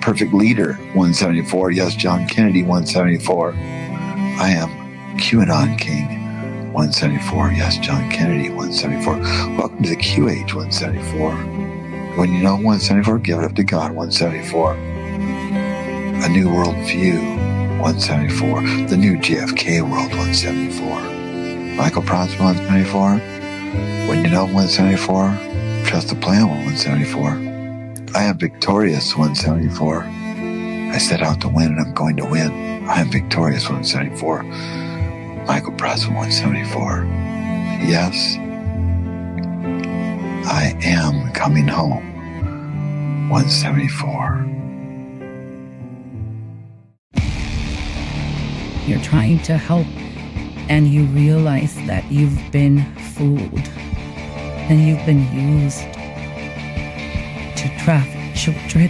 perfect leader, 174. Yes, John Kennedy, 174. I am QAnon King, 174. Yes, John Kennedy, 174. Welcome to the QH, 174. When you know 174, give it up to God, 174. A new world view, 174. The new JFK world, 174. Michael Prance, 174. When you know 174, trust the plan, 174. I am victorious, 174. I set out to win and I'm going to win. I am victorious, 174. Michael Prance, 174. Yes, I am coming home, 174. You're trying to help, and you realize that you've been fooled and you've been used to traffic children.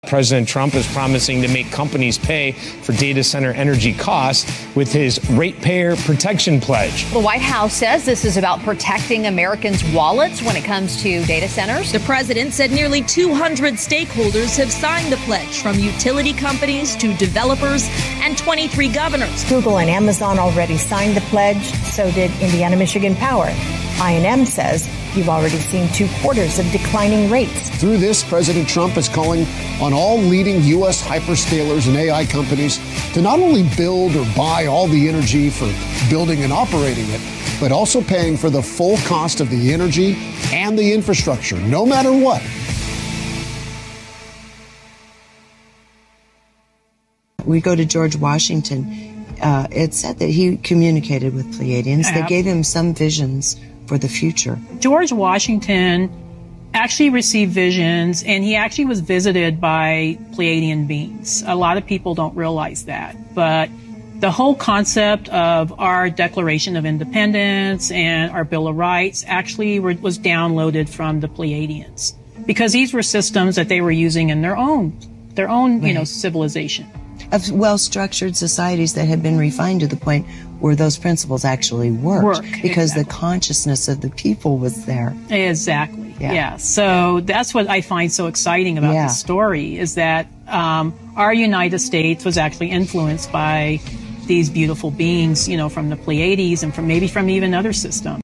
President Trump is promising to make companies pay for data center energy costs with his ratepayer protection pledge. The White House says this is about protecting Americans' wallets when it comes to data centers. The president said nearly 200 stakeholders have signed the pledge, from utility companies to developers and 23 governors. Google and Amazon already signed the pledge. So did Indiana Michigan Power. I&M says you've already seen 2 quarters of declining rates. Through this, President Trump is calling on all leading U.S. hyperscalers and AI companies to not only build or buy all the energy for building and operating it, but also paying for the full cost of the energy and the infrastructure, no matter what. We go to George Washington. It said that he communicated with Pleiadians. They gave him some visions for the future. George Washington actually received visions, and he actually was visited by Pleiadian beings. A lot of people don't realize that, but the whole concept of our Declaration of Independence and our Bill of Rights actually was downloaded from the Pleiadians, because these were systems that they were using in their own right. Civilization. Of well-structured societies that had been refined to the point where those principles actually worked. Because exactly. The consciousness of the people was there. Exactly. Yeah. So that's what I find so exciting about this story, is that our United States was actually influenced by these beautiful beings, from the Pleiades and from even other systems.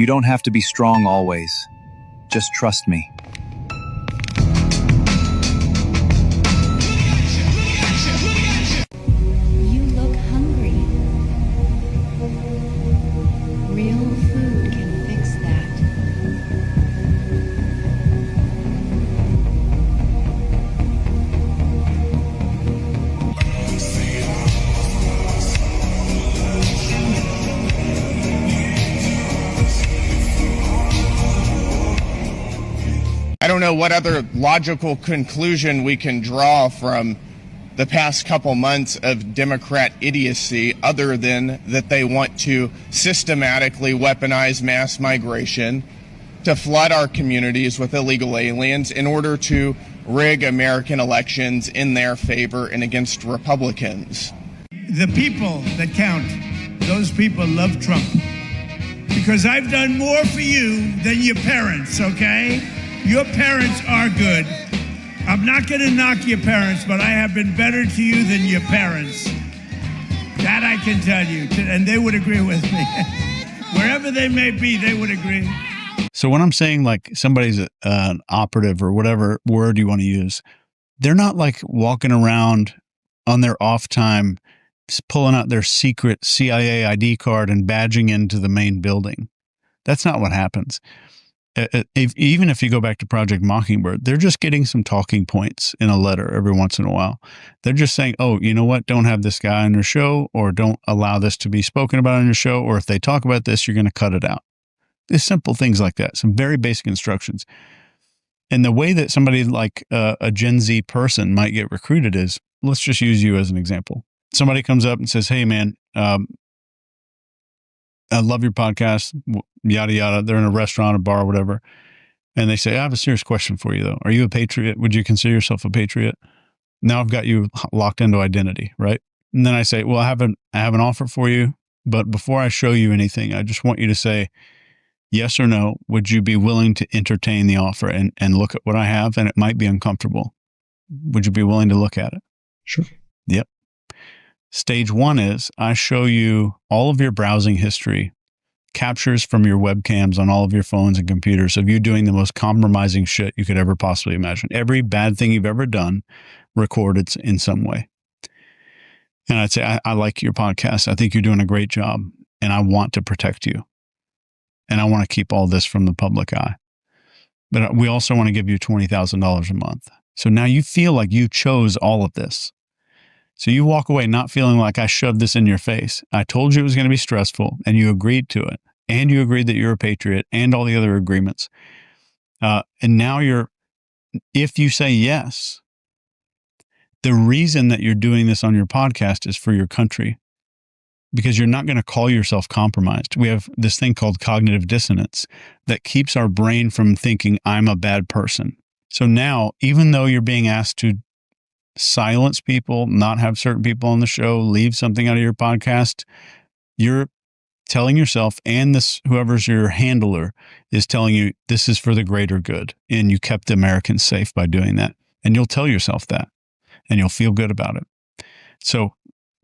You don't have to be strong always. Just trust me. You look hungry. Real food can fix that. I don't know what other logical conclusion we can draw from the past couple months of Democrat idiocy other than that they want to systematically weaponize mass migration to flood our communities with illegal aliens in order to rig American elections in their favor and against Republicans. The people that count, those people love Trump. Because I've done more for you than your parents, okay? Your parents are good. I'm not going to knock your parents, but I have been better to you than your parents. That I can tell you, and they would agree with me. Wherever they may be, they would agree. So when I'm saying like somebody's an operative or whatever word you want to use, they're not like walking around on their off time, pulling out their secret CIA ID card and badging into the main building. That's not what happens. Even if you go back to Project Mockingbird, they're just getting some talking points in a letter every once in a while. They're just saying, oh, you know what? Don't have this guy on your show, or don't allow this to be spoken about on your show. Or if they talk about this, you're going to cut it out. There's simple things like that. Some very basic instructions. And the way that somebody like a Gen Z person might get recruited is, let's just use you as an example. Somebody comes up and says, hey, man, I love your podcast, yada, yada. They're in a restaurant, a bar, whatever. And they say, I have a serious question for you, though. Are you a patriot? Would you consider yourself a patriot? Now I've got you locked into identity, right? And then I say, well, I have an offer for you. But before I show you anything, I just want you to say yes or no. Would you be willing to entertain the offer and look at what I have? And it might be uncomfortable. Would you be willing to look at it? Sure. Yep. Stage one is I show you all of your browsing history, captures from your webcams on all of your phones and computers of you doing the most compromising shit you could ever possibly imagine. Every bad thing you've ever done recorded in some way. And I'd say, I like your podcast. I think you're doing a great job and I want to protect you. And I want to keep all this from the public eye. But we also want to give you $20,000 a month. So now you feel like you chose all of this. So you walk away not feeling like I shoved this in your face. I told you it was going to be stressful and you agreed to it. And you agreed that you're a patriot and all the other agreements. And now if you say yes, the reason that you're doing this on your podcast is for your country, because you're not going to call yourself compromised. We have this thing called cognitive dissonance that keeps our brain from thinking I'm a bad person. So now, even though you're being asked to silence people, not have certain people on the show, leave something out of your podcast, you're telling yourself, and whoever's your handler is telling you this is for the greater good. And you kept the Americans safe by doing that. And you'll tell yourself that and you'll feel good about it. So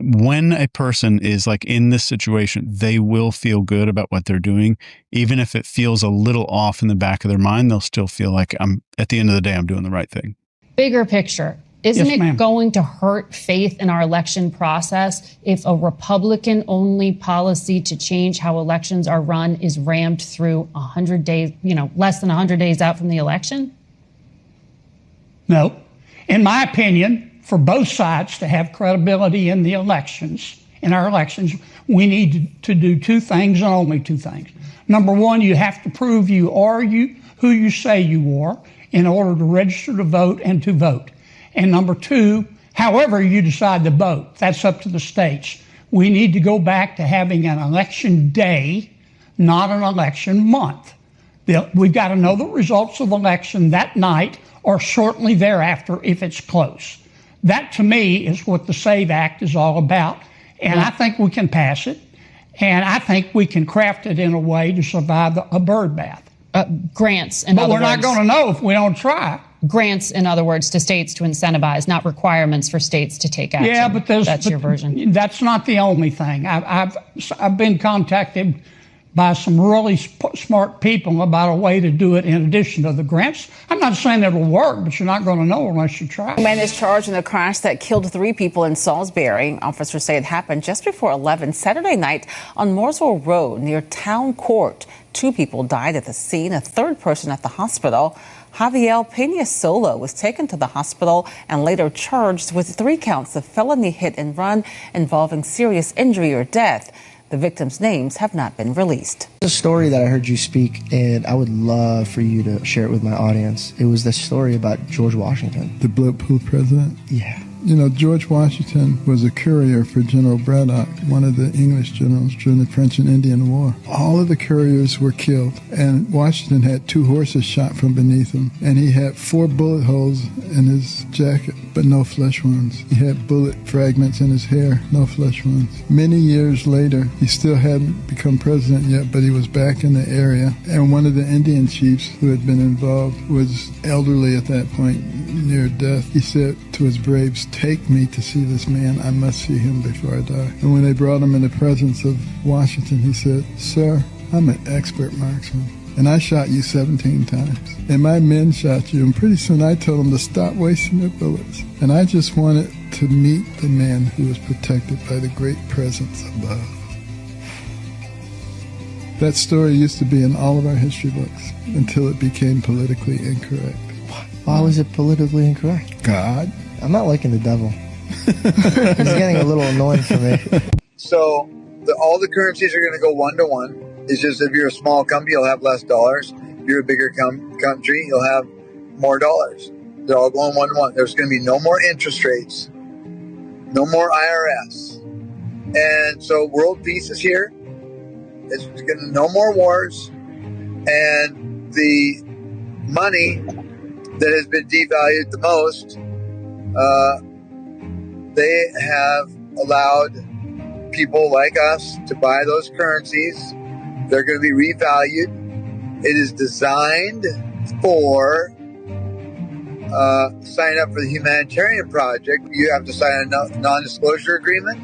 when a person is like in this situation, they will feel good about what they're doing. Even if it feels a little off in the back of their mind, they'll still feel like at the end of the day, I'm doing the right thing. Bigger picture. Isn't it going to hurt faith in our election process if a Republican-only policy to change how elections are run is rammed through 100 days, less than 100 days out from the election? No. In my opinion, for both sides to have credibility in the elections, in our elections, we need to do two things and only two things. Number one, you have to prove you are who you say you are in order to register to vote and to vote. And number two, however you decide to vote, that's up to the states. We need to go back to having an election day, not an election month. We've got to know the results of the election that night or shortly thereafter if it's close. That, to me, is what the SAVE Act is all about. And I think we can pass it. And I think we can craft it in a way to survive a bird bath. Grants, in other words. But we're not going to know if we don't try. Grants, in other words, to states to incentivize, not requirements for states to take action. Yeah, but that's your version. That's not the only thing. I've been contacted by some really smart people about a way to do it in addition to the grants. I'm not saying it'll work, but you're not going to know unless you try. The man is charged in the crash that killed 3 people in Salisbury. Officers say it happened just before 11 Saturday night on Mooresville Road near Town Court. 2 people died at the scene, a 3rd person at the hospital. Javier Pena Solo was taken to the hospital and later charged with 3 counts of felony hit and run involving serious injury or death. The victims' names have not been released. The story that I heard you speak, and I would love for you to share it with my audience. It was the story about George Washington. The bulletproof president? Yeah. You know, George Washington was a courier for General Braddock, one of the English generals during the French and Indian War. All of the couriers were killed, and Washington had 2 horses shot from beneath him, and he had 4 bullet holes in his jacket, but no flesh wounds. He had bullet fragments in his hair, no flesh wounds. Many years later, he still hadn't become president yet, but he was back in the area, and one of the Indian chiefs who had been involved was elderly at that point, near death. He said to his braves, "Take me to see this man. I must see him before I die." And when they brought him in the presence of Washington, he said, "Sir, I'm an expert marksman, and I shot you 17 times. And my men shot you." And pretty soon I told them to stop wasting their bullets. And I just wanted to meet the man who was protected by the great presence above. That story used to be in all of our history books until it became politically incorrect. Why was it politically incorrect? God. I'm not liking the devil. He's getting a little annoying for me. So all the currencies are going to go 1-to-1. It's just if you're a small company, you'll have less dollars. If you're a bigger country, you'll have more dollars. They're all going 1-to-1. There's going to be no more interest rates, no more IRS. And so world peace is here. It's going to no more wars. And the money that has been devalued the most, they have allowed people like us to buy those currencies. They're going to be revalued. It is designed for sign up for the humanitarian project. You have to sign a non-disclosure agreement.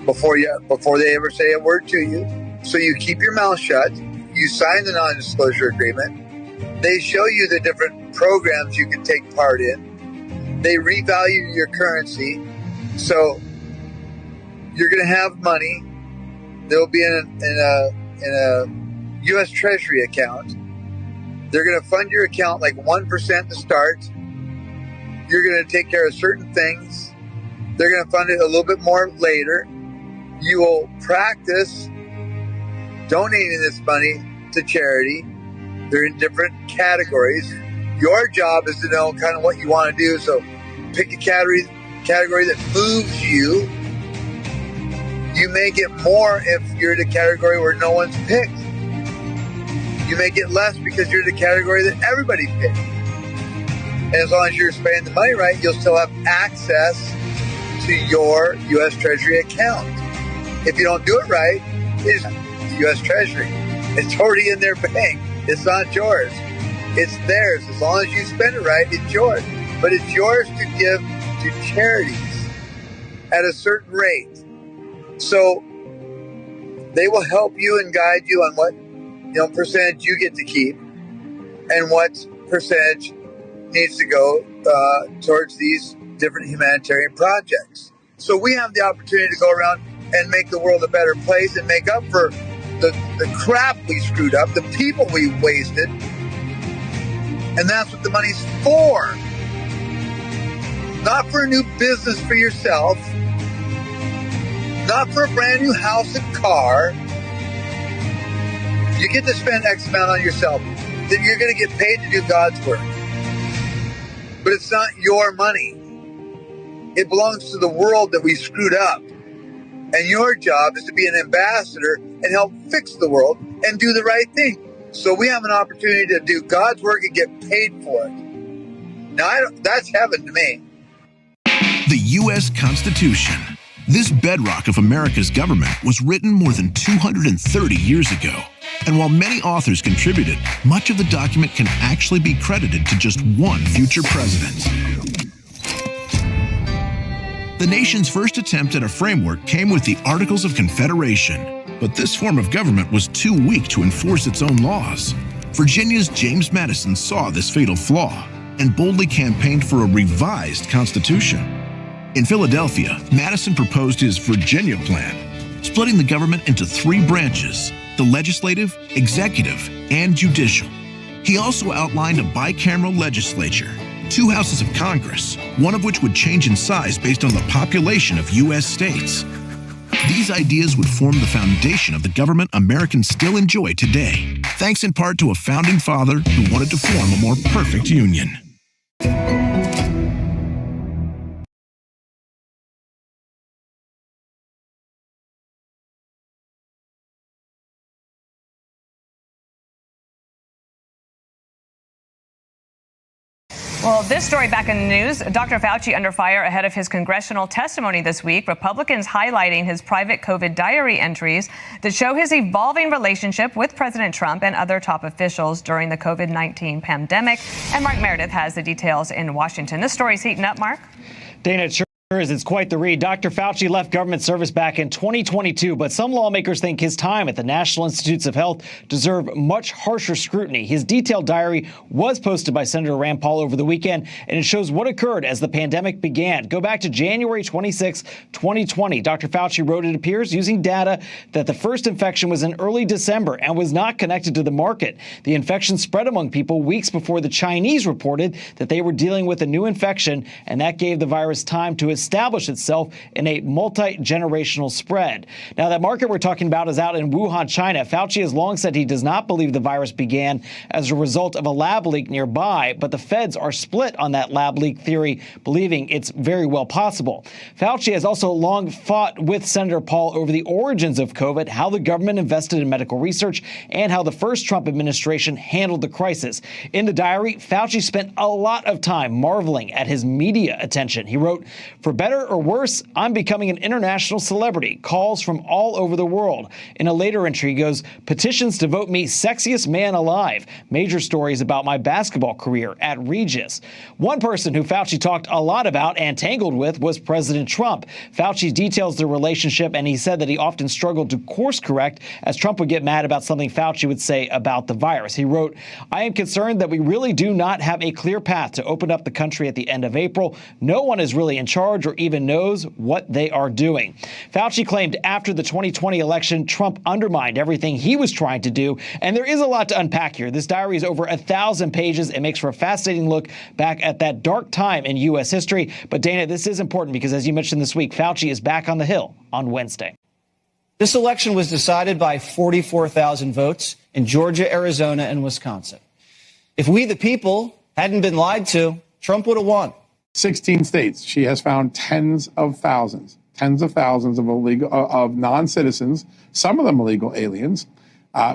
Before they ever say a word to you. So you keep your mouth shut. You sign the non-disclosure agreement. They show you the different programs you can take part in. They revalue your currency. So you're going to have money. They'll be in a U.S. Treasury account. They're going to fund your account like 1% to start. You're going to take care of certain things. They're going to fund it a little bit more later. You will practice donating this money to charity. They're in different categories. Your job is to know kind of what you want to do. So pick a category that moves you. You may get more if you're the category where no one's picked. You may get less because you're the category that everybody picked. And as long as you're spending the money right, you'll still have access to your U.S. Treasury account. If you don't do it right, it's the U.S. Treasury. It's already in their bank. It's not yours. It's theirs. As long as you spend it right, it's yours. But it's yours to give to charities at a certain rate. So they will help you and guide you on what percentage you get to keep and what percentage needs to go towards these different humanitarian projects. So we have the opportunity to go around and make the world a better place and make up for the crap we screwed up, the people we wasted. And that's what the money's for. Not for a new business for yourself. Not for a brand new house and car. You get to spend X amount on yourself. Then you're going to get paid to do God's work. But it's not your money. It belongs to the world that we screwed up. And your job is to be an ambassador and help fix the world and do the right thing. So we have an opportunity to do God's work and get paid for it. Now, that's heaven to me. The U.S. Constitution. This bedrock of America's government was written more than 230 years ago. And while many authors contributed, much of the document can actually be credited to just one future president. The nation's first attempt at a framework came with the Articles of Confederation. But this form of government was too weak to enforce its own laws. Virginia's James Madison saw this fatal flaw and boldly campaigned for a revised constitution. In Philadelphia, Madison proposed his Virginia Plan, splitting the government into 3 branches: the legislative, executive, and judicial. He also outlined a bicameral legislature, 2 houses of Congress, one of which would change in size based on the population of U.S. states. These ideas would form the foundation of the government Americans still enjoy today, thanks in part to a founding father who wanted to form a more perfect union. Well, this story back in the news, Dr. Fauci under fire ahead of his congressional testimony this week. Republicans highlighting his private COVID diary entries that show his evolving relationship with President Trump and other top officials during the COVID-19 pandemic. And Mark Meredith has the details in Washington. This story's heating up, Mark. Dana, it sure is. It's quite the read. Dr. Fauci left government service back in 2022, but some lawmakers think his time at the National Institutes of Health deserve much harsher scrutiny. His detailed diary was posted by Senator Rand Paul over the weekend, and it shows what occurred as the pandemic began. Go back to January 26, 2020. Dr. Fauci wrote, it appears, using data that the first infection was in early December and was not connected to the market. The infection spread among people weeks before the Chinese reported that they were dealing with a new infection, and that gave the virus time to establish itself in a multi-generational spread. Now, that market we're talking about is out in Wuhan, China. Fauci has long said he does not believe the virus began as a result of a lab leak nearby, but the feds are split on that lab leak theory, believing it's very well possible. Fauci has also long fought with Senator Paul over the origins of COVID, how the government invested in medical research, and how the first Trump administration handled the crisis. In the diary, Fauci spent a lot of time marveling at his media attention. He wrote, "For better or worse, I'm becoming an international celebrity. Calls from all over the world." In a later entry, he goes, "Petitions to vote me sexiest man alive. Major stories about my basketball career at Regis." One person who Fauci talked a lot about and tangled with was President Trump. Fauci details the relationship, and he said that he often struggled to course correct as Trump would get mad about something Fauci would say about the virus. He wrote, "I am concerned that we really do not have a clear path to open up the country at the end of April. No one is really in charge or even knows what they are doing." Fauci claimed after the 2020 election, Trump undermined everything he was trying to do. And there is a lot to unpack here. This diary is over 1,000 pages. It makes for a fascinating look back at that dark time in U.S. history. But Dana, this is important because, as you mentioned this week, Fauci is back on the Hill on Wednesday. This election was decided by 44,000 votes in Georgia, Arizona, and Wisconsin. If we, the people, hadn't been lied to, Trump would have won. 16 states, she has found tens of thousands of non-citizens, some of them illegal aliens,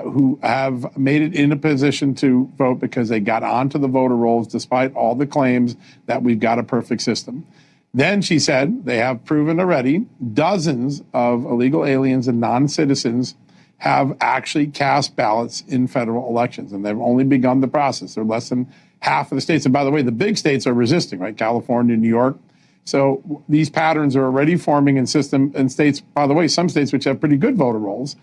who have made it in a position to vote because they got onto the voter rolls despite all the claims that we've got a perfect system. Then she said they have proven already dozens of illegal aliens and non-citizens have actually cast ballots in federal elections, and they've only begun the process. They're less than half of the states. And by the way, the big states are resisting, right? California, New York. So these patterns are already forming in states, by the way, some states which have pretty good voter rolls.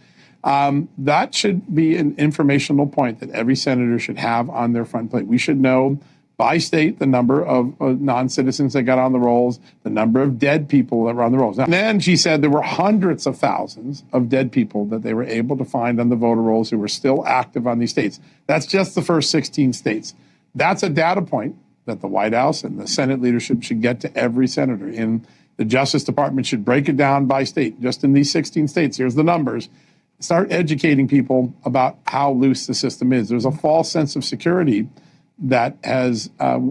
That should be an informational point that every senator should have on their front plate. We should know by state the number of non-citizens that got on the rolls, the number of dead people that were on the rolls. Now, then she said there were hundreds of thousands of dead people that they were able to find on the voter rolls who were still active on these states. That's just the first 16 states. That's a data point that the White House and the Senate leadership should get to every senator. And the Justice Department should break it down by state. Just in these 16 states, here's the numbers. Start educating people about how loose the system is. There's a false sense of security that has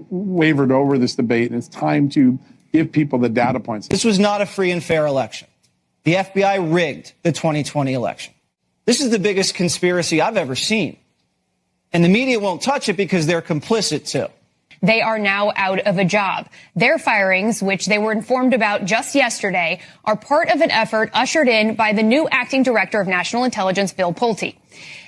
wavered over this debate, and it's time to give people the data points. This was not a free and fair election. The FBI rigged the 2020 election. This is the biggest conspiracy I've ever seen. And the media won't touch it because they're complicit too. They are now out of a job. Their firings, which they were informed about just yesterday, are part of an effort ushered in by the new acting director of national intelligence, Bill Pulte.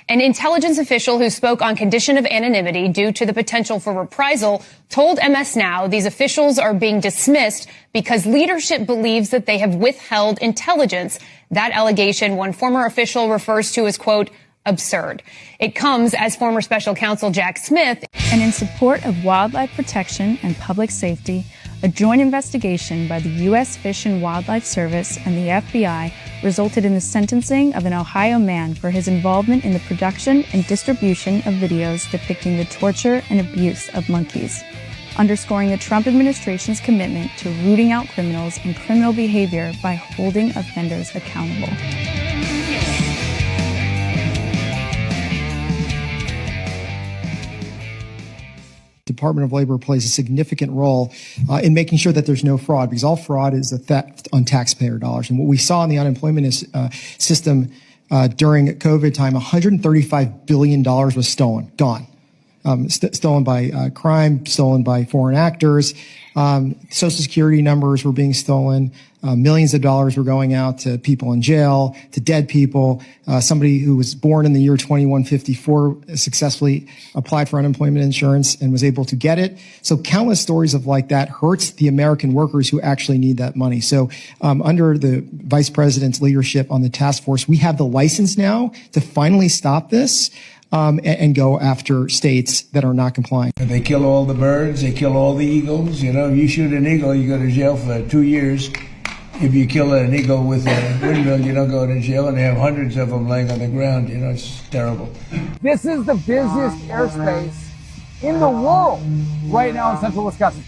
An intelligence official who spoke on condition of anonymity due to the potential for reprisal told MS Now these officials are being dismissed because leadership believes that they have withheld intelligence. That allegation, one former official refers to as, quote, absurd. It comes as former special counsel Jack Smith. And in support of wildlife protection and public safety, a joint investigation by the U.S. Fish and Wildlife Service and the FBI resulted in the sentencing of an Ohio man for his involvement in the production and distribution of videos depicting the torture and abuse of monkeys, underscoring the Trump administration's commitment to rooting out criminals and criminal behavior by holding offenders accountable. Department of Labor plays a significant role in making sure that there's no fraud, because all fraud is a theft on taxpayer dollars. And what we saw in the unemployment system during COVID time, $135 billion was stolen, gone. Stolen by crime, stolen by foreign actors. Social Security numbers were being stolen. Millions of dollars were going out to people in jail, to dead people. Somebody who was born in the year 2154 successfully applied for unemployment insurance and was able to get it. So countless stories of like that hurts the American workers who actually need that money. So under the vice president's leadership on the task force, we have the license now to finally stop this. And go after states that are not complying. They kill all the birds, they kill all the eagles. You know, if you shoot an eagle, you go to jail for 2 years. If you kill an eagle with a windmill, you don't go to jail, and they have hundreds of them laying on the ground. You know, it's terrible. This is the busiest airspace in the world right now in central Wisconsin.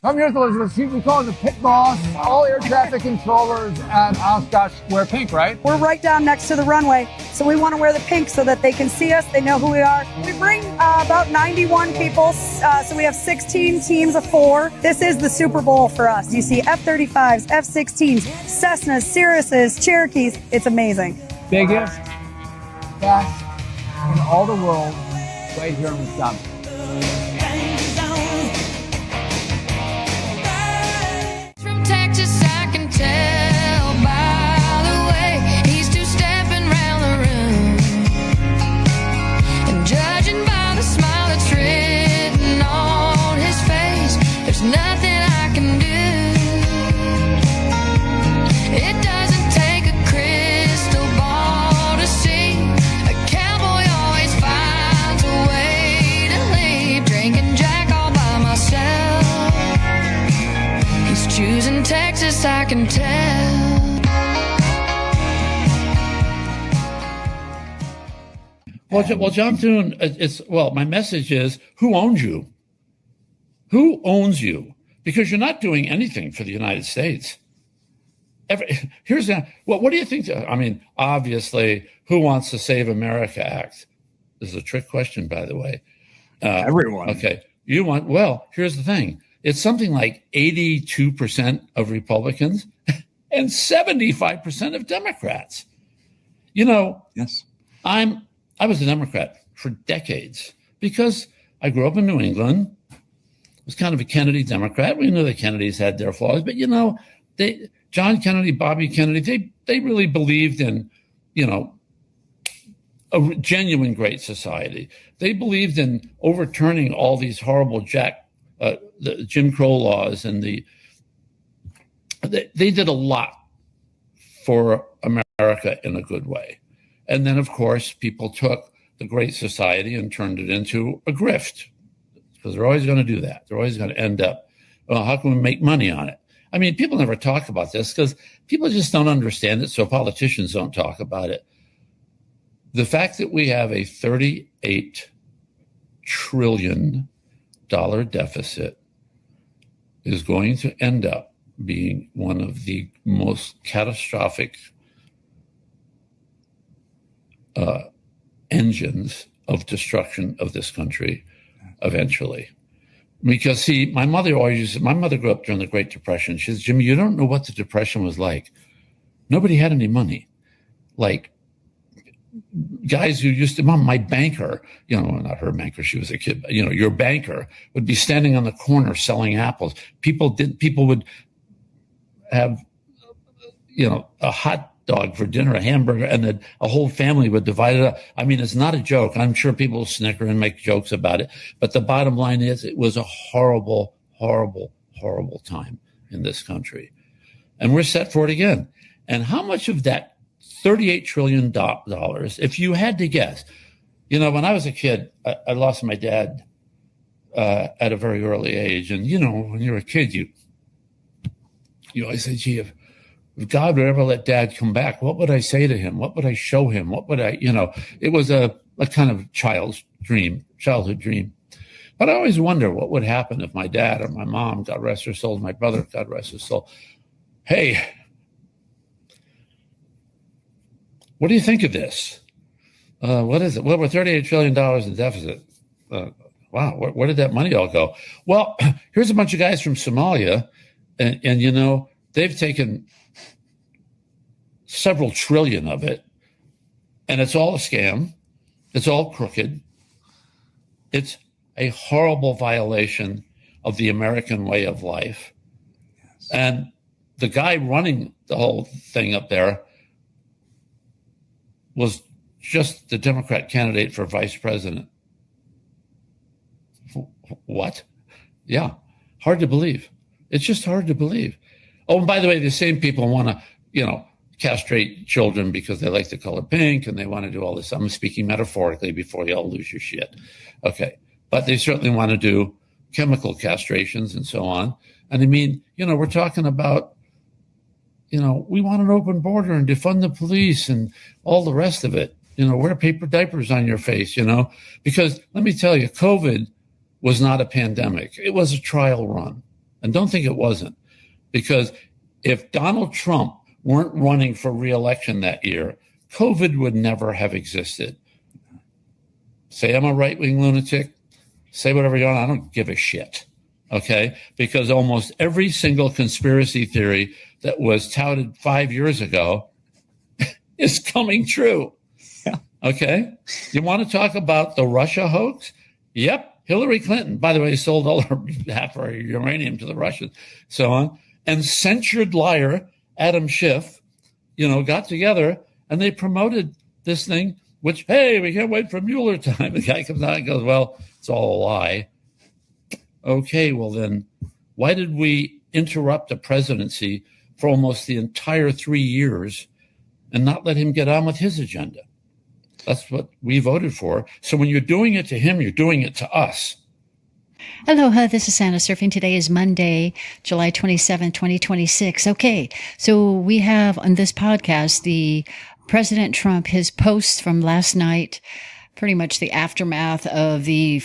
I'm here with Elizabeth. We call it the pit boss. All air traffic controllers at Oshkosh wear pink, right? We're right down next to the runway, so we want to wear the pink so that they can see us. They know who we are. We bring about 91 people, so we have 16 teams of 4. This is the Super Bowl for us. You see F-35s, F-16s, Cessnas, Cirruses, Cherokees. It's amazing. Biggest, best in all the world right here in Wisconsin. Texas, I can tell. Well, John Thune, my message is, who owns you? Who owns you? Because you're not doing anything for the United States. What do you think? I mean, obviously, Who Wants to Save America Act. This is a trick question, by the way. Everyone. Okay. Here's the thing. It's something like 82% of Republicans and 75% of Democrats. You know, yes, I was a Democrat for decades because I grew up in New England. Was kind of a Kennedy Democrat. We knew the Kennedys had their flaws, but John Kennedy, Bobby Kennedy, they really believed in, a genuine great society. They believed in overturning all these horrible the Jim Crow laws, and they did a lot for America in a good way. And then, of course, people took the Great Society and turned it into a grift, because they're always going to do that. They're always going to end up, well, how can we make money on it? I mean, people never talk about this because people just don't understand it, so politicians don't talk about it. The fact that we have a $38 trillion deficit is going to end up being one of the most catastrophic engines of destruction of this country eventually. Because, see, my mother grew up during the Great Depression. She says, Jimmy, you don't know what the Depression was like. Nobody had any money. Like, guys who used to, my banker, not her banker, she was a kid, but, your banker would be standing on the corner selling apples. People would have, a hot dog for dinner, a hamburger, and then a whole family would divide it up. I mean, it's not a joke. I'm sure people snicker and make jokes about it. But the bottom line is it was a horrible, horrible, horrible time in this country. And we're set for it again. And how much of that $38 trillion, if you had to guess, when I was a kid, I lost my dad at a very early age. And, when you're a kid, you always say, gee, if God would ever let Dad come back, what would I say to him? What would I show him? What would I, it was a kind of childhood dream. But I always wonder what would happen if my dad or my mom, God rest her soul, my brother, God rest his soul. Hey, what do you think of this? What is it? Well, we're $38 trillion in deficit. Wow, where did that money all go? Well, here's a bunch of guys from Somalia, and they've taken several trillion of it, and it's all a scam. It's all crooked. It's a horrible violation of the American way of life. Yes. And the guy running the whole thing up there was just the Democrat candidate for vice president. What? Yeah, hard to believe. It's just hard to believe. Oh, and by the way, the same people want to, castrate children because they like the color pink and they want to do all this. I'm speaking metaphorically before you all lose your shit. Okay. But they certainly want to do chemical castrations and so on. And I mean, we're talking about, we want an open border and defund the police and all the rest of it. Wear paper diapers on your face, because let me tell you, COVID was not a pandemic. It was a trial run. And don't think it wasn't, because if Donald Trump weren't running for re-election that year, COVID would never have existed. Say I'm a right-wing lunatic, say whatever you want, I don't give a shit, okay? Because almost every single conspiracy theory that was touted 5 years ago is coming true, okay? You want to talk about the Russia hoax? Yep, Hillary Clinton, by the way, sold half her uranium to the Russians, so on, and censured liar Adam Schiff, got together and they promoted this thing, which, hey, we can't wait for Mueller time. The guy comes out and goes, well, it's all a lie. Okay, well then, why did we interrupt the presidency for almost the entire 3 years and not let him get on with his agenda? That's what we voted for. So when you're doing it to him, you're doing it to us. Aloha, this is Santa Surfing. Today is Monday, July 27, 2026. Okay, so we have on this podcast, the President Trump, his posts from last night, pretty much the aftermath of the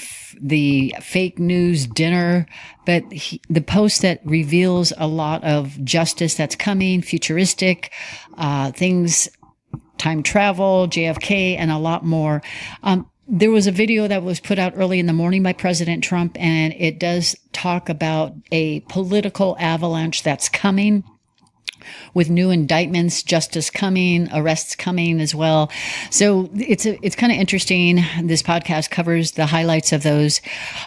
fake news dinner, but the post that reveals a lot of justice that's coming, futuristic things, time travel, JFK, and a lot more. There was a video that was put out early in the morning by President Trump, and it does talk about a political avalanche that's coming with new indictments, justice coming, arrests coming as well. So it's kind of interesting. This podcast covers the highlights of those.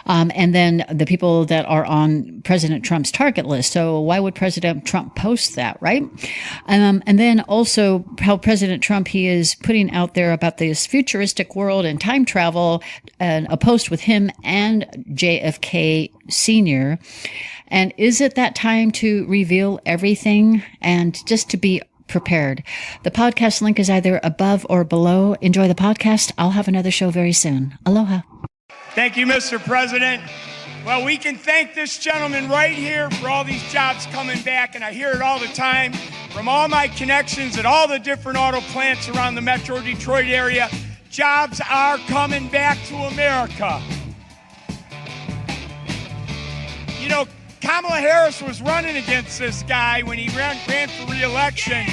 And then the people that are on President Trump's target list. So why would President Trump post that, right? And then also how President Trump, he is putting out there about this futuristic world and time travel, and a post with him and JFK Sr., and is it that time to reveal everything and just to be prepared? The podcast link is either above or below. Enjoy the podcast. I'll have another show very soon. Aloha. Thank you, Mr. President. Well, we can thank this gentleman right here for all these jobs coming back, and I hear it all the time from all my connections at all the different auto plants around the Metro Detroit area. Jobs are coming back to America. Kamala Harris was running against this guy when he ran for re-election.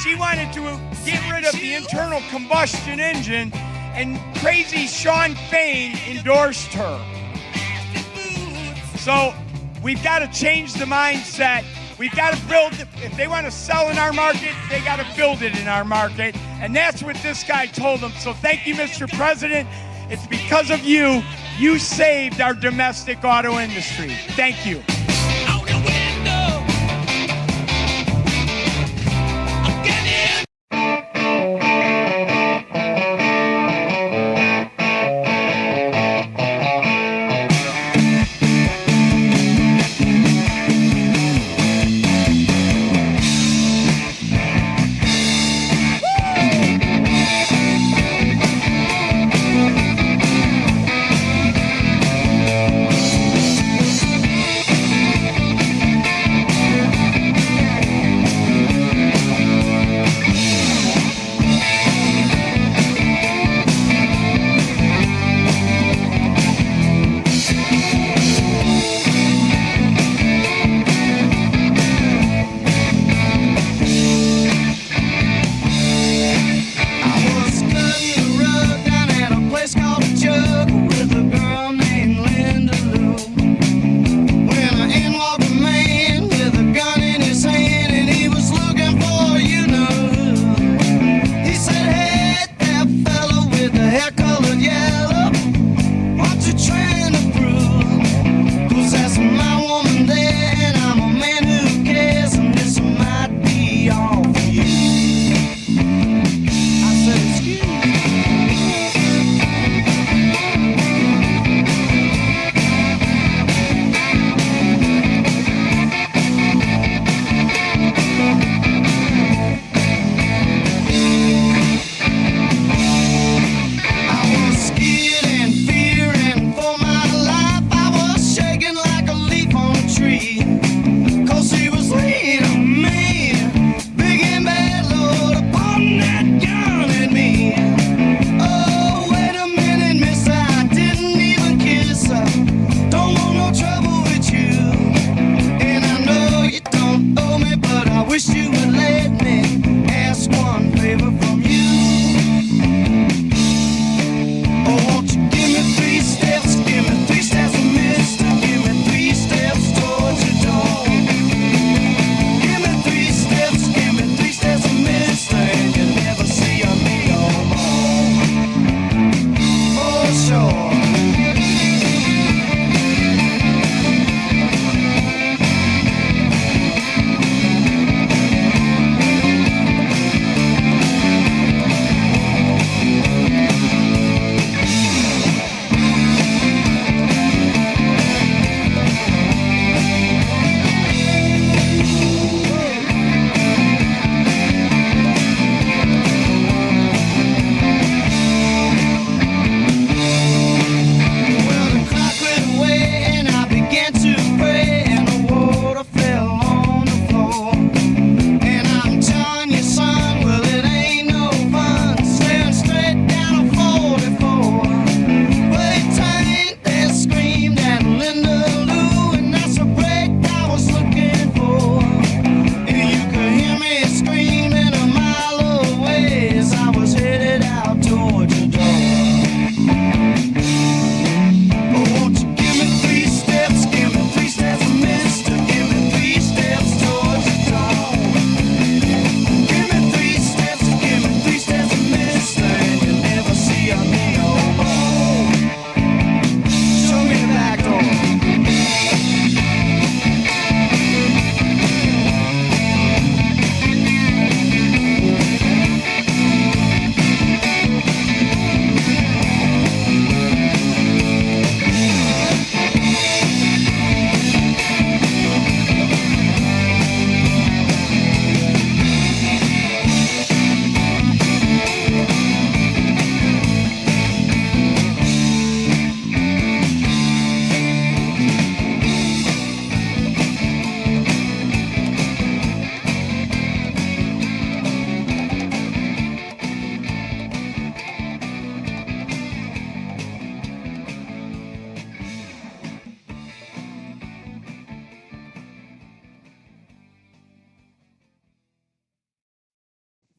She wanted to get rid of the internal combustion engine, and crazy Sean Fain endorsed her. So we've got to change the mindset. We've got to build, if they want to sell in our market, they got to build it in our market. And that's what this guy told them. So thank you, Mr. President. It's because of you, you saved our domestic auto industry. Thank you.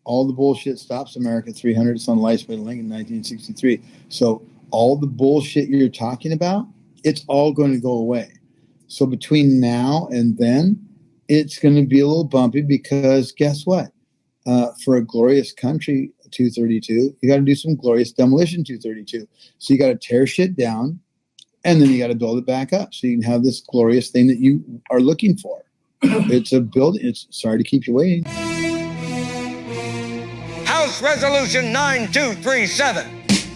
All the bullshit stops America 300. It's on Leisman Link in 1963. So all the bullshit you're talking about, it's all going to go away. So between now and then, it's going to be a little bumpy because guess what? For a glorious country 232, you got to do some glorious demolition 232. So you got to tear shit down, and then you got to build it back up so you can have this glorious thing that you are looking for. It's a building. It's sorry to keep you waiting. House Resolution 9237,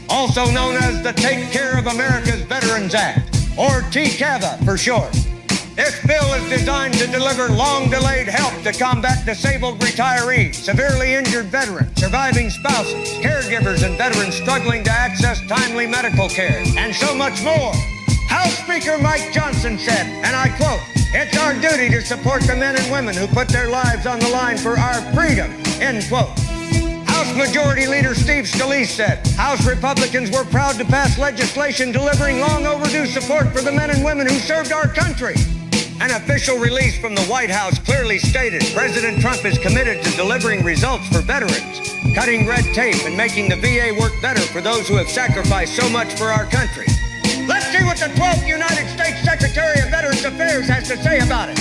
also known as the Take Care of America's Veterans Act, or TCAVA for short. This bill is designed to deliver long-delayed help to combat disabled retirees, severely injured veterans, surviving spouses, caregivers, and veterans struggling to access timely medical care, and so much more. House Speaker Mike Johnson said, and I quote, "It's our duty to support the men and women who put their lives on the line for our freedom," end quote. House Majority Leader Steve Scalise said, House Republicans were proud to pass legislation delivering long overdue support for the men and women who served our country. An official release from the White House clearly stated President Trump is committed to delivering results for veterans, cutting red tape and making the VA work better for those who have sacrificed so much for our country. Let's see what the 12th United States Secretary of Veterans Affairs has to say about it.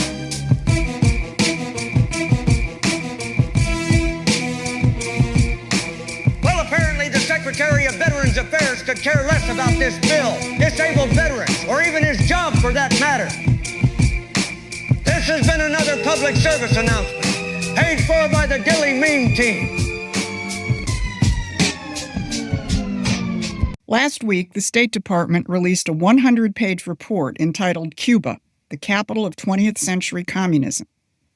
Well, apparently the Secretary of Veterans Affairs could care less about this bill, disabled veterans, or even his job for that matter. This has been another public service announcement, paid for by the Dilly Meme team. Last week, the State Department released a 100-page report entitled Cuba, the Capital of 20th Century Communism,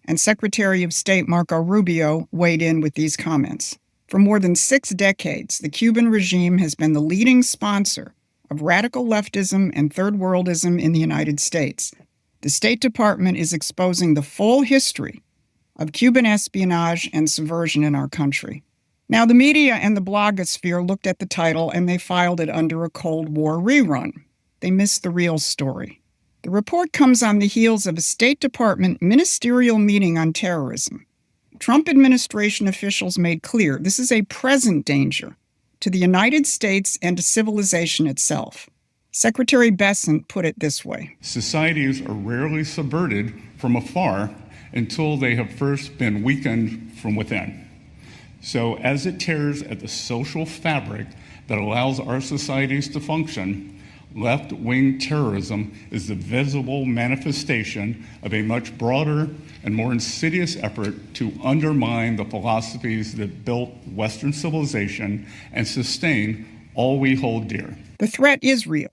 and Secretary of State Marco Rubio weighed in with these comments. For more than 6 decades, the Cuban regime has been the leading sponsor of radical leftism and third worldism in the United States. The State Department is exposing the full history of Cuban espionage and subversion in our country. Now, the media and the blogosphere looked at the title and they filed it under a Cold War rerun. They missed the real story. The report comes on the heels of a State Department ministerial meeting on terrorism. Trump administration officials made clear this is a present danger to the United States and to civilization itself. Secretary Bessent put it this way. Societies are rarely subverted from afar until they have first been weakened from within. So as it tears at the social fabric that allows our societies to function, left-wing terrorism is the visible manifestation of a much broader and more insidious effort to undermine the philosophies that built Western civilization and sustain all we hold dear. The threat is real.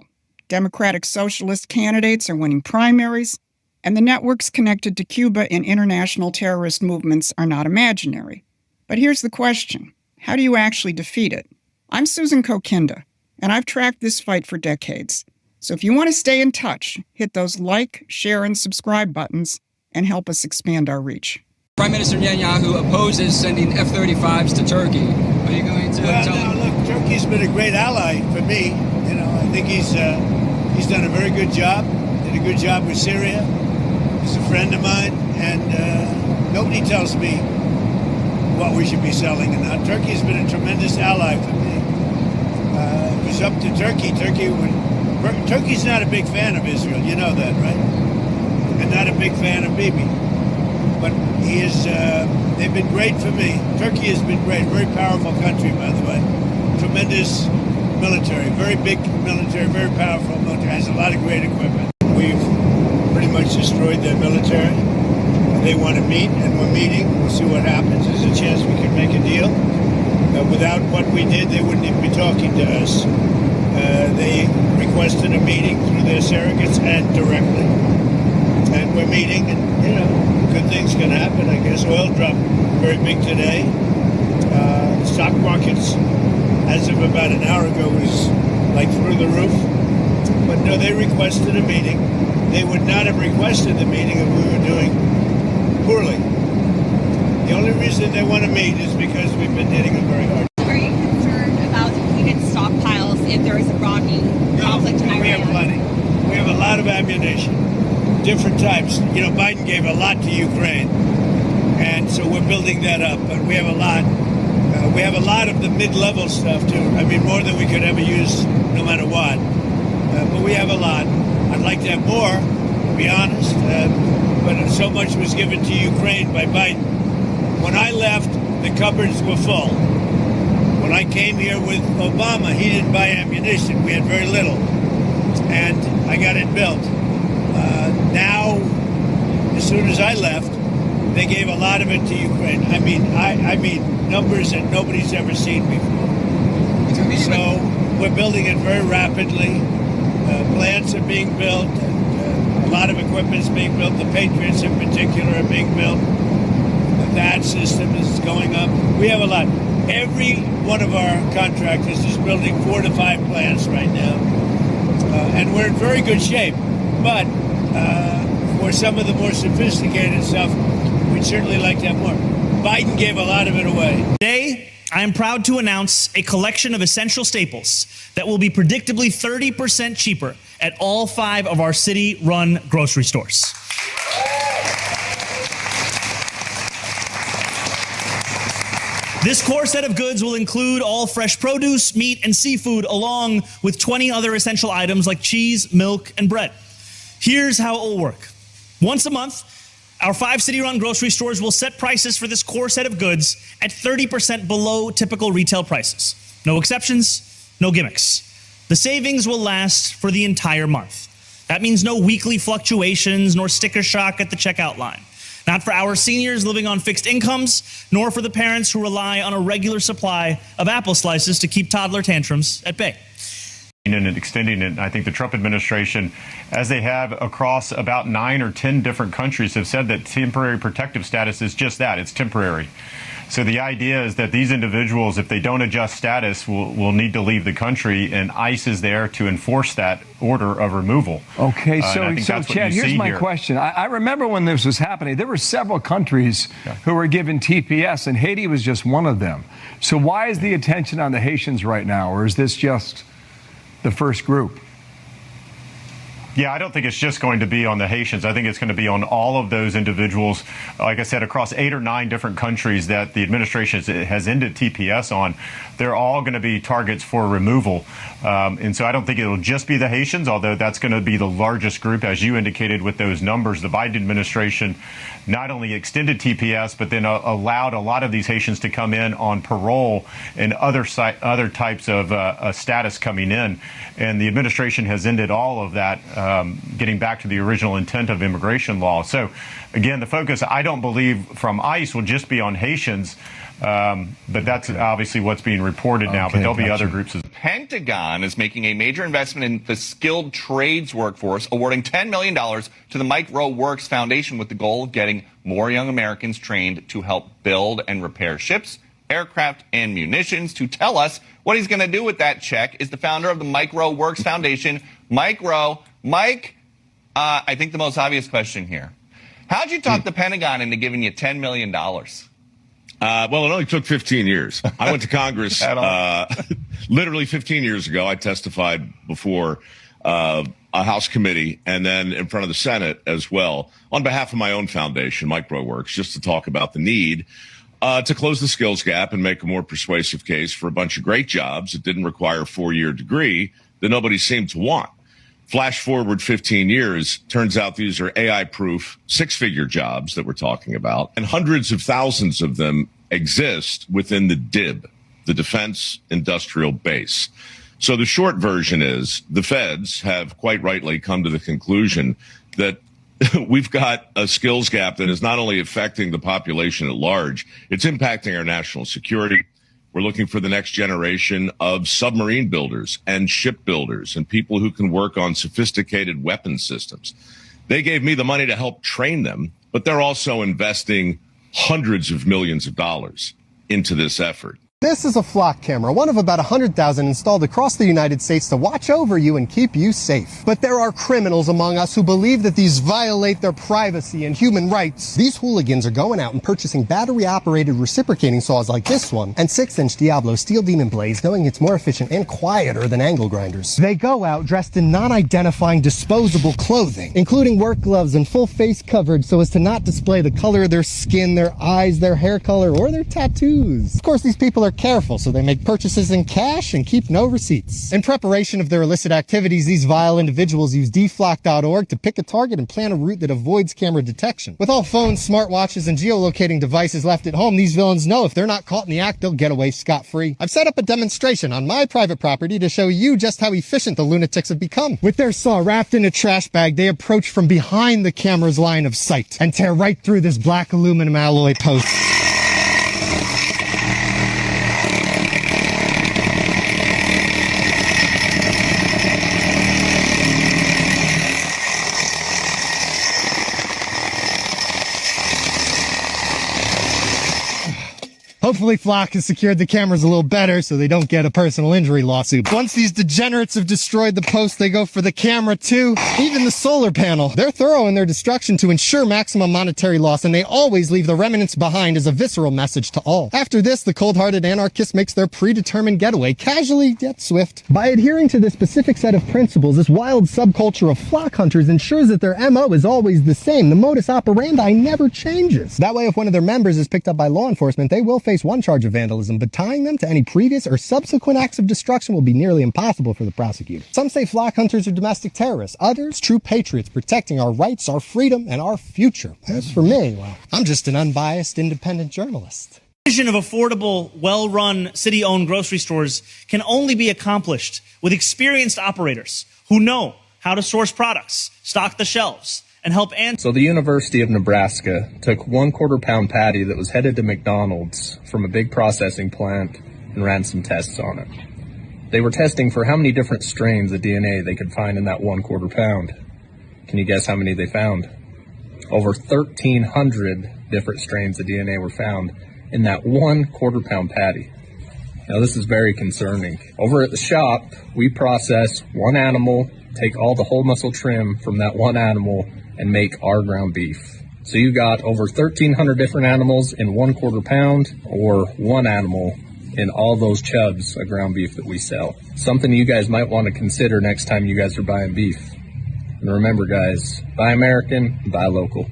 Democratic Socialist candidates are winning primaries, and the networks connected to Cuba in international terrorist movements are not imaginary. But here's the question. How do you actually defeat it? I'm Susan Kokinda, and I've tracked this fight for decades. So if you want to stay in touch, hit those like, share, and subscribe buttons and help us expand our reach. Prime Minister Netanyahu opposes sending F-35s to Turkey. Are you going to tell him? Look, Turkey's been a great ally for me. You know, I think he's done a very good job. Did a good job with Syria. He's a friend of mine, and nobody tells me what we should be selling and not. Turkey's been a tremendous ally for me. It was up to Turkey. Turkey's not a big fan of Israel. You know that, right? And not a big fan of Bibi. But they've been great for me. Turkey has been great. Very powerful country, by the way. Tremendous military. Very big military. Very powerful military. Has a lot of great equipment. We've pretty much destroyed their military. They want to meet, and we're meeting. We'll see what happens. There's a chance we can make a deal. Without what we did, they wouldn't even be talking to us. They requested a meeting through their surrogates and directly. And we're meeting, and, you know, good things can happen, I guess. Oil dropped very big today. Stock markets, as of about an hour ago, was like through the roof. But no, they requested a meeting. They would not have requested the meeting if we were doing poorly. The only reason they want to meet is because we've been hitting them very hard. Are you concerned about depleted stockpiles if there is a broadening conflict in Iran? We have plenty. We have a lot of ammunition, different types. You know, Biden gave a lot to Ukraine, and so we're building that up. But we have a lot. We have a lot of the mid-level stuff too. I mean, more than we could ever use, no matter what. But we have a lot. I'd like to have more, to be honest. but so much was given to Ukraine by Biden. When I left, the cupboards were full. When I came here with Obama, he didn't buy ammunition. We had very little. And I got it built. Now, as soon as I left, they gave a lot of it to Ukraine. I mean, numbers that nobody's ever seen before. So we're building it very rapidly. Plants are being built. And, a lot of equipment's being built. The Patriots in particular are being built. The THAAD system is going up. We have a lot. Every one of our contractors is building 4 to 5 plants right now. And we're in very good shape. But for some of the more sophisticated stuff, we'd certainly like to have more. Biden gave a lot of it away. Today, I am proud to announce a collection of essential staples that will be predictably 30% cheaper at all 5 of our city-run grocery stores. This core set of goods will include all fresh produce, meat, and seafood, along with 20 other essential items like cheese, milk, and bread. Here's how it will work. Once a month, our 5 city-run grocery stores will set prices for this core set of goods at 30% below typical retail prices. No exceptions, no gimmicks. The savings will last for the entire month. That means no weekly fluctuations nor sticker shock at the checkout line. Not for our seniors living on fixed incomes, nor for the parents who rely on a regular supply of apple slices to keep toddler tantrums at bay. And extending it, I think the Trump administration, as they have across about 9 or 10 different countries, have said that temporary protective status is just that, it's temporary. So the idea is that these individuals, if they don't adjust status, will need to leave the country, and ICE is there to enforce that order of removal. Okay, so Chad, here's my question. I remember when this was happening, there were several countries who were given TPS, and Haiti was just one of them. So why is the attention on the Haitians right now, or is this just the first group? Yeah, I don't think it's just going to be on the Haitians. I think it's going to be on all of those individuals, like I said, across 8 or 9 different countries that the administration has ended TPS on. They're all going to be targets for removal. And so I don't think it'll just be the Haitians, although that's going to be the largest group, as you indicated with those numbers. The Biden administration not only extended TPS, but then allowed a lot of these Haitians to come in on parole and other types of status coming in. And the administration has ended all of that, getting back to the original intent of immigration law. So, again, the focus, I don't believe, from ICE will just be on Haitians, but that's obviously what's being reported now. But there'll be other groups as well. Pentagon is making a major investment in the skilled trades workforce, awarding $10 million to the Mike Rowe Works Foundation with the goal of getting more young Americans trained to help build and repair ships, aircraft, and munitions. To tell us what he's going to do with that check is the founder of the Mike Rowe Works Foundation, Mike Rowe. Mike, I think the most obvious question here. How'd you talk the Pentagon into giving you $10 million? Well, it only took 15 years. I went to Congress literally 15 years ago. I testified before a House committee and then in front of the Senate as well on behalf of my own foundation, Mike Rowe Works, just to talk about the need to close the skills gap and make a more persuasive case for a bunch of great jobs that didn't require a 4-year degree that nobody seemed to want. Flash forward 15 years, turns out these are AI-proof 6-figure jobs that we're talking about, and hundreds of thousands of them exist within the DIB, the Defense Industrial Base. So the short version is the feds have quite rightly come to the conclusion that we've got a skills gap that is not only affecting the population at large, it's impacting our national security. We're looking for the next generation of submarine builders and ship builders and people who can work on sophisticated weapon systems. They gave me the money to help train them, but they're also investing hundreds of millions of dollars into this effort. This is a flock camera, one of about 100,000 installed across the United States to watch over you and keep you safe. But there are criminals among us who believe that these violate their privacy and human rights. These hooligans are going out and purchasing battery-operated reciprocating saws like this one and 6-inch Diablo Steel Demon blades, knowing it's more efficient and quieter than angle grinders. They go out dressed in non-identifying disposable clothing, including work gloves and full face coverage so as to not display the color of their skin, their eyes, their hair color, or their tattoos. Of course, these people are are careful, so they make purchases in cash and keep no receipts. In preparation of their illicit activities, these vile individuals use dflock.org to pick a target and plan a route that avoids camera detection. With all phones, smartwatches, and geolocating devices left at home, these villains know if they're not caught in the act, they'll get away scot-free. I've set up a demonstration on my private property to show you just how efficient the lunatics have become. With their saw wrapped in a trash bag, they approach from behind the camera's line of sight and tear right through this black aluminum alloy post. Hopefully Flock has secured the cameras a little better so they don't get a personal injury lawsuit. Once these degenerates have destroyed the post, they go for the camera too, even the solar panel. They're thorough in their destruction to ensure maximum monetary loss, and they always leave the remnants behind as a visceral message to all. After this, the cold-hearted anarchist makes their predetermined getaway, casually yet swift. By adhering to this specific set of principles, this wild subculture of flock hunters ensures that their MO is always the same. The modus operandi never changes. That way, if one of their members is picked up by law enforcement, they will face one charge of vandalism, but tying them to any previous or subsequent acts of destruction will be nearly impossible for the prosecutor. Some say flock hunters are domestic terrorists, others true patriots protecting our rights, our freedom, and our future. As for me, well, I'm just an unbiased, independent journalist. The vision of affordable, well-run, city-owned grocery stores can only be accomplished with experienced operators who know how to source products, stock the shelves, and help answer. So the University of Nebraska took 1/4 pound patty that was headed to McDonald's from a big processing plant and ran some tests on it. They were testing for how many different strains of DNA they could find in that 1/4 pound. Can you guess how many they found? Over 1,300 different strains of DNA were found in that 1/4 pound patty. Now this is very concerning. Over at the shop, we process one animal, take all the whole muscle trim from that one animal, and make our ground beef. So you got over 1,300 different animals in 1/4 pound, or one animal in all those chubs of ground beef that we sell. Something you guys might want to consider next time you guys are buying beef. And remember guys, buy American, buy local.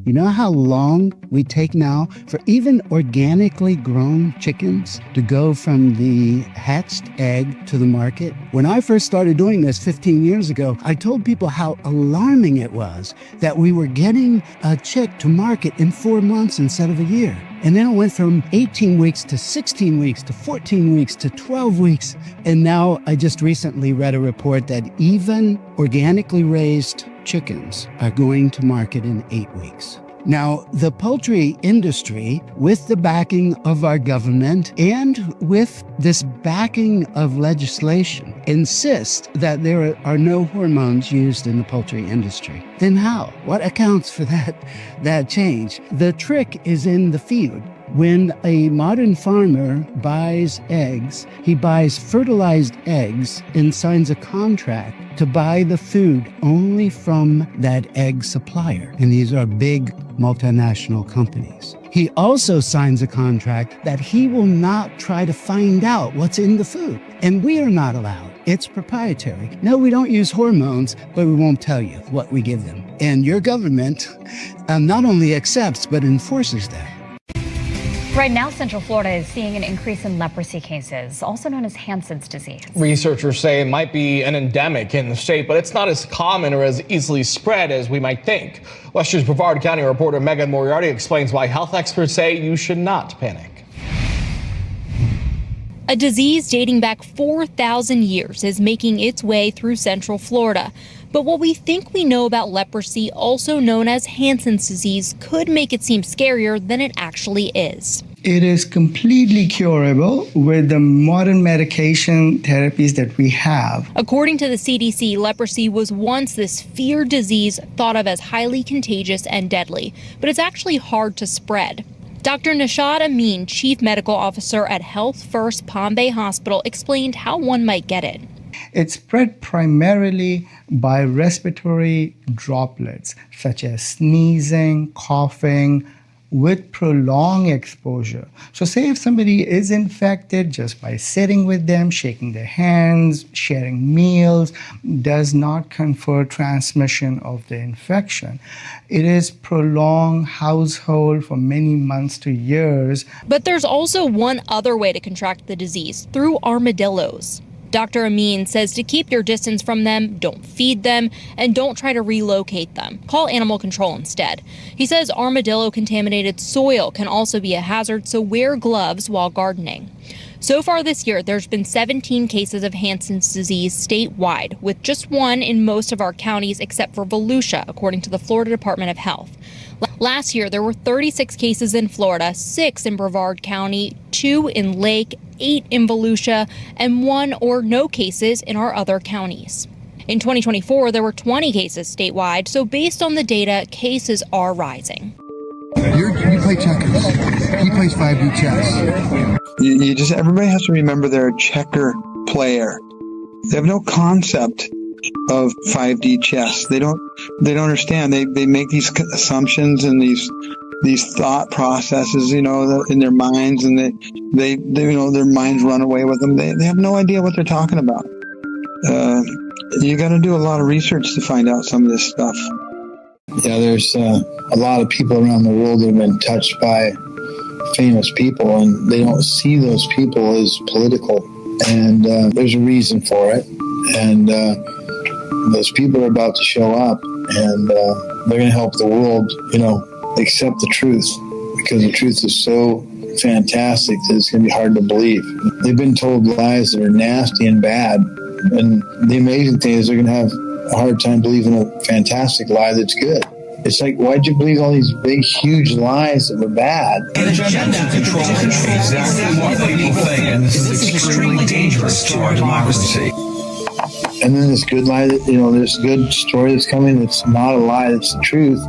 You know how long we take now for even organically grown chickens to go from the hatched egg to the market? When I first started doing this 15 years ago, I told people how alarming it was that we were getting a chick to market in 4 months instead of a year. And then it went from 18 weeks to 16 weeks to 14 weeks to 12 weeks. And now I just recently read a report that even organically raised chickens are going to market in 8 weeks. Now, the poultry industry, with the backing of our government and with this backing of legislation, insists that there are no hormones used in the poultry industry. Then how? What accounts for that change? The trick is in the feed. When a modern farmer buys eggs, he buys fertilized eggs and signs a contract to buy the food only from that egg supplier. And these are big multinational companies. He also signs a contract that he will not try to find out what's in the food. And we are not allowed. It's proprietary. No, we don't use hormones, but we won't tell you what we give them. And your government not only accepts, but enforces that. Right now, Central Florida is seeing an increase in leprosy cases, also known as Hansen's disease. Researchers say it might be an endemic in the state, but it's not as common or as easily spread as we might think. Lester's Brevard County reporter Megan Moriarty explains why health experts say you should not panic. A disease dating back 4,000 years is making its way through Central Florida. But what we think we know about leprosy, also known as Hansen's disease, could make it seem scarier than it actually is. It is completely curable with the modern medication therapies that we have. According to the CDC, leprosy was once this feared disease thought of as highly contagious and deadly, but it's actually hard to spread. Dr. Nashad Amin, Chief Medical Officer at Health First Palm Bay Hospital, explained how one might get it. It's spread primarily by respiratory droplets, such as sneezing, coughing, with prolonged exposure. So say if somebody is infected just by sitting with them, shaking their hands, sharing meals, does not confer transmission of the infection. It is prolonged household for many months to years. But there's also one other way to contract the disease, through armadillos. Dr. Amin says to keep your distance from them, don't feed them, and don't try to relocate them. Call animal control instead. He says armadillo-contaminated soil can also be a hazard, so wear gloves while gardening. So far this year, there's been 17 cases of Hansen's disease statewide, with just one in most of our counties except for Volusia, according to the Florida Department of Health. Last year, there were 36 cases in Florida, 6 in Brevard County, 2 in Lake, 8 in Volusia, and 1 or no cases in our other counties. In 2024, there were 20 cases statewide, so based on the data, cases are rising. You play checkers. He plays 5D chess. You just, everybody has to remember they're a checker player. They have no concept of 5D chess. They don't understand. They make these assumptions and these thought processes, in their minds, and they their minds run away with them. They have no idea what they're talking about. You got to do a lot of research to find out some of this stuff. Yeah, there's a lot of people around the world that have been touched by famous people, and they don't see those people as political. And there's a reason for it. And those people are about to show up, and they're going to help the world, accept the truth, because the truth is so fantastic that it's going to be hard to believe. They've been told lies that are nasty and bad, and the amazing thing is they're going to have a hard time believing a fantastic lie that's good. It's like, why'd you believe all these big, huge lies that were bad? An agenda to control exactly what people think, and this is extremely dangerous to our democracy. And then this good lie, this good story that's coming that's not a lie, that's the truth,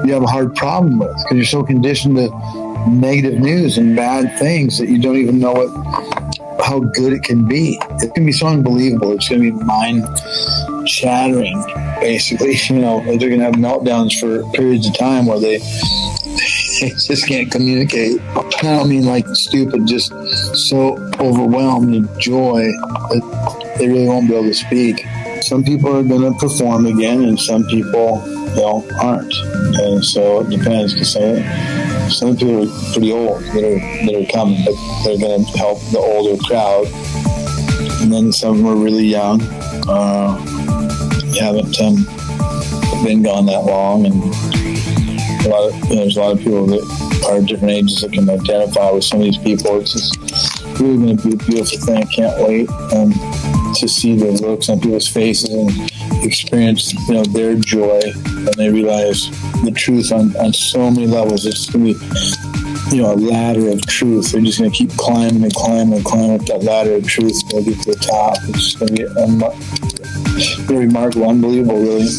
you have a hard problem with, because you're so conditioned to negative news and bad things that you don't even know how good it can be. It can be so unbelievable. It's going to be mind-shattering, basically. They're going to have meltdowns for periods of time where they just can't communicate. I don't mean like stupid, just so overwhelmed with joy that they really won't be able to speak. Some people are going to perform again, and some people, aren't. And so it depends, because some people are pretty old that are coming, but they're going to help the older crowd. And then some of them are really young, haven't been gone that long, and there's a lot of people that are different ages that can identify with some of these people. It's just really going to be a beautiful thing. I can't wait to see the looks on people's faces and experience, their joy when they realize the truth on so many levels. It's going to be, a ladder of truth. They're just going to keep climbing and climbing and climbing up that ladder of truth until they get to the top. It's going to be very remarkable, unbelievable, really.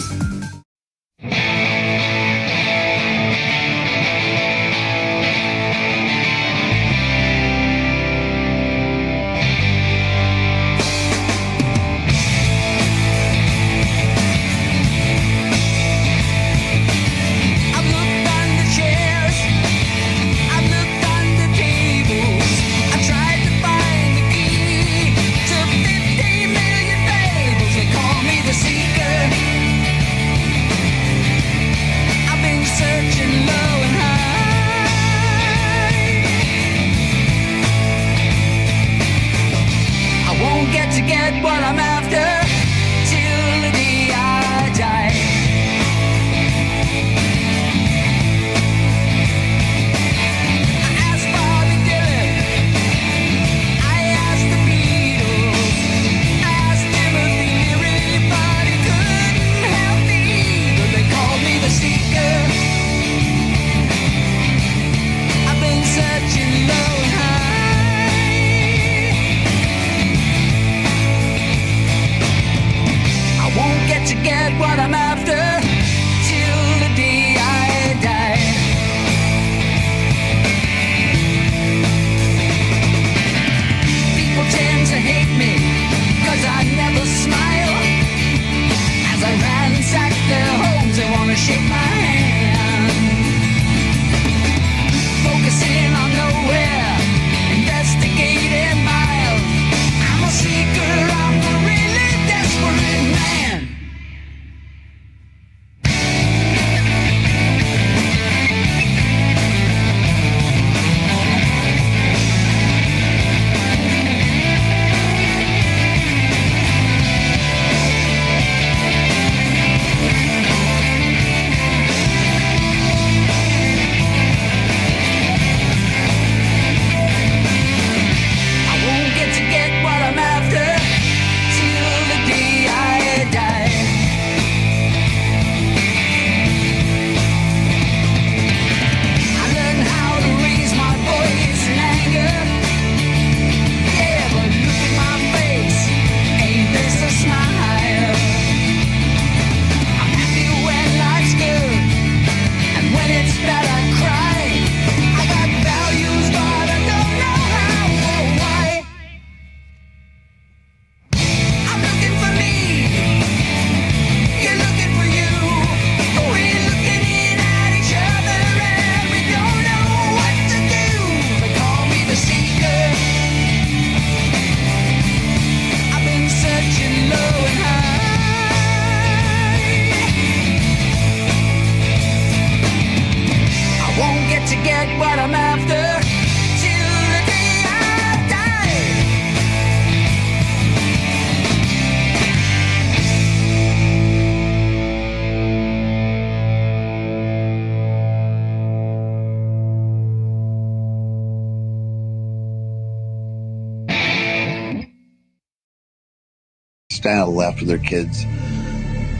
Diana left with her kids,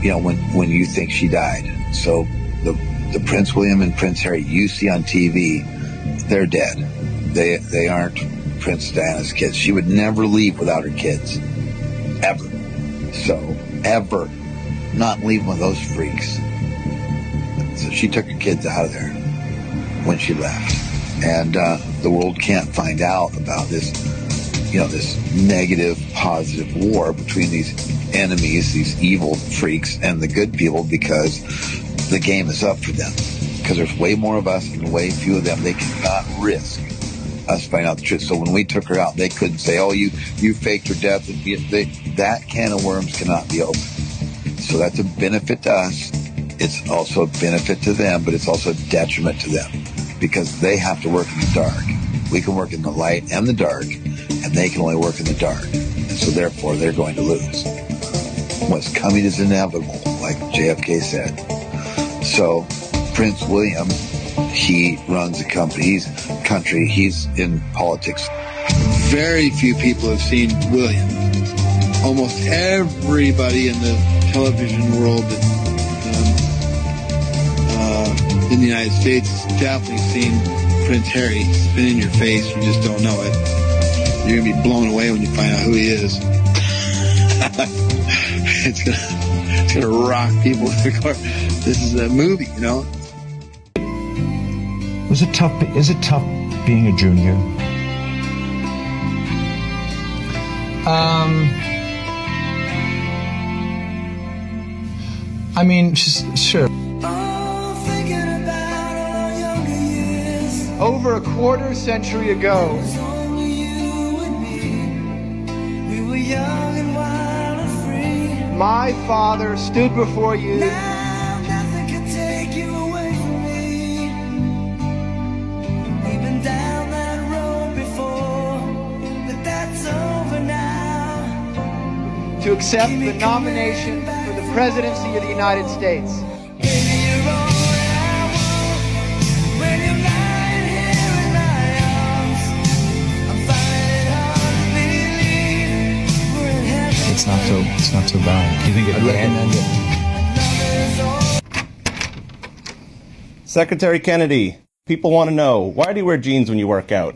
when you think she died. So the Prince William and Prince Harry you see on TV, they're dead. They aren't Princess Diana's kids. She would never leave without her kids. Ever. So, ever. Not leave one of those freaks. So she took her kids out of there when she left. And the world can't find out about this, this negative, positive war between these enemies, these evil freaks, and the good people, because the game is up for them. Because there's way more of us and way few of them. They cannot risk us finding out the truth. So when we took her out, they couldn't say, "Oh, you faked her death." That can of worms cannot be opened. So that's a benefit to us. It's also a benefit to them, but it's also a detriment to them, because they have to work in the dark. We can work in the light and the dark, and they can only work in the dark. And so therefore, they're going to lose. What's coming is inevitable, like JFK said. So Prince William, he runs a country. He's in politics. Very few people have seen William. Almost everybody in the television world in the United States has definitely seen Prince Harry. It's been in your face. You just don't know it. You're going to be blown away when you find out who he is. It's gonna rock people. This is a movie, Is it tough being a junior? Sure. Over a quarter century ago, my father stood before you. Nothing can take you away from me. We've been down that road before, but that's over now. To accept the nomination for the presidency of the United States. It's not so bad. You think it Secretary Kennedy, people want to know, why do you wear jeans when you work out?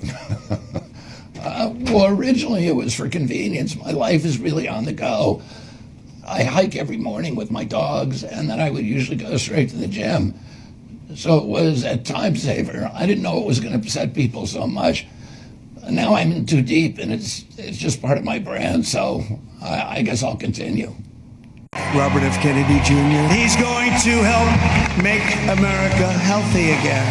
Well, originally it was for convenience. My life is really on the go. I hike every morning with my dogs, and then I would usually go straight to the gym. So it was a time saver. I didn't know it was going to upset people so much. Now I'm in too deep, and it's just part of my brand, so I guess I'll continue. Robert F. Kennedy Jr. He's going to help make America healthy again.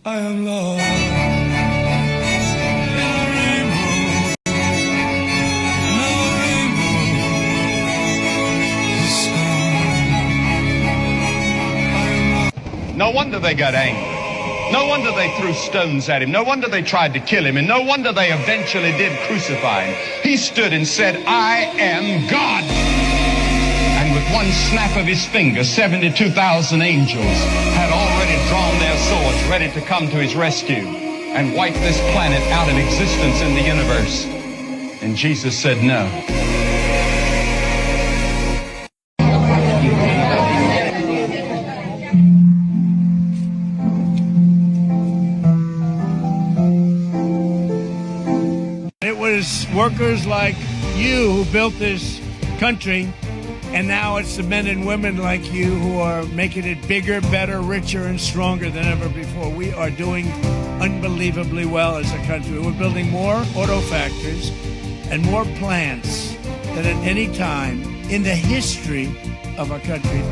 I am lost. No wonder they got angry. No wonder they threw stones at him. No wonder they tried to kill him. And no wonder they eventually did crucify him. He stood and said, "I am God." And with one snap of his finger, 72,000 angels had already drawn their swords, ready to come to his rescue and wipe this planet out of existence in the universe. And Jesus said no. It was workers like you who built this country And now it's the men and women like you who are making it bigger, better, richer, and stronger than ever before. We are doing unbelievably well as a country. We're building more auto factories and more plants than at any time in the history of our country.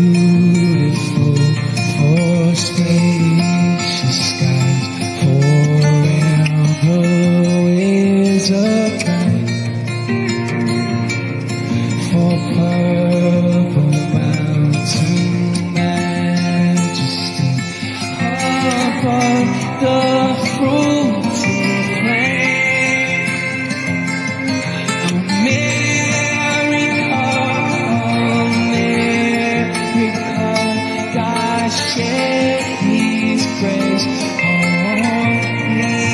Beautiful for spacious skies, forever is a time for purple mountain majesty above the fruits of rain. God shed His grace on me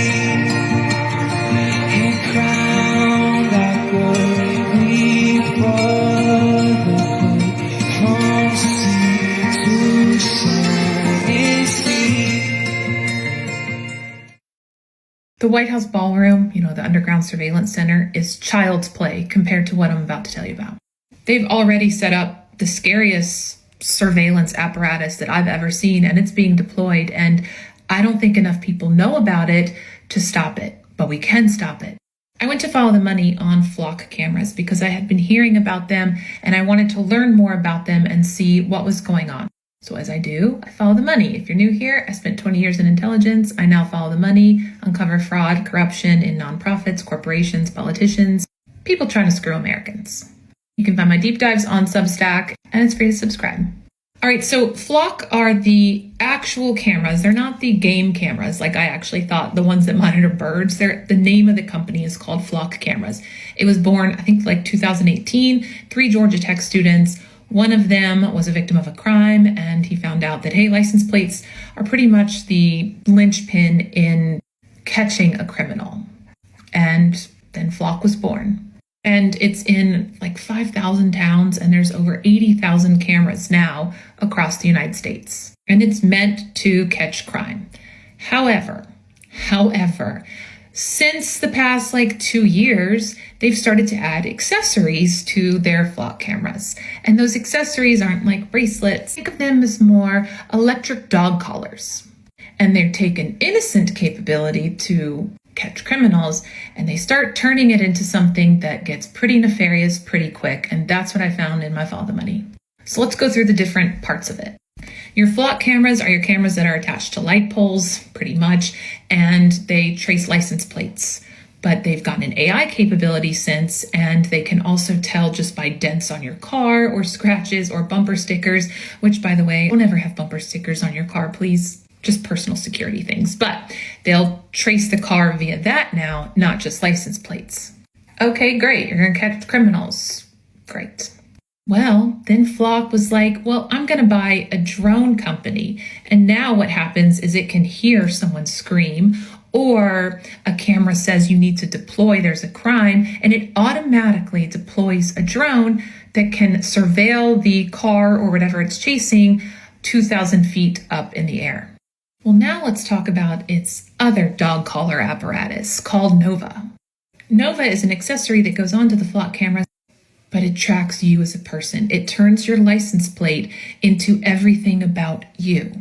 and crowned our glory brotherhood from sea to shining sea. The White House ballroom, the underground surveillance center, is child's play compared to what I'm about to tell you about. They've already set up the scariest surveillance apparatus that I've ever seen, and it's being deployed, and I don't think enough people know about it to stop it, but we can stop it. I went to follow the money on Flock cameras because I had been hearing about them and I wanted to learn more about them and see what was going on. So as I do, I follow the money. If you're new here, I spent 20 years in intelligence. I now follow the money, uncover fraud, corruption in nonprofits, corporations, politicians, people trying to screw Americans. You can find my deep dives on Substack, and it's free to subscribe. All right, so Flock are the actual cameras. They're not the game cameras like I actually thought, the ones that monitor birds. The name of the company is called Flock Cameras. It was born, I think, 2018. 3 Georgia Tech students. One of them was a victim of a crime, and he found out that, hey, license plates are pretty much the linchpin in catching a criminal. And then Flock was born. And it's in 5,000 towns, and there's over 80,000 cameras now across the United States. And it's meant to catch crime. However, since the past 2 years, they've started to add accessories to their Flock cameras. And those accessories aren't like bracelets. Think of them as more electric dog collars. And they're taken innocent capability to catch criminals, and they start turning it into something that gets pretty nefarious pretty quick. And that's what I found in my Follow the Money. So let's go through the different parts of it. Your Flock cameras are your cameras that are attached to light poles, pretty much, and they trace license plates. But they've gotten an AI capability since, and they can also tell just by dents on your car or scratches or bumper stickers, which, by the way, don't ever have bumper stickers on your car, please. Just personal security things. But they'll trace the car via that now, not just license plates. Okay, great. You're going to catch criminals. Great. Well, then Flock was like, well, I'm going to buy a drone company. And now what happens is it can hear someone scream, or a camera says you need to deploy, there's a crime, and it automatically deploys a drone that can surveil the car or whatever it's chasing 2,000 feet up in the air. Well, now let's talk about its other dog collar apparatus called Nova. Nova is an accessory that goes onto the Flock camera, but it tracks you as a person. It turns your license plate into everything about you.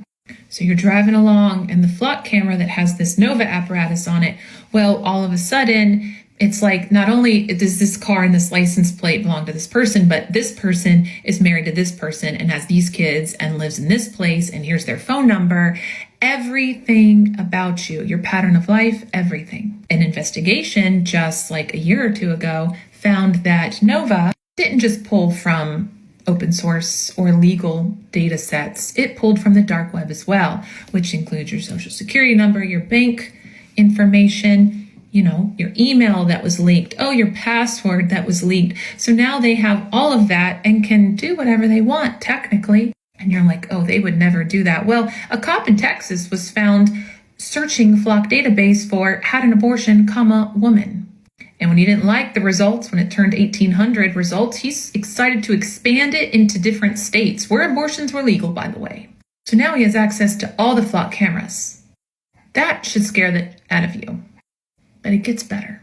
So you're driving along, and the Flock camera that has this Nova apparatus on it, well, all of a sudden, it's like not only does this car and this license plate belong to this person, but this person is married to this person and has these kids and lives in this place, and here's their phone number. Everything about you, your pattern of life, everything. An investigation just a year or two ago found that Nova didn't just pull from open source or legal data sets. It pulled from the dark web as well, which includes your social security number, your bank information, your email that was leaked, your password that was leaked. So now they have all of that and can do whatever they want, technically. And you're like, they would never do that. Well, a cop in Texas was found searching Flock database for had an abortion, woman. And when he didn't like the results, when it turned 1,800 results, he's excited to expand it into different states where abortions were legal, by the way. So now he has access to all the Flock cameras. That should scare the out of you. But it gets better.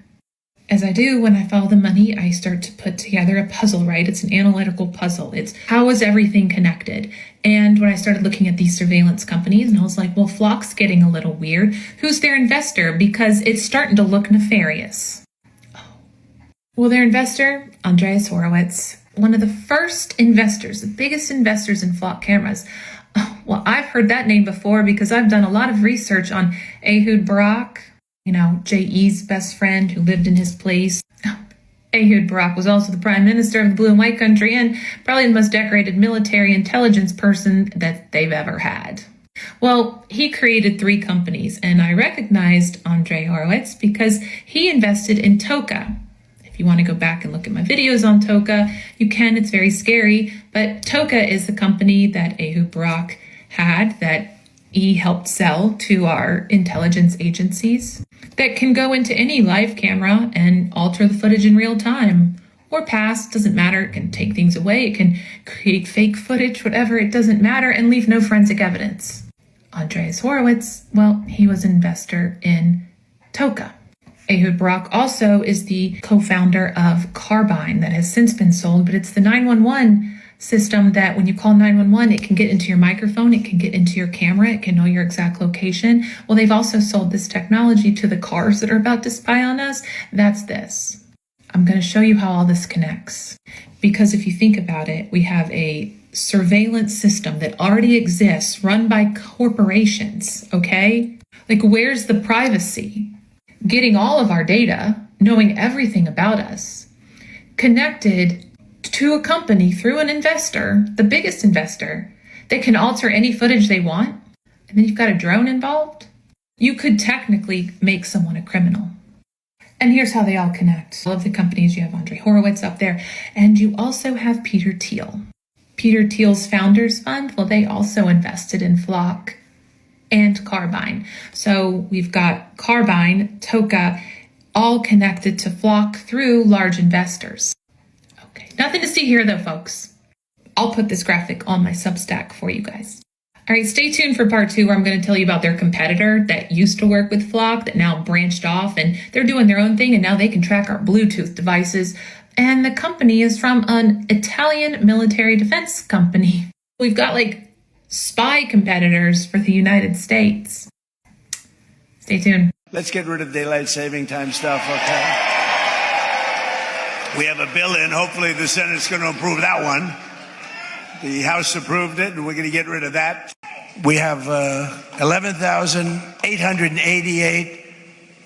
As I do when I follow the money, I start to put together a puzzle, right? It's an analytical puzzle. It's how is everything connected? And when I started looking at these surveillance companies, and I was like, well, Flock's getting a little weird. Who's their investor? Because it's starting to look nefarious. Well, their investor, Andreas Horowitz, one of the first investors, the biggest investors in Flock cameras. Well, I've heard that name before because I've done a lot of research on Ehud Barak, J.E.'s best friend who lived in his place. Ehud Barak was also the prime minister of the blue and white country and probably the most decorated military intelligence person that they've ever had. Well, he created 3 companies, and I recognized Andre Horowitz because he invested in Toka. If you want to go back and look at my videos on Toka, you can. It's very scary. But Toka is the company that Ehud Barak had that he helped sell to our intelligence agencies that can go into any live camera and alter the footage in real time or past. Doesn't matter. It can take things away. It can create fake footage, whatever. It doesn't matter, and leave no forensic evidence. Andreas Horowitz, well, he was an investor in Toka. Ehud Barak also is the co-founder of Carbine that has since been sold, but it's the 911 system that when you call 911, it can get into your microphone, it can get into your camera, it can know your exact location. Well, they've also sold this technology to the cars that are about to spy on us. That's this. I'm going to show you how all this connects. Because if you think about it, we have a surveillance system that already exists run by corporations, okay? Like, where's the privacy? Getting all of our data, knowing everything about us, connected to a company through an investor, the biggest investor, that can alter any footage they want, and then you've got a drone involved, you could technically make someone a criminal. And here's how they all connect. All of the companies, you have Andre Horowitz up there, and you also have Peter Thiel. Peter Thiel's Founders Fund, well, they also invested in Flock and Carbine. So we've got Carbine, Toka, all connected to Flock through large investors. Okay, nothing to see here though, folks. I'll put this graphic on my Substack for you guys. All right, stay tuned for part 2 where I'm going to tell you about their competitor that used to work with Flock that now branched off and they're doing their own thing and now they can track our Bluetooth devices. And the company is from an Italian military defense company. We've got spy competitors for the United States. Stay tuned. Let's get rid of daylight saving time stuff, okay? We have a bill in. Hopefully the Senate's going to approve that one. The House approved it, and we're going to get rid of that. We have 11,888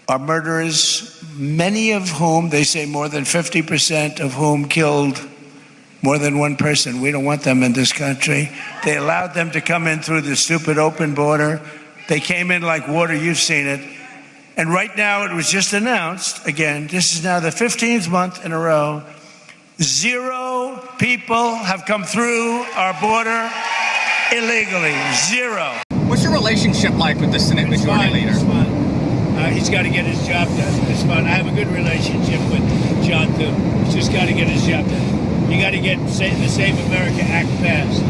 are murderers, many of whom, they say more than 50% of whom killed more than one person. We don't want them in this country. They allowed them to come in through the stupid open border. They came in like water. You've seen it. And right now, it was just announced, again, this is now the 15th month in a row, 0 people have come through our border illegally. 0. What's your relationship like with the Senate Majority Leader? It's fine. He's got to get his job done. It's fun. I have a good relationship with John, too. He's just got to get his job done. You got to get the Save America Act passed.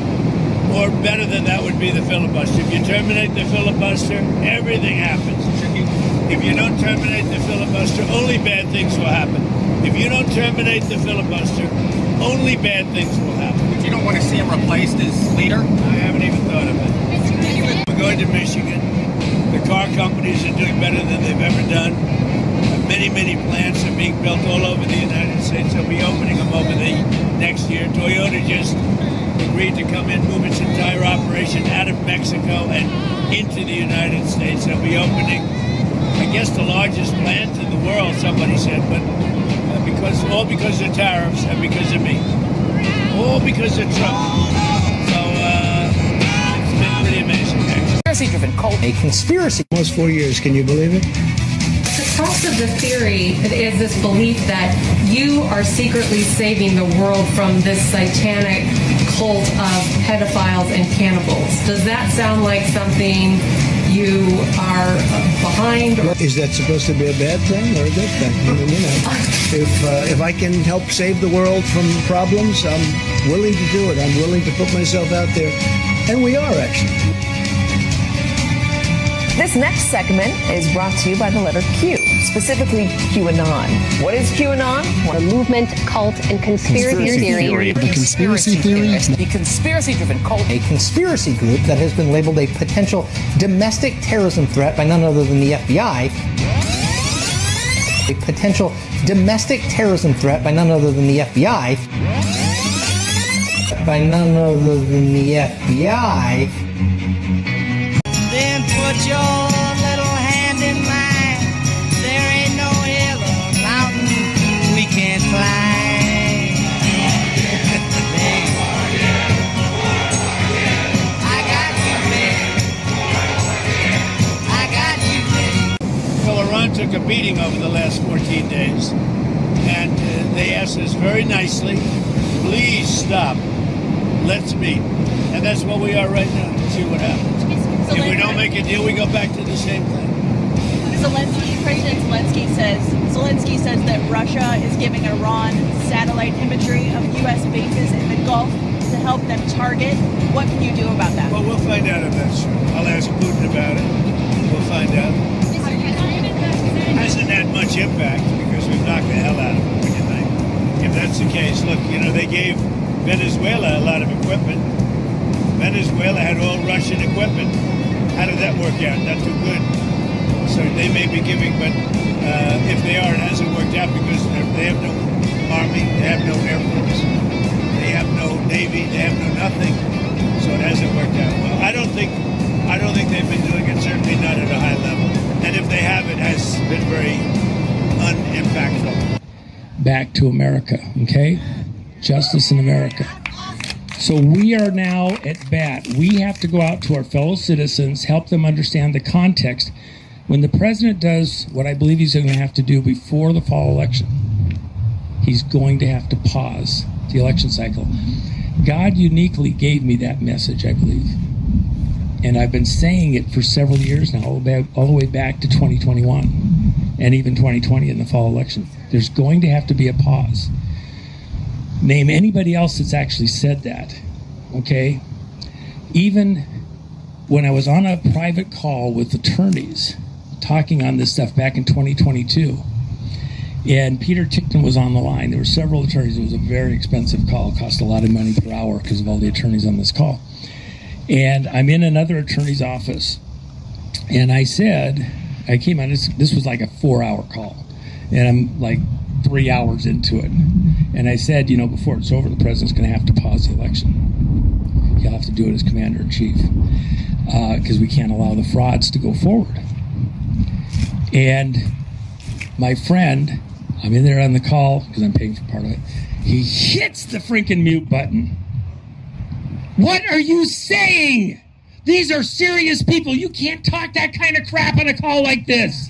Or better than that would be the filibuster. If you terminate the filibuster, everything happens. If you don't terminate the filibuster, only bad things will happen. If you don't terminate the filibuster, only bad things will happen. But you don't want to see him replaced as leader? I haven't even thought of it. We're going to Michigan. The car companies are doing better than they've ever done. Many, many plants are being built all over the United States. They'll be opening them over the next year. Toyota just agreed to come in, move its entire operation out of Mexico and into the United States. They'll be opening, I guess, the largest plant in the world, somebody said, but all because of tariffs and because of me. All because of Trump. So it's been pretty amazing, actually. Conspiracy-driven cult. A conspiracy. Almost 4 years, can you believe it? crux of the theory is this belief that you are secretly saving the world from this satanic cult of pedophiles and cannibals. Does that sound like something you are behind? Is that supposed to be a bad thing or a good thing? I mean, you know, if I can help save the world from problems, I'm willing to do it. I'm willing to put myself out there. And we are, actually. This next segment is brought to you by the letter Q, specifically QAnon. What is QAnon? A movement, cult, and conspiracy theory. The conspiracy theory. The conspiracy-driven cult. A conspiracy group that has been labeled a potential domestic terrorism threat by none other than the FBI. A potential domestic terrorism threat by none other than the FBI. By none other than the FBI. Then put your little hand in mine. There ain't no hill or mountain we can't climb. I got you, babe. I got you, babe. Well, Iran took a beating over the last 14 days, and they asked us very nicely, please stop. Let's meet. And that's what we are right now. See what happens. If we don't make a deal, we go back to the same thing. President Zelensky says that Russia is giving Iran satellite imagery of U.S. bases in the Gulf to help them target. What can you do about that? Well, we'll find out if that's true. I'll ask Putin about it. We'll find out. Hasn't had much impact because we've knocked the hell out of them. What do you think? If that's the case, look, you know, they gave Venezuela a lot of equipment. Venezuela had all Russian equipment. How did that work out? Not too good. So they may be giving, but if they are, it hasn't worked out because they have no army, they have no air force, they have no navy, they have no nothing. So it hasn't worked out well. I don't think they've been doing it. Certainly not at a high level. And if they have, it has been very unimpactful. Back to America, okay? Justice in America. So we are now at bat. We have to go out to our fellow citizens, help them understand the context. When the president does what I believe he's going to have to do before the fall election, he's going to have to pause the election cycle. God uniquely gave me that message, I believe. And I've been saying it for several years now, all the way back to 2021 and even 2020 in the fall election. There's going to have to be a pause. Name anybody else that's actually said that, okay? Even when I was on a private call with attorneys talking on this stuff back in 2022, and Peter Tickton was on the line. There were several attorneys. It was a very expensive call. It cost a lot of money per hour because of all the attorneys on this call. And I'm in another attorney's office, and I came on, this was like a 4-hour call, and I'm like 3 hours into it. And I said, before it's over, the president's going to have to pause the election. He'll have to do it as commander-in-chief because we can't allow the frauds to go forward. And my friend, I'm in there on the call because I'm paying for part of it. He hits the freaking mute button. What are you saying? These are serious people. You can't talk that kind of crap on a call like this.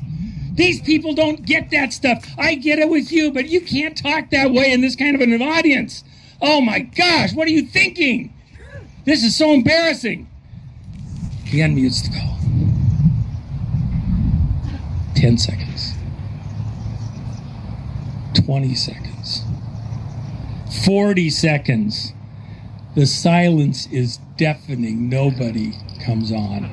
These people don't get that stuff. I get it with you, but you can't talk that way in this kind of an audience. Oh my gosh, what are you thinking? This is so embarrassing. He unmutes the call. 10 seconds. 20 seconds. 40 seconds. The silence is deafening. Nobody comes on.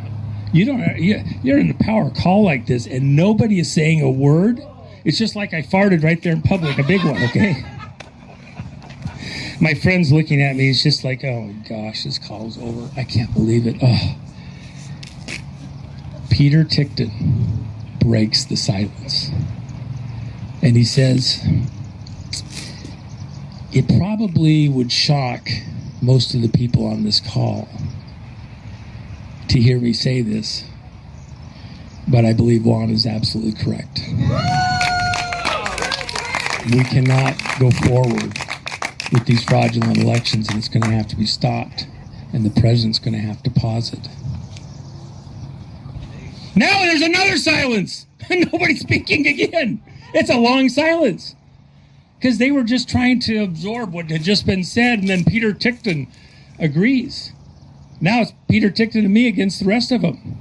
You're in a power call like this and nobody is saying a word. It's just like I farted right there in public, a big one, okay? My friend's looking at me. He's just like, oh my gosh, this call is over. I can't believe it. Oh. Peter Tickton breaks the silence. And he says, it probably would shock most of the people on this call to hear me say this, but I believe Juan is absolutely correct. We cannot go forward with these fraudulent elections, and it's going to have to be stopped, and the president's going to have to pause it. Now there's another silence. Nobody's speaking again. It's a long silence. Because they were just trying to absorb what had just been said, and then Peter Tickton agrees. Now it's Peter Tickton and me against the rest of them.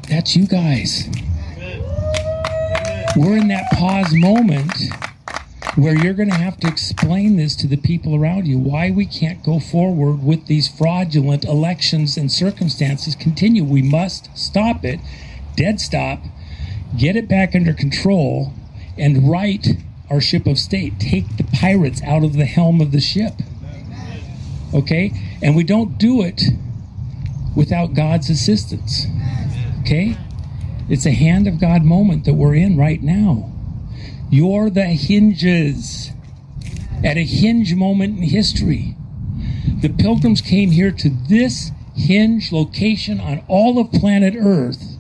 That's you guys. We're in that pause moment where you're going to have to explain this to the people around you, why we can't go forward with these fraudulent elections and circumstances continue. We must stop it, dead stop, get it back under control, and right our ship of state. Take the pirates out of the helm of the ship. Okay? And we don't do it without God's assistance. Okay? It's a hand of God moment that we're in right now. You're the hinges at a hinge moment in history. The Pilgrims came here to this hinge location on all of planet Earth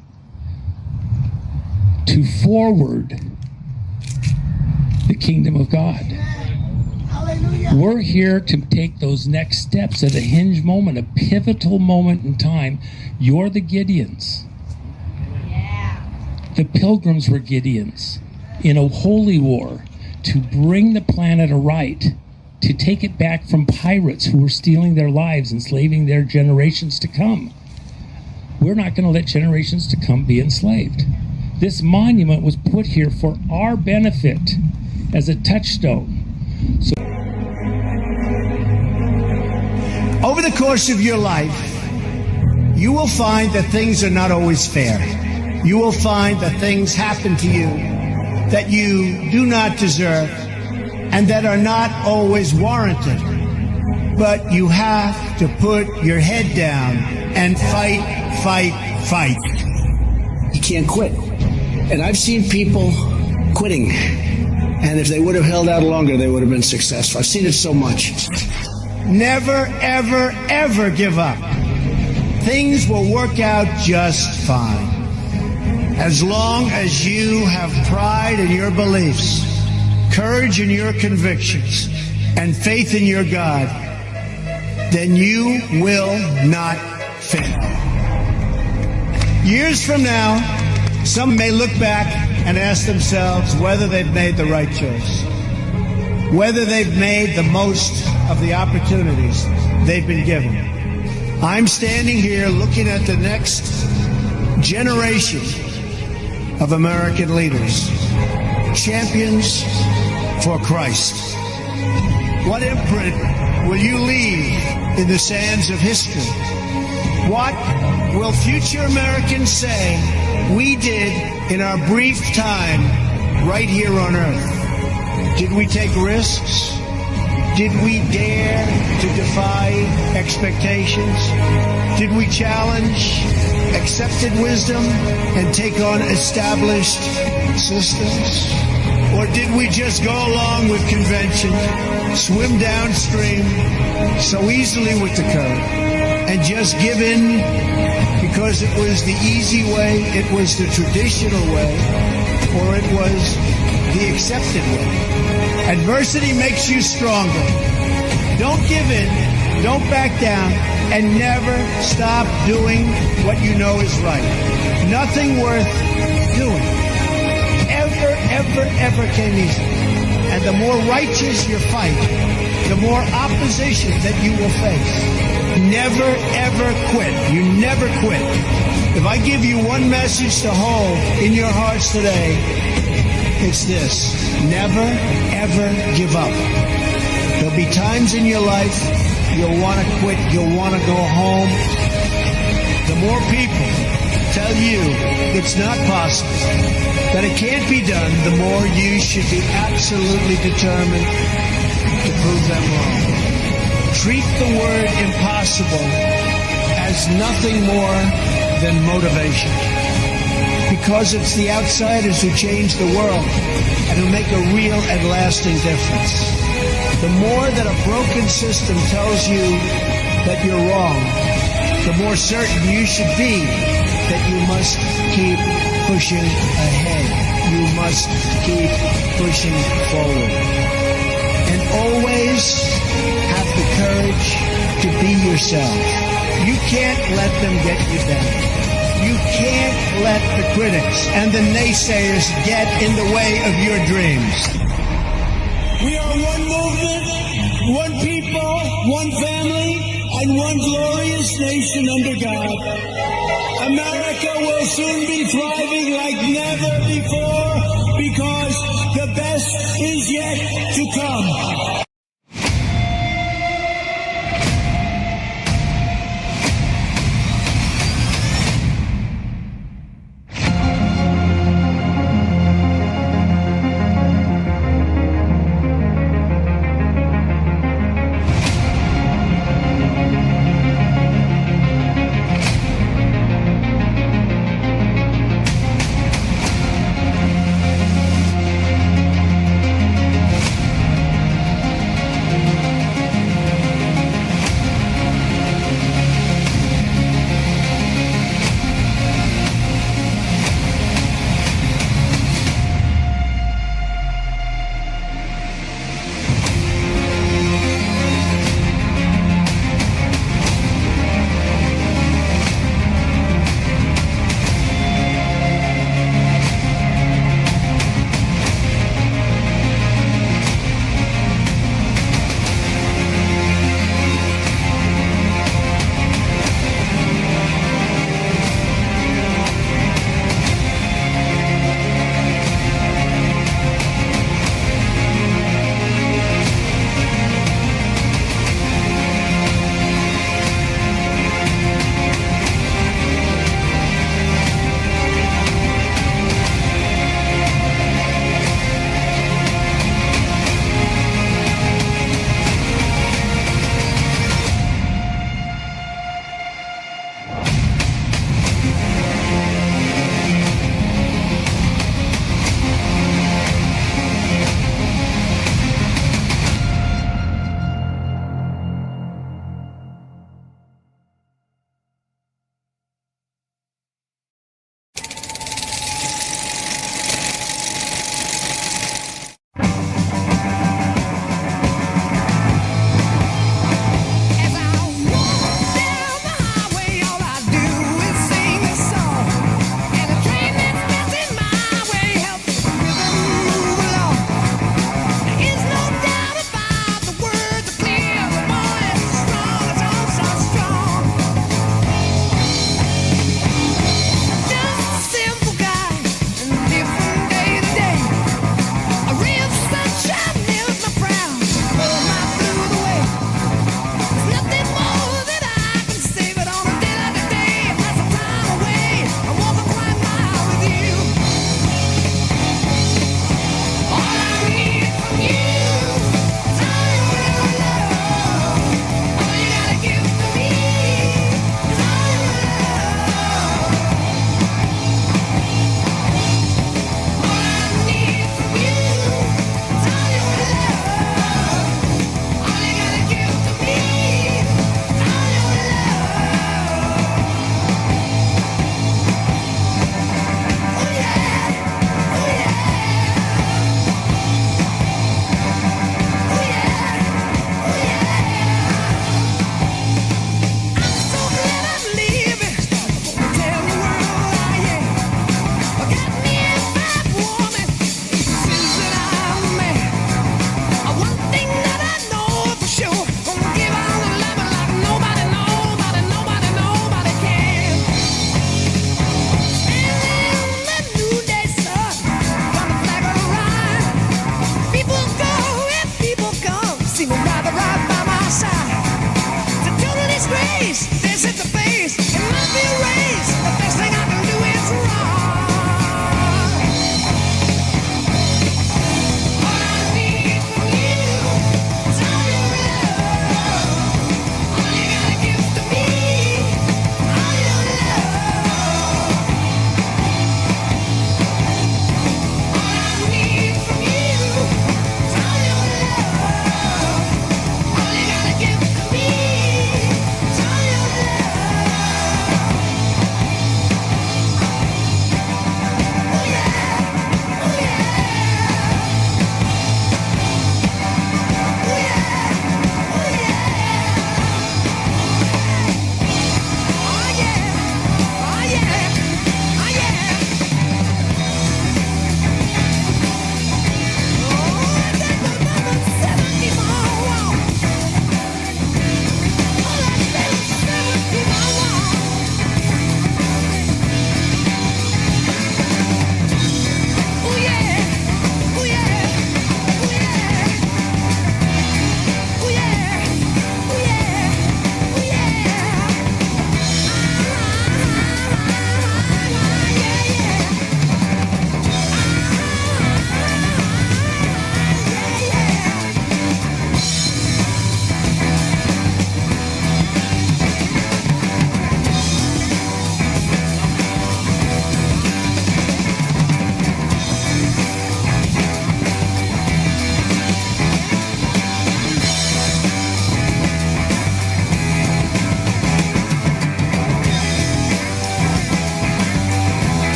to forward the kingdom of God. We're here to take those next steps at a hinge moment, a pivotal moment in time. You're the Gideons. The Pilgrims were Gideons in a holy war to bring the planet aright, to take it back from pirates who were stealing their lives, enslaving their generations to come. We're not going to let generations to come be enslaved. This monument was put here for our benefit as a touchstone. So Over the course of your life, you will find that things are not always fair. You will find that things happen to you that you do not deserve and that are not always warranted. But you have to put your head down and fight. You can't quit. And I've seen people quitting. And if they would have held out longer, they would have been successful. I've seen it so much. Never, ever, ever give up. Things will work out just fine. As long as you have pride in your beliefs, courage in your convictions, and faith in your God, then you will not fail. Years from now, some may look back and ask themselves whether they've made the right choice, whether they've made the most of the opportunities they've been given. I'm standing here looking at the next generation of American leaders, champions for Christ. What imprint will you leave in the sands of history? What will future Americans say we did in our brief time right here on Earth? Did we take risks? Did we dare to defy expectations? Did we challenge accepted wisdom and take on established systems? Or did we just go along with convention, swim downstream so easily with the current, and just give in because it was the easy way, it was the traditional way, or it was the accepted way? Adversity makes you stronger. Don't give in, don't back down, and never stop doing what you know is right. Nothing worth doing ever came easy. And the more righteous your fight, the more opposition that you will face. Never, ever quit. You never quit. If I give you one message to hold in your hearts today, it's this: never, ever give up. There'll be times in your life you'll want to quit, you'll want to go home. The more people tell you it's not possible, that it can't be done, the more you should be absolutely determined to prove them wrong. Treat the word impossible as nothing more than motivation. Because it's the outsiders who change the world and who make a real and lasting difference. The more that a broken system tells you that you're wrong, the more certain you should be that you must keep pushing ahead. You must keep pushing forward. And always have the courage to be yourself. You can't let them get you down. You can't let the critics and the naysayers get in the way of your dreams. We are one movement, one people, one family, and one glorious nation under God. America will soon be thriving like never before because the best is yet to come.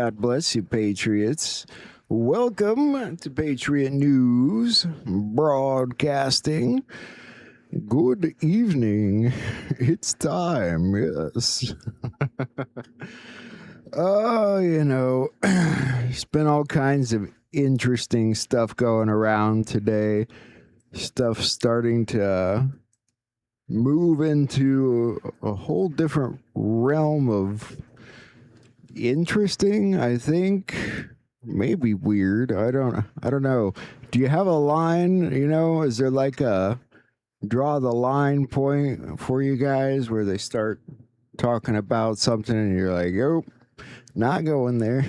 God bless you, Patriots. Welcome to Patriot News Broadcasting. Good evening. It's time, yes. Oh, there's been all kinds of interesting stuff going around today. Stuff starting to move into a whole different realm of interesting, I think. Maybe weird. I don't know. Do you have a line, is there like a draw the line point for you guys where they start talking about something and you're like, oh, not going there?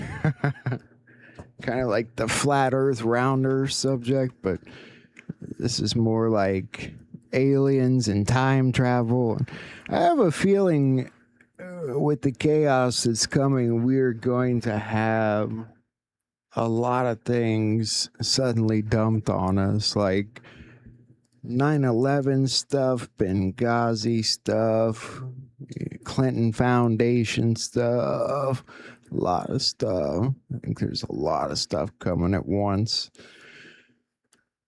Kind of like the flat earth round earth subject, but this is more like aliens and time travel. I have a feeling with the chaos that's coming, we're going to have a lot of things suddenly dumped on us, like 9/11 stuff, Benghazi stuff, Clinton Foundation stuff, a lot of stuff. I think there's a lot of stuff coming at once.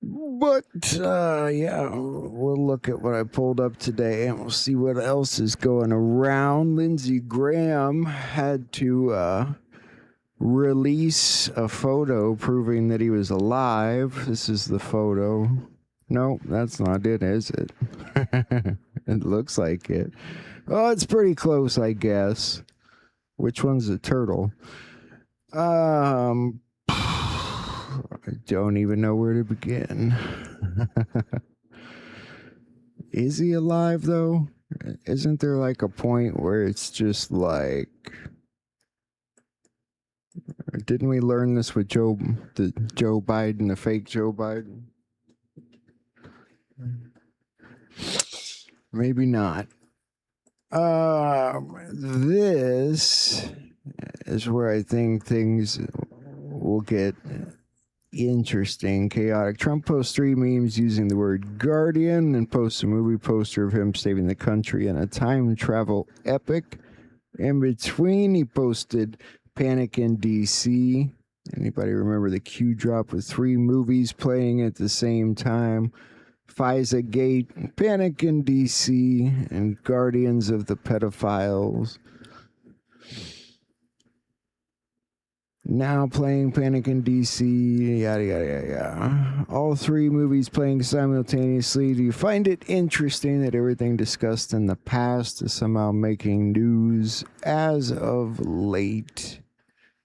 But, we'll look at what I pulled up today and we'll see what else is going around. Lindsey Graham had to release a photo proving that he was alive. This is the photo. No, that's not it, is it? It looks like it. Oh, it's pretty close, I guess. Which one's the turtle? I don't even know where to begin. Is he alive, though? Isn't there like a point where it's just like... Didn't we learn this with Joe Biden, the fake Joe Biden? Maybe not. This is where I think things will get interesting, chaotic. Trump posts 3 memes using the word Guardian and posts a movie poster of him saving the country in a time travel epic. In between, he posted Panic in DC. Anybody remember the Q drop with 3 movies playing at the same time? FISA Gate, Panic in DC, and Guardians of the Pedophiles. Now playing Panic in DC, yada, yada, yada. All 3 movies playing simultaneously. Do you find it interesting that everything discussed in the past is somehow making news as of late?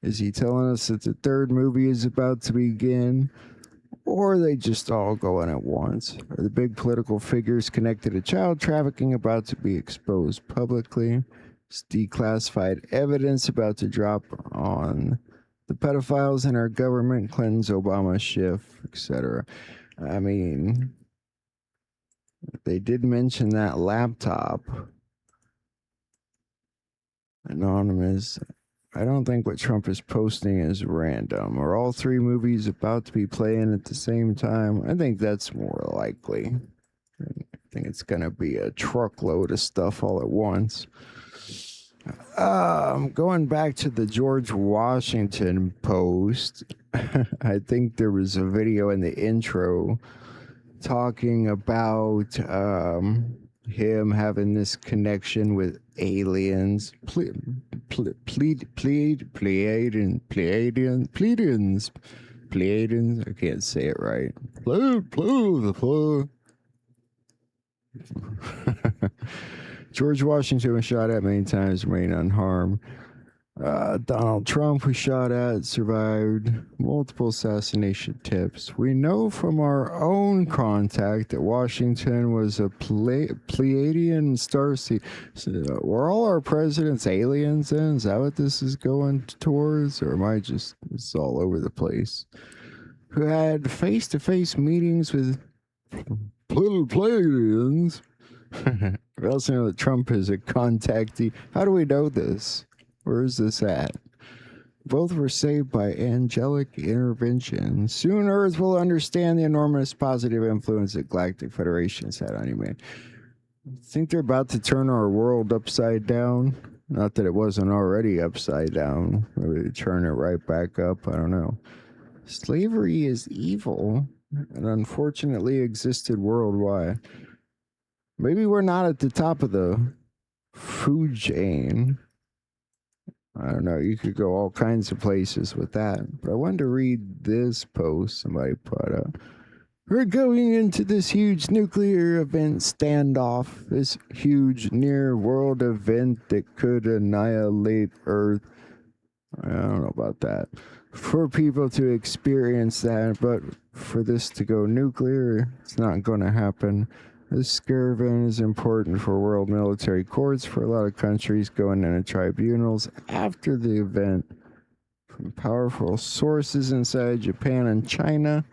Is he telling us that the 3rd movie is about to begin? Or are they just all going at once? Are the big political figures connected to child trafficking about to be exposed publicly? Is declassified evidence about to drop on the pedophiles in our government, Clinton's Obama shift, etc.? I mean, they did mention that laptop. Anonymous. I don't think what Trump is posting is random. Are all 3 movies about to be playing at the same time? I think that's more likely. I think it's going to be a truckload of stuff all at once. Going back to the George Washington post, I think there was a video in the intro talking about him having this connection with aliens, Pleiadians. I can't say it right. George Washington was shot at many times, remained unharmed. Donald Trump was shot at, survived multiple assassination attempts. We know from our own contact that Washington was a Pleiadian starseed. So, were all our presidents aliens then? Is that what this is going towards? Or am I just, it's all over the place? Who had face-to-face meetings with Pleiadians? We also know that Trump is a contactee. How do we know this? Where is this at? Both were saved by angelic intervention. Soon Earth will understand the enormous positive influence that Galactic Federation has had on humanity. Think they're about to turn our world upside down? Not that it wasn't already upside down. Maybe they turn it right back up. I don't know. Slavery is evil and unfortunately existed worldwide. Maybe we're not at the top of the food chain. I don't know. You could go all kinds of places with that. But I wanted to read this post somebody put up. We're going into this huge nuclear event standoff, this huge near world event that could annihilate Earth. I don't know about that. For people to experience that, but for this to go nuclear, it's not going to happen. This scare event is important for world military courts, for a lot of countries going into tribunals after the event. From powerful sources inside Japan and China,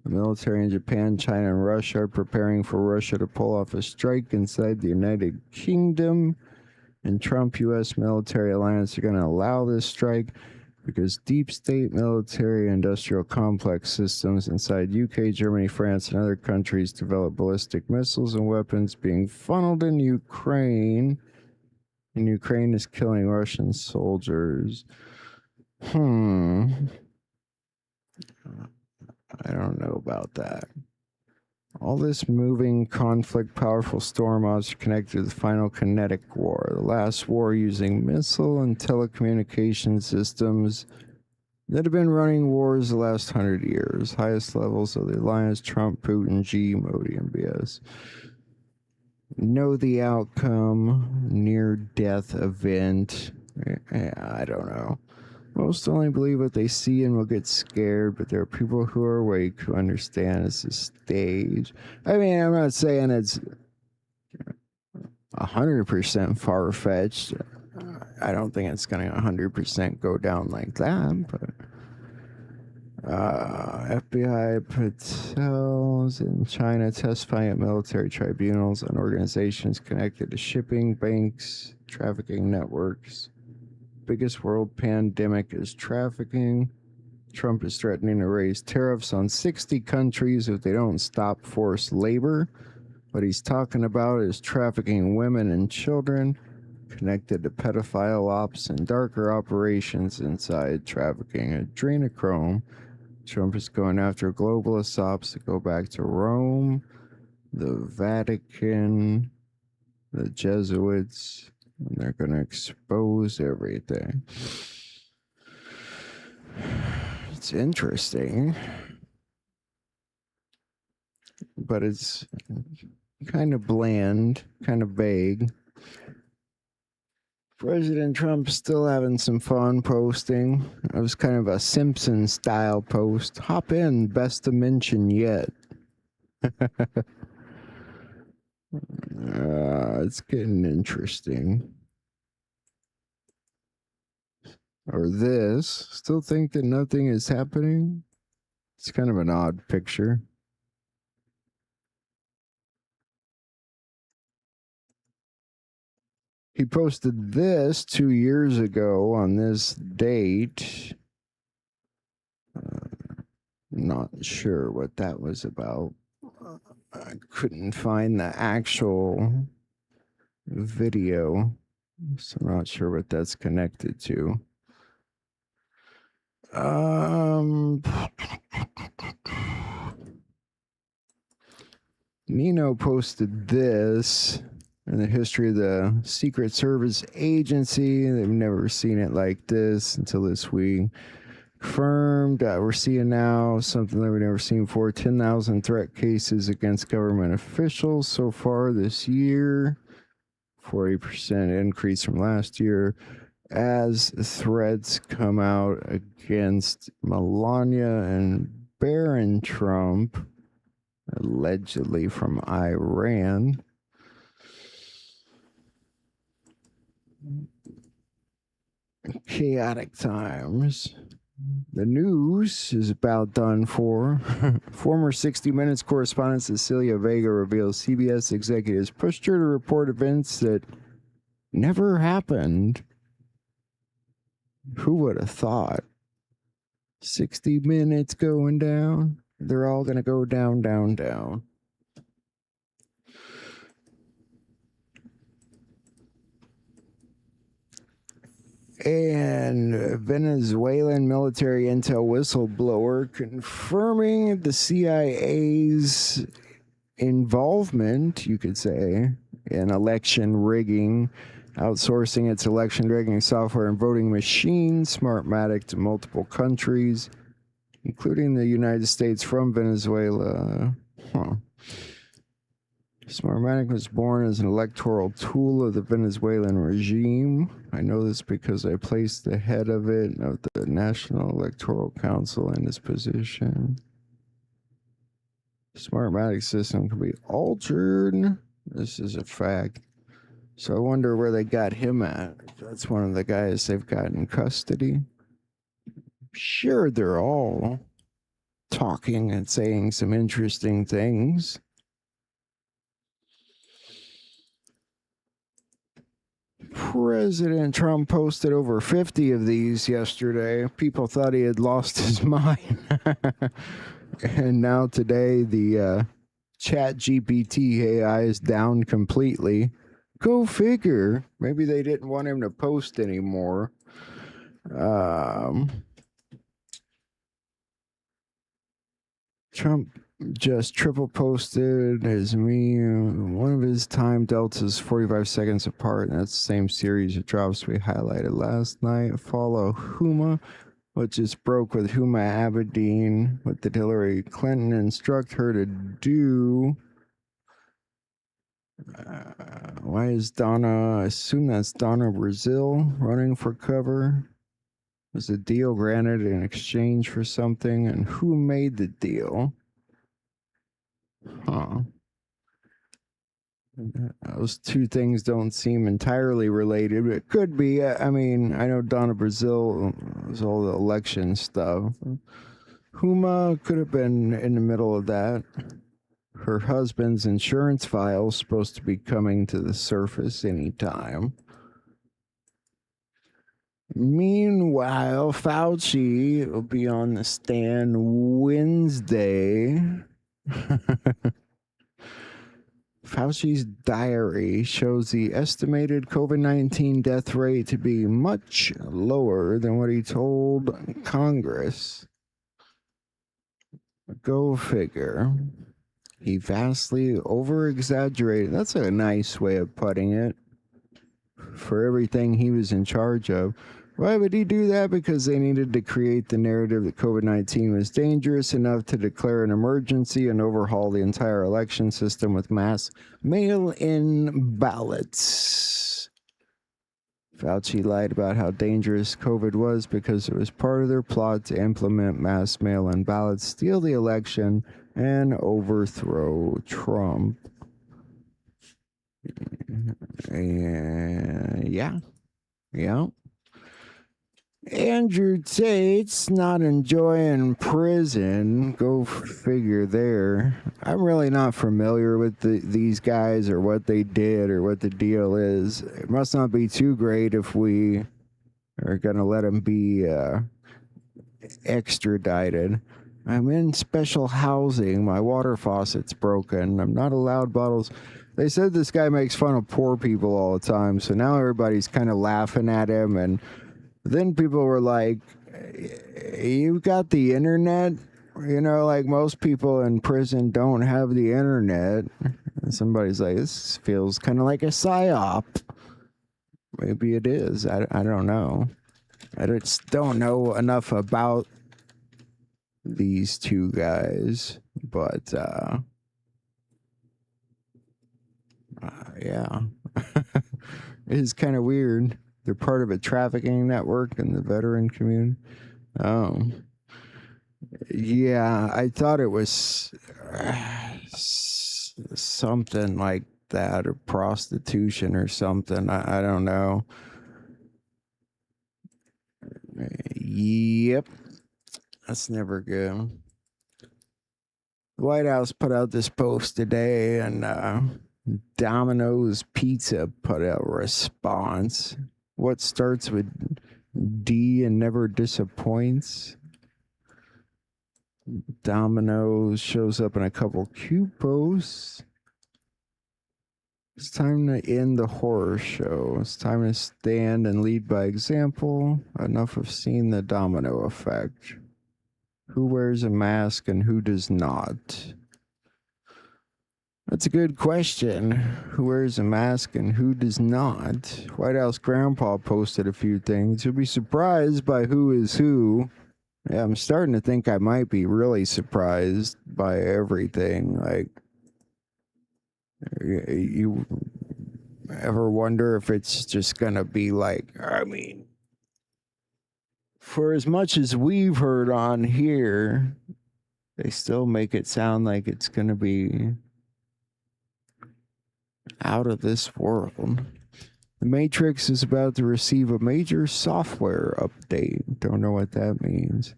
the military in Japan, China, and Russia are preparing for Russia to pull off a strike inside the United Kingdom. And Trump-U.S. military alliance are going to allow this strike because deep state military industrial complex systems inside UK, Germany, France, and other countries develop ballistic missiles and weapons being funneled in Ukraine. And Ukraine is killing Russian soldiers. I don't know about that. All this moving conflict, powerful storm odds are connected to the final kinetic war, the last war using missile and telecommunication systems that have been running wars the last 100 years. Highest levels of the alliance, Trump, Putin, Xi, Modi, and BS. Know the outcome, near-death event. I don't know. Most only believe what they see and will get scared, but there are people who are awake who understand it's a stage. I mean, I'm not saying it's 100% far-fetched. I don't think it's going to 100% go down like that, but FBI Patels in China testifying at military tribunals on organizations connected to shipping, banks, trafficking networks. Biggest world pandemic is trafficking. Trump is threatening to raise tariffs on 60 countries if they don't stop forced labor. What he's talking about is trafficking women and children connected to pedophile ops and darker operations inside trafficking adrenochrome. Trump is going after globalist ops that go back to Rome, the Vatican, the Jesuits. And they're going to expose everything. It's interesting. But it's kind of bland, kind of vague. President Trump's still having some fun posting. It was kind of a Simpson-style post. Hop in, best to mention yet. It's getting interesting. Or this. Still think that nothing is happening? It's kind of an odd picture. He posted this 2 years ago on this date. Not sure what that was about. I couldn't find the actual video, so I'm not sure what that's connected to. Nino posted this in the history of the Secret Service agency. They've never seen it like this until this week. Confirmed, we're seeing now something that we've never seen before. 10,000 threat cases against government officials so far this year. 40% increase from last year. As threats come out against Melania and Barron Trump, allegedly from Iran. Chaotic times. The news is about done for. Former 60 Minutes correspondent Cecilia Vega reveals CBS executives pushed her to report events that never happened. Who would have thought? 60 Minutes going down. They're all going to go down, down, down. And Venezuelan military intel whistleblower confirming the CIA's involvement, you could say, in election rigging, outsourcing its election rigging software and voting machines, Smartmatic, to multiple countries, including the United States, from Venezuela. Smartmatic was born as an electoral tool of the Venezuelan regime. I know this because I placed the head of it, of the National Electoral Council, in this position. Smartmatic system can be altered. This is a fact. So I wonder where they got him at. That's one of the guys they've got in custody. Sure, they're all talking and saying some interesting things. President Trump posted over 50 of these yesterday. People thought he had lost his mind. And now today, the ChatGPT AI is down completely. Go figure. Maybe they didn't want him to post anymore. Trump just triple posted his meme. One of his time deltas 45 seconds apart, and that's the same series of drops we highlighted last night. Follow Huma, which just broke with Huma Abedin. What did Hillary Clinton instruct her to do? Why is Donna, I assume that's Donna Brazil, running for cover? Was the deal granted in exchange for something? And who made the deal? Those two things don't seem entirely related, but it could be. I mean, I know Donna Brazil was all the election stuff. Huma could have been in the middle of that. Her husband's insurance file is supposed to be coming to the surface anytime. Meanwhile, Fauci will be on the stand Wednesday. Fauci's diary shows the estimated COVID-19 death rate to be much lower than what he told Congress. Go figure. He vastly over-exaggerated. That's a nice way of putting it. For everything he was in charge of. Why would he do that? Because they needed to create the narrative that COVID-19 was dangerous enough to declare an emergency and overhaul the entire election system with mass mail-in ballots. Fauci lied about how dangerous COVID was because it was part of their plot to implement mass mail-in ballots, steal the election, and overthrow Trump. Yeah. Andrew Tate's not enjoying prison. Go figure there. I'm really not familiar with these guys or what they did or what the deal is. It must not be too great if we are going to let them be extradited. I'm in special housing. My water faucet's broken. I'm not allowed bottles. They said this guy makes fun of poor people all the time, so now everybody's kind of laughing at him. And then people were like, you got the internet? You know, like most people in prison don't have the internet. And somebody's like, this feels kind of like a psyop. Maybe it is. I don't know. I just don't know enough about these two guys. But, yeah. It is kind of weird. They're part of a trafficking network in the veteran community. Yeah, I thought it was something like that, or prostitution or something. I don't know. Yep. That's never good. The White House put out this post today, and Domino's Pizza put out a response. What starts with D and never disappoints? Domino's shows up in a couple Q posts. It's time to end the horror show. It's time to stand and lead by example. Enough of seeing the domino effect. Who wears a mask and who does not? That's a good question. Who wears a mask and who does not? White House Grandpa posted a few things. You'll be surprised by who is who. Yeah, I'm starting to think I might be really surprised by everything. Like, you ever wonder if it's just gonna be like, I mean, for as much as we've heard on here, they still make it sound like it's gonna be out of this world. The Matrix is about to receive a major software update. Don't know what that means.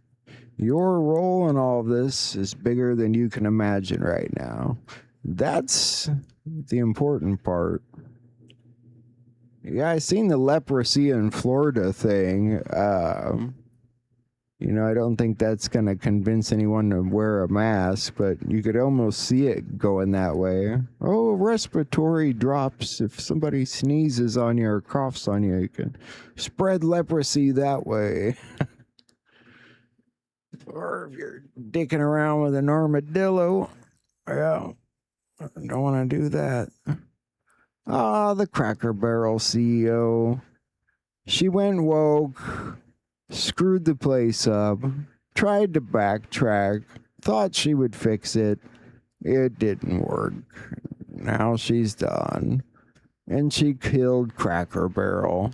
Your role in all of this is bigger than you can imagine right now. That's the important part. Yeah, I seen the leprosy in Florida thing. I don't think that's going to convince anyone to wear a mask, but you could almost see it going that way. Oh, respiratory drops. If somebody sneezes on you or coughs on you, you can spread leprosy that way. Or if you're dicking around with an armadillo, yeah, I don't want to do that. The Cracker Barrel CEO. She went woke, screwed the place up, tried to backtrack, thought she would fix it. It didn't work. Now she's done. And she killed Cracker Barrel.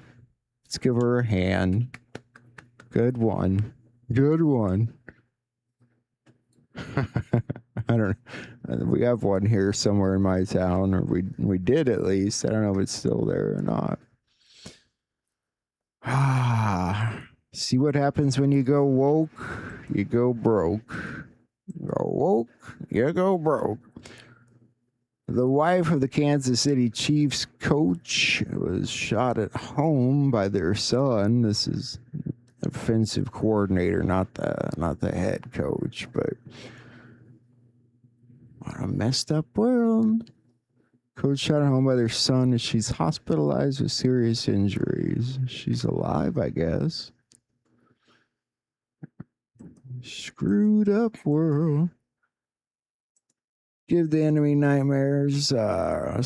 Let's give her a hand. Good one. Good one. I don't know. We have one here somewhere in my town, or we did at least. I don't know if it's still there or not. See what happens when you go woke? You go broke. You go woke, you go broke. The wife of the Kansas City Chiefs coach was shot at home by their son. This is offensive coordinator, not the head coach, but what a messed up world. Coach shot at home by their son as she's hospitalized with serious injuries. She's alive, I guess. Screwed up world. Give the enemy nightmares.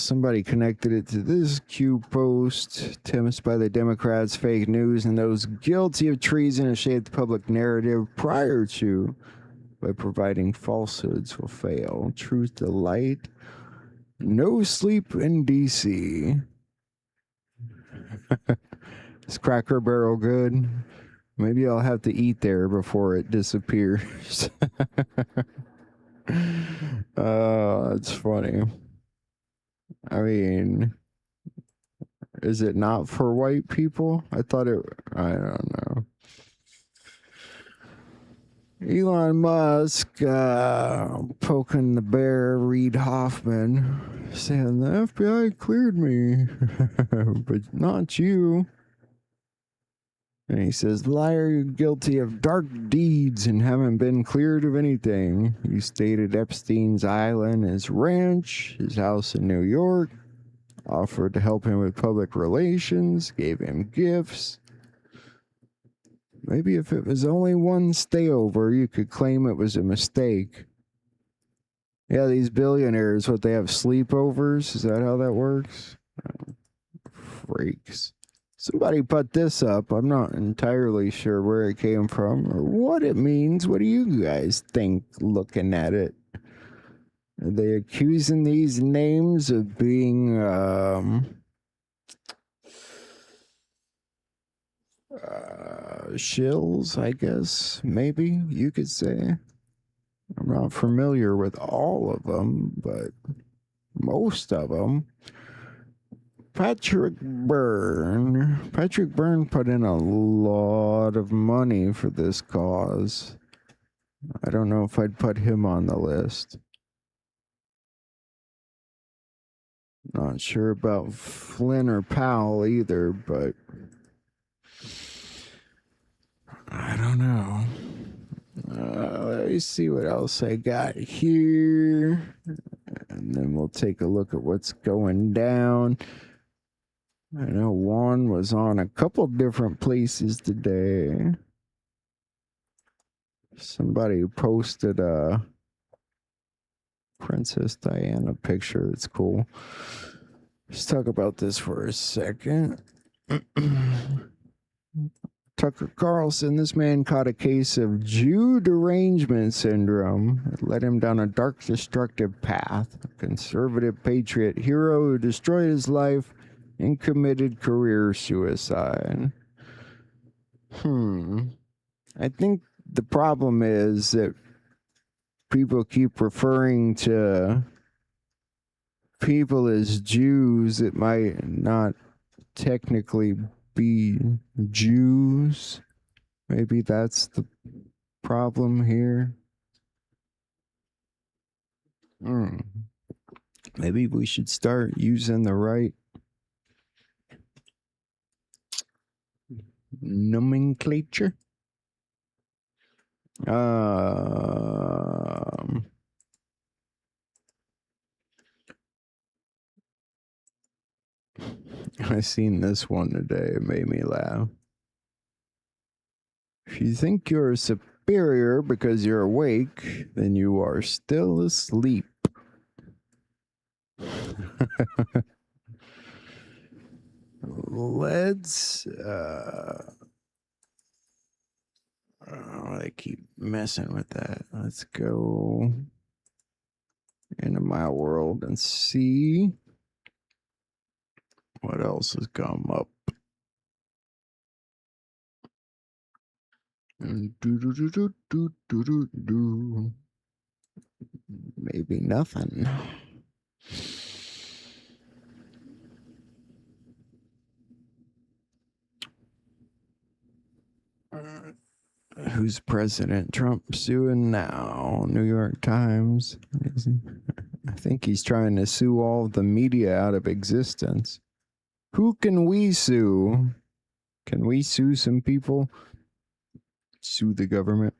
Somebody connected it to this Q post. Attempts by the Democrats, fake news, and those guilty of treason to shape the public narrative prior to by providing falsehoods will fail. Truth to light. No sleep in D.C. Is Cracker Barrel good? Maybe I'll have to eat there before it disappears. That's funny. I mean, is it not for white people? I don't know. Elon Musk poking the bear, Reid Hoffman, saying the FBI cleared me, but not you. And he says, liar, you're guilty of dark deeds and haven't been cleared of anything. He stated Epstein's island, his ranch, his house in New York, offered to help him with public relations, gave him gifts. Maybe if it was only one stayover, you could claim it was a mistake. Yeah, these billionaires, they have sleepovers? Is that how that works? Freaks. Somebody put this up. I'm not entirely sure where it came from or what it means. What do you guys think looking at it? Are they accusing these names of being shills, I guess? Maybe you could say. I'm not familiar with all of them, but most of them. Patrick Byrne put in a lot of money for this cause. I don't know if I'd put him on the list. Not sure about Flynn or Powell either, but I don't know. Let me see what else I got here. And then we'll take a look at what's going down. I know Juan was on a couple different places today. Somebody posted a Princess Diana picture that's cool. Let's talk about this for a second. Tucker Carlson, this man caught a case of Jew derangement syndrome. It led him down a dark, destructive path. A conservative patriot hero who destroyed his life and committed career suicide. I think the problem is that people keep referring to people as Jews that might not technically be Jews. Maybe that's the problem here. Maybe we should start using the right nomenclature. I seen this one today. It made me laugh. If you think you're superior because you're awake, then you are still asleep. Let's I keep messing with that. Let's go into my world and see what else has come up. Maybe nothing. Who's President Trump suing now? New York Times. I think he's trying to sue all of the media out of existence. Who can we sue? Can we sue some people? Sue the government?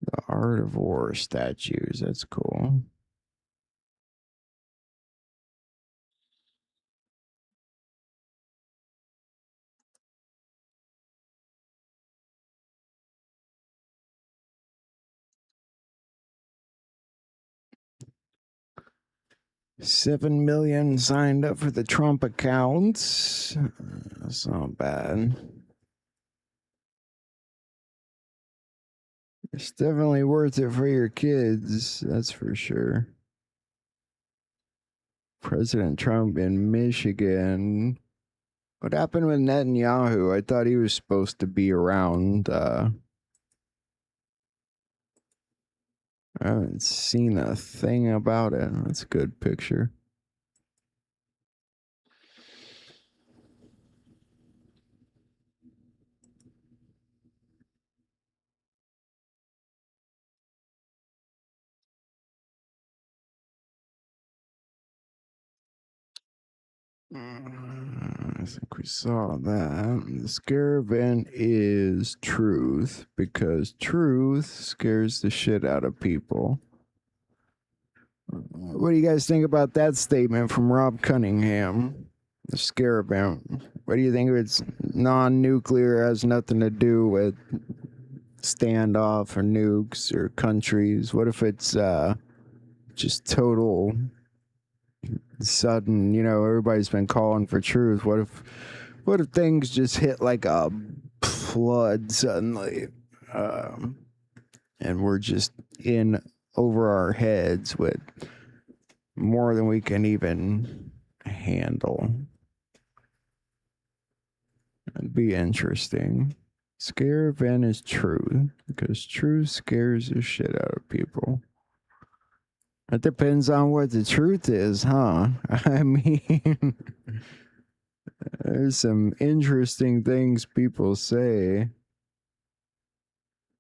The Art of War statues. That's cool. $7 million signed up for the Trump accounts. That's not bad. It's definitely worth it for your kids. That's for sure. President Trump in Michigan. What happened with Netanyahu? I thought he was supposed to be around. I haven't seen a thing about it. That's a good picture. I think we saw that. The scare event is truth, because truth scares the shit out of people. What do you guys think about that statement from Rob Cunningham? The scare event. What do you think? If it's non-nuclear, has nothing to do with standoff or nukes or countries? What if it's just total sudden, everybody's been calling for truth. What if things just hit like a flood suddenly, and we're just in over our heads with more than we can even handle? It'd be interesting. Scare event is truth, because truth scares the shit out of people. It depends on what the truth is, huh? I mean, there's some interesting things people say.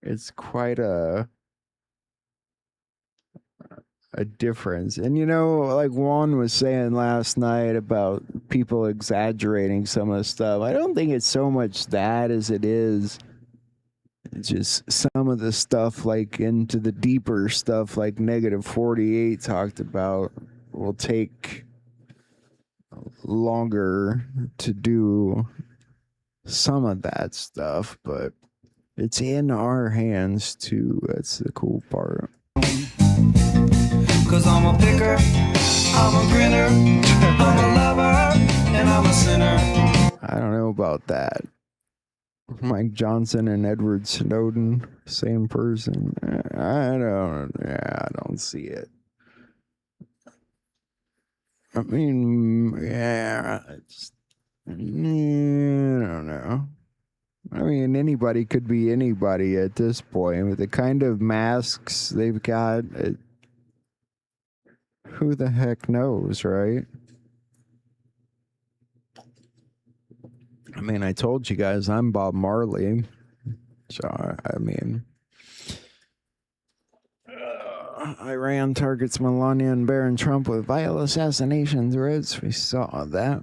It's quite a difference. And like Juan was saying last night about people exaggerating some of the stuff, I don't think it's so much that as it is just some of the stuff, like into the deeper stuff, like Negative 48 talked about, will take longer to do some of that stuff, but it's in our hands too. That's the cool part. Cause I'm a picker, I'm a grinner, I'm a lover, and I'm a sinner. I don't know about that. Mike Johnson and Edward Snowden, same person. I don't see it. I mean, I don't know. I mean, anybody could be anybody at this point with the kind of masks they've got. Who the heck knows, right? I mean, I told you guys I'm Bob Marley. So, I mean, Iran targets Melania and Barron Trump with vile assassination threats. We saw that.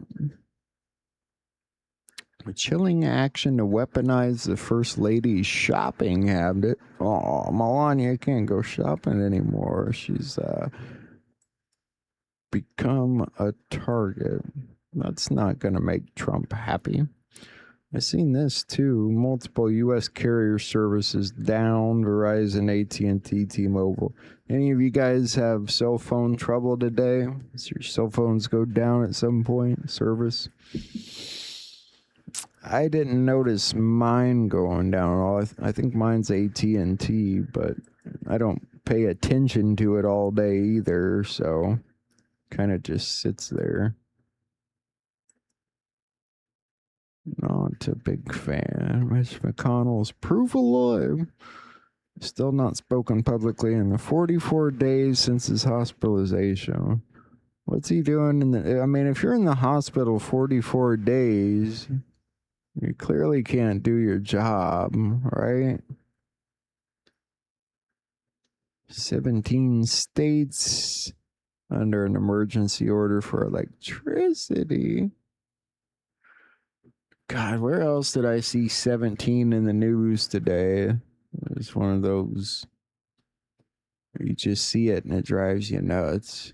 A chilling action to weaponize the First Lady's shopping habit. Oh, Melania can't go shopping anymore. She's become a target. That's not going to make Trump happy. I've seen this too. Multiple U.S. carrier services down. Verizon, AT&T, T-Mobile. Any of you guys have cell phone trouble today? Does your cell phones go down at some point? Service? I didn't notice mine going down at all. I think mine's AT&T, but I don't pay attention to it all day either, so kind of just sits there. Not a big fan. Mitch McConnell's proof alive. Still not spoken publicly in the 44 days since his hospitalization. What's he doing in the... I mean, if you're in the hospital 44 days, you clearly can't do your job, right? 17 states under an emergency order for electricity. God, where else did I see 17 in the news today? It's one of those, you just see it and it drives you nuts.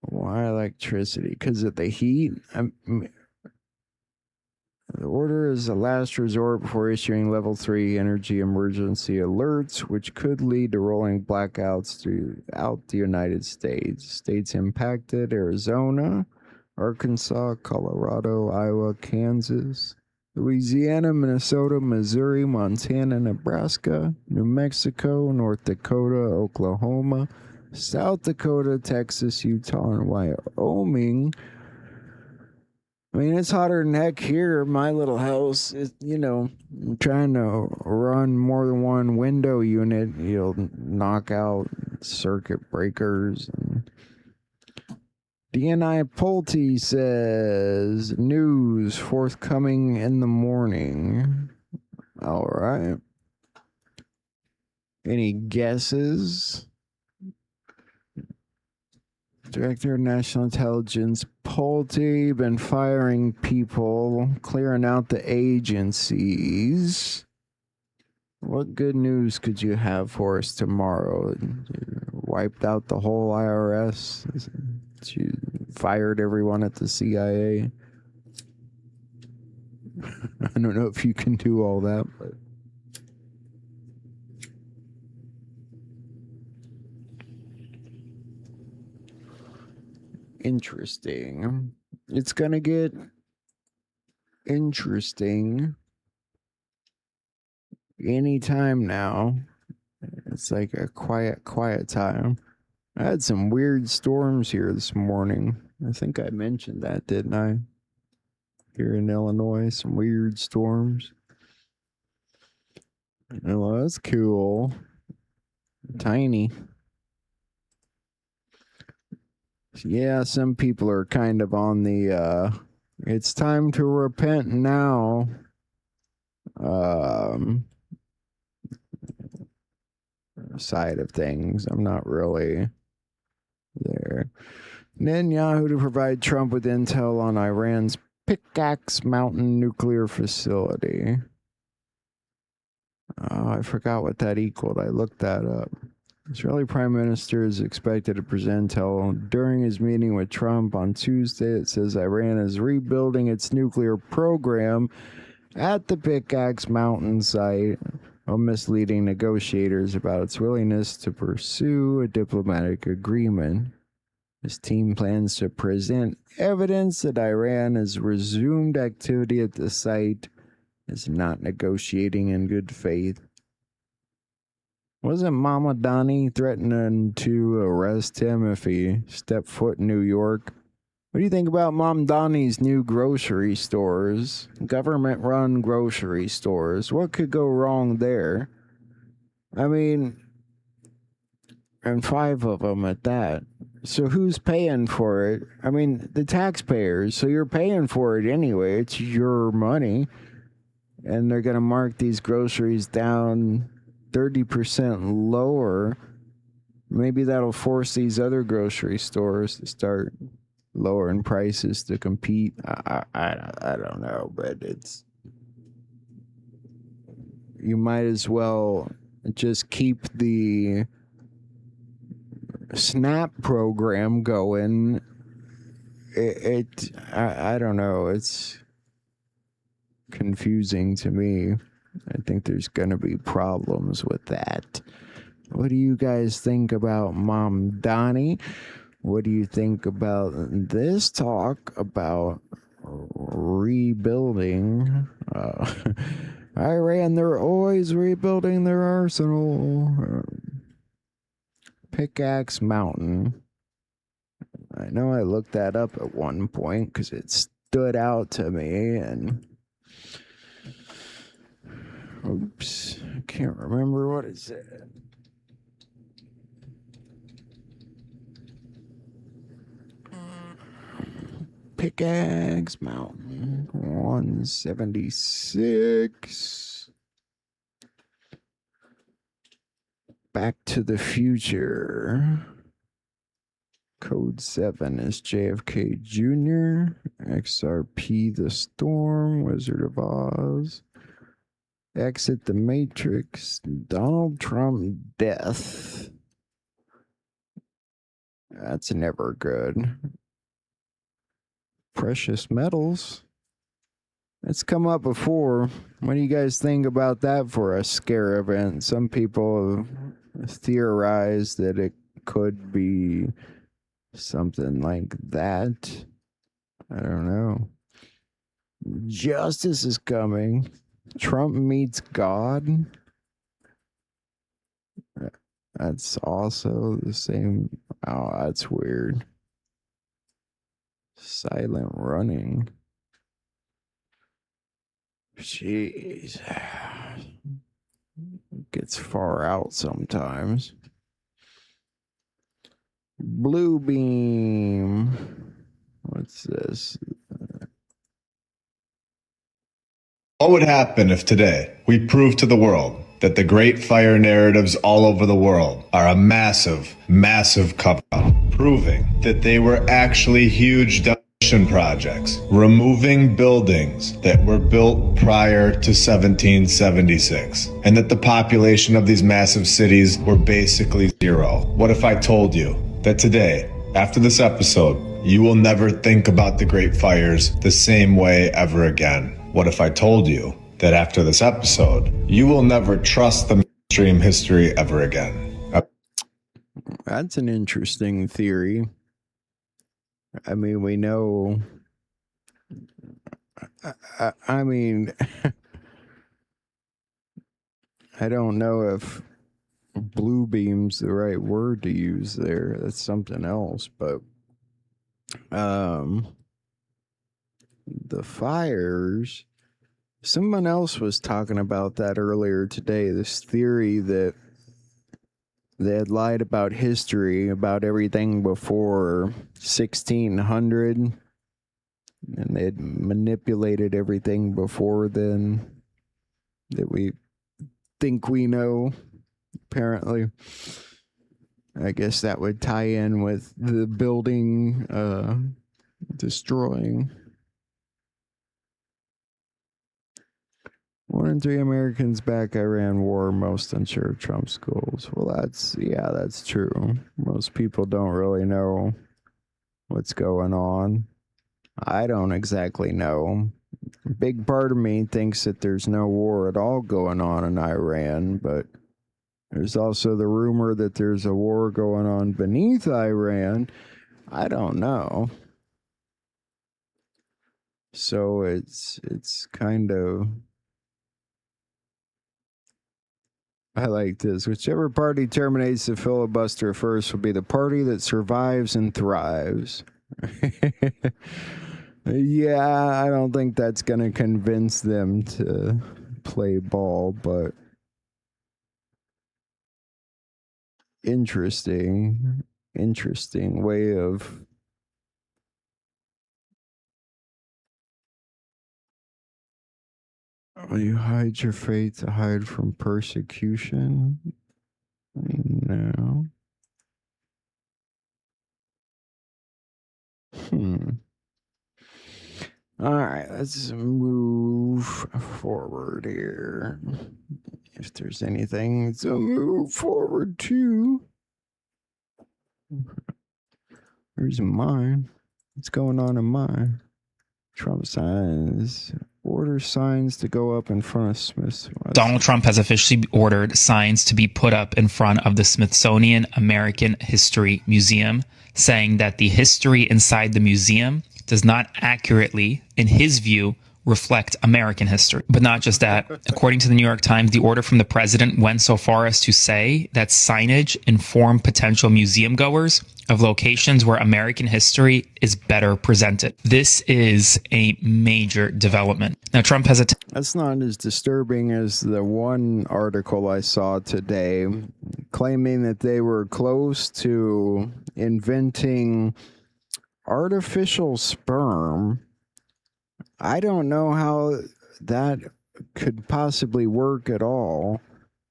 Why electricity? Because of the heat? The order is a last resort before issuing level 3 energy emergency alerts, which could lead to rolling blackouts throughout the United States. States impacted: Arizona, Arkansas, Colorado, Iowa, Kansas, Louisiana, Minnesota, Missouri, Montana, Nebraska, New Mexico, North Dakota, Oklahoma, South Dakota, Texas, Utah, and Wyoming. I mean, it's hotter than heck here. My little house is, I'm trying to run more than one window unit. You'll knock out circuit breakers. And DNI Pulte says, news forthcoming in the morning. All right. Any guesses? Director of National Intelligence Pulte been firing people, clearing out the agencies. What good news could you have for us tomorrow? Wiped out the whole IRS? You fired everyone at the CIA? I don't know if you can do all that, but... Interesting. It's gonna get interesting anytime now. It's like a quiet time. I had some weird storms here this morning. I think I mentioned that, didn't I? Here in Illinois, some weird storms. Well, that's cool. Tiny. Yeah, some people are kind of on the it's time to repent now side of things. I'm not really there. Netanyahu to provide Trump with intel on Iran's Pickaxe Mountain Nuclear Facility. Oh, I forgot what that equaled. I looked that up. Israeli Prime Minister is expected to present during his meeting with Trump on Tuesday. It says Iran is rebuilding its nuclear program at the Pickaxe Mountain site, while misleading negotiators about its willingness to pursue a diplomatic agreement. His team plans to present evidence that Iran has resumed activity at the site, is not negotiating in good faith. Wasn't Mamdani threatening to arrest him if he stepped foot in New York? What do you think about Mamdani's new grocery stores? Government-run grocery stores. What could go wrong there? I mean, and 5 of them at that. So who's paying for it? I mean, the taxpayers. So you're paying for it anyway. It's your money. And they're going to mark these groceries down 30% lower. Maybe that'll force these other grocery stores to start lowering prices to compete. I don't know, but you might as well just keep the SNAP program going. I don't know. It's confusing to me. I think there's gonna be problems with that. What do you guys think about Mamdani? What do you think about this talk about rebuilding? Iran, they're always rebuilding their arsenal. Pickaxe Mountain. I know I looked that up at one point because it stood out to me, and oops, I can't remember what it said. Pickaxe Mountain 176. Back to the Future. Code 7 is JFK Jr. XRP The Storm. Wizard of Oz. Exit the Matrix. Donald Trump Death. That's never good. Precious Metals. It's come up before. What do you guys think about that for a scare event? Some people have theorized that it could be something like that. I don't know. Justice is coming. Trump meets God. That's also the same. Oh, that's weird. Silent running. Jeez. Gets far out sometimes. Blue beam. What's this? What would happen if today we proved to the world that the Great Fire narratives all over the world are a massive, massive cover-up, proving that they were actually huge demolition projects, removing buildings that were built prior to 1776, and that the population of these massive cities were basically zero? What if I told you that today, after this episode, you will never think about the Great Fires the same way ever again? What if I told you that after this episode, you will never trust the mainstream history ever again? That's an interesting theory. I mean, we know. I mean, I don't know if blue beam's the right word to use there. That's something else, but the fires, someone else was talking about that earlier today, this theory that they had lied about history, about everything before 1600, and they had manipulated everything before then that we think we know, apparently. I guess that would tie in with the building destroying. 1 in 3 Americans back Iran war, most unsure of Trump's goals. Well, that's true. Most people don't really know what's going on. I don't exactly know. A big part of me thinks that there's no war at all going on in Iran, but there's also the rumor that there's a war going on beneath Iran. I don't know. So it's kind of, I like this. Whichever party terminates the filibuster first will be the party that survives and thrives. Yeah, I don't think that's going to convince them to play ball, but interesting way of you hide your faith to hide from persecution? No. All right, let's move forward here. If there's anything to move forward to. Where's mine? What's going on in mine? Trump signs. Order signs to go up in front of Smithsonian. Donald Trump has officially ordered signs to be put up in front of the Smithsonian American History Museum, saying that the history inside the museum does not accurately, in his view, reflect American history. But not just that. According to the New York Times, the order from the president went so far as to say that signage inform potential museum goers of locations where American history is better presented. This is a major development. Now, Trump has That's not as disturbing as the one article I saw today claiming that they were close to inventing artificial sperm. I don't know how that could possibly work at all.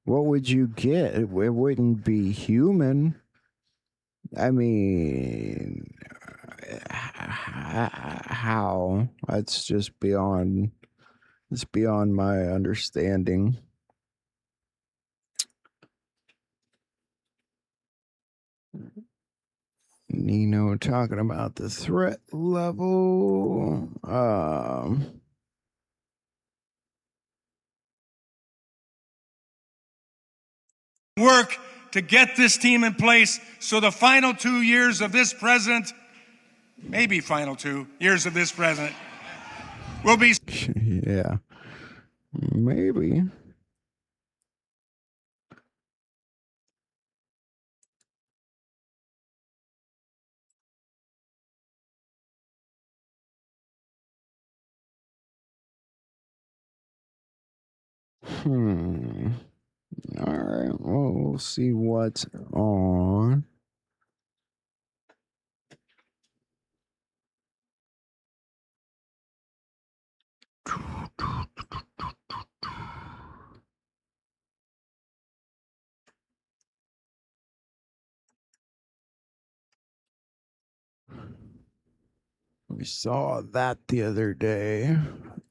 What would you get? It wouldn't be human. I mean, how? That's just beyond my understanding. Nino talking about the threat level. Work to get this team in place so the final 2 years of this president, maybe final 2 years of this president, will be. Yeah, maybe. All right, well, we'll see what's on. We saw that the other day. It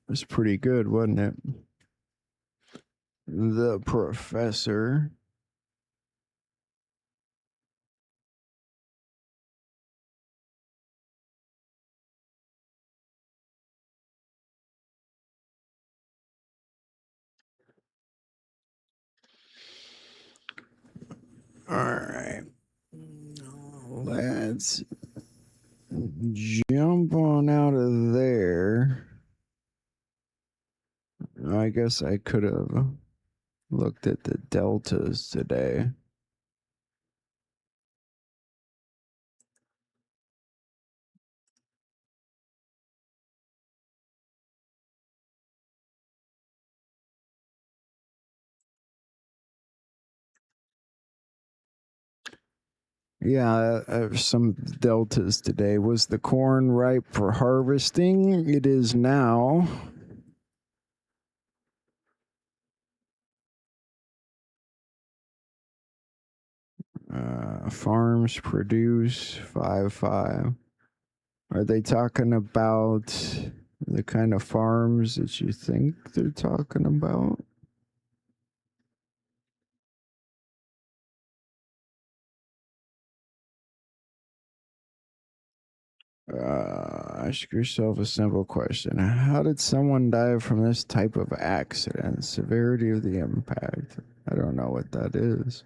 was pretty good, wasn't it? The professor. All right. Let's jump on out of there. I guess I could have looked at the deltas today. Yeah, some deltas today. Was the corn ripe for harvesting? It is now. Farms produce 5.5. Are they talking about The kind of farms that you think they're talking about. Ask yourself a simple question. How did someone die from this type of accident? Severity of the impact. I don't know what that is.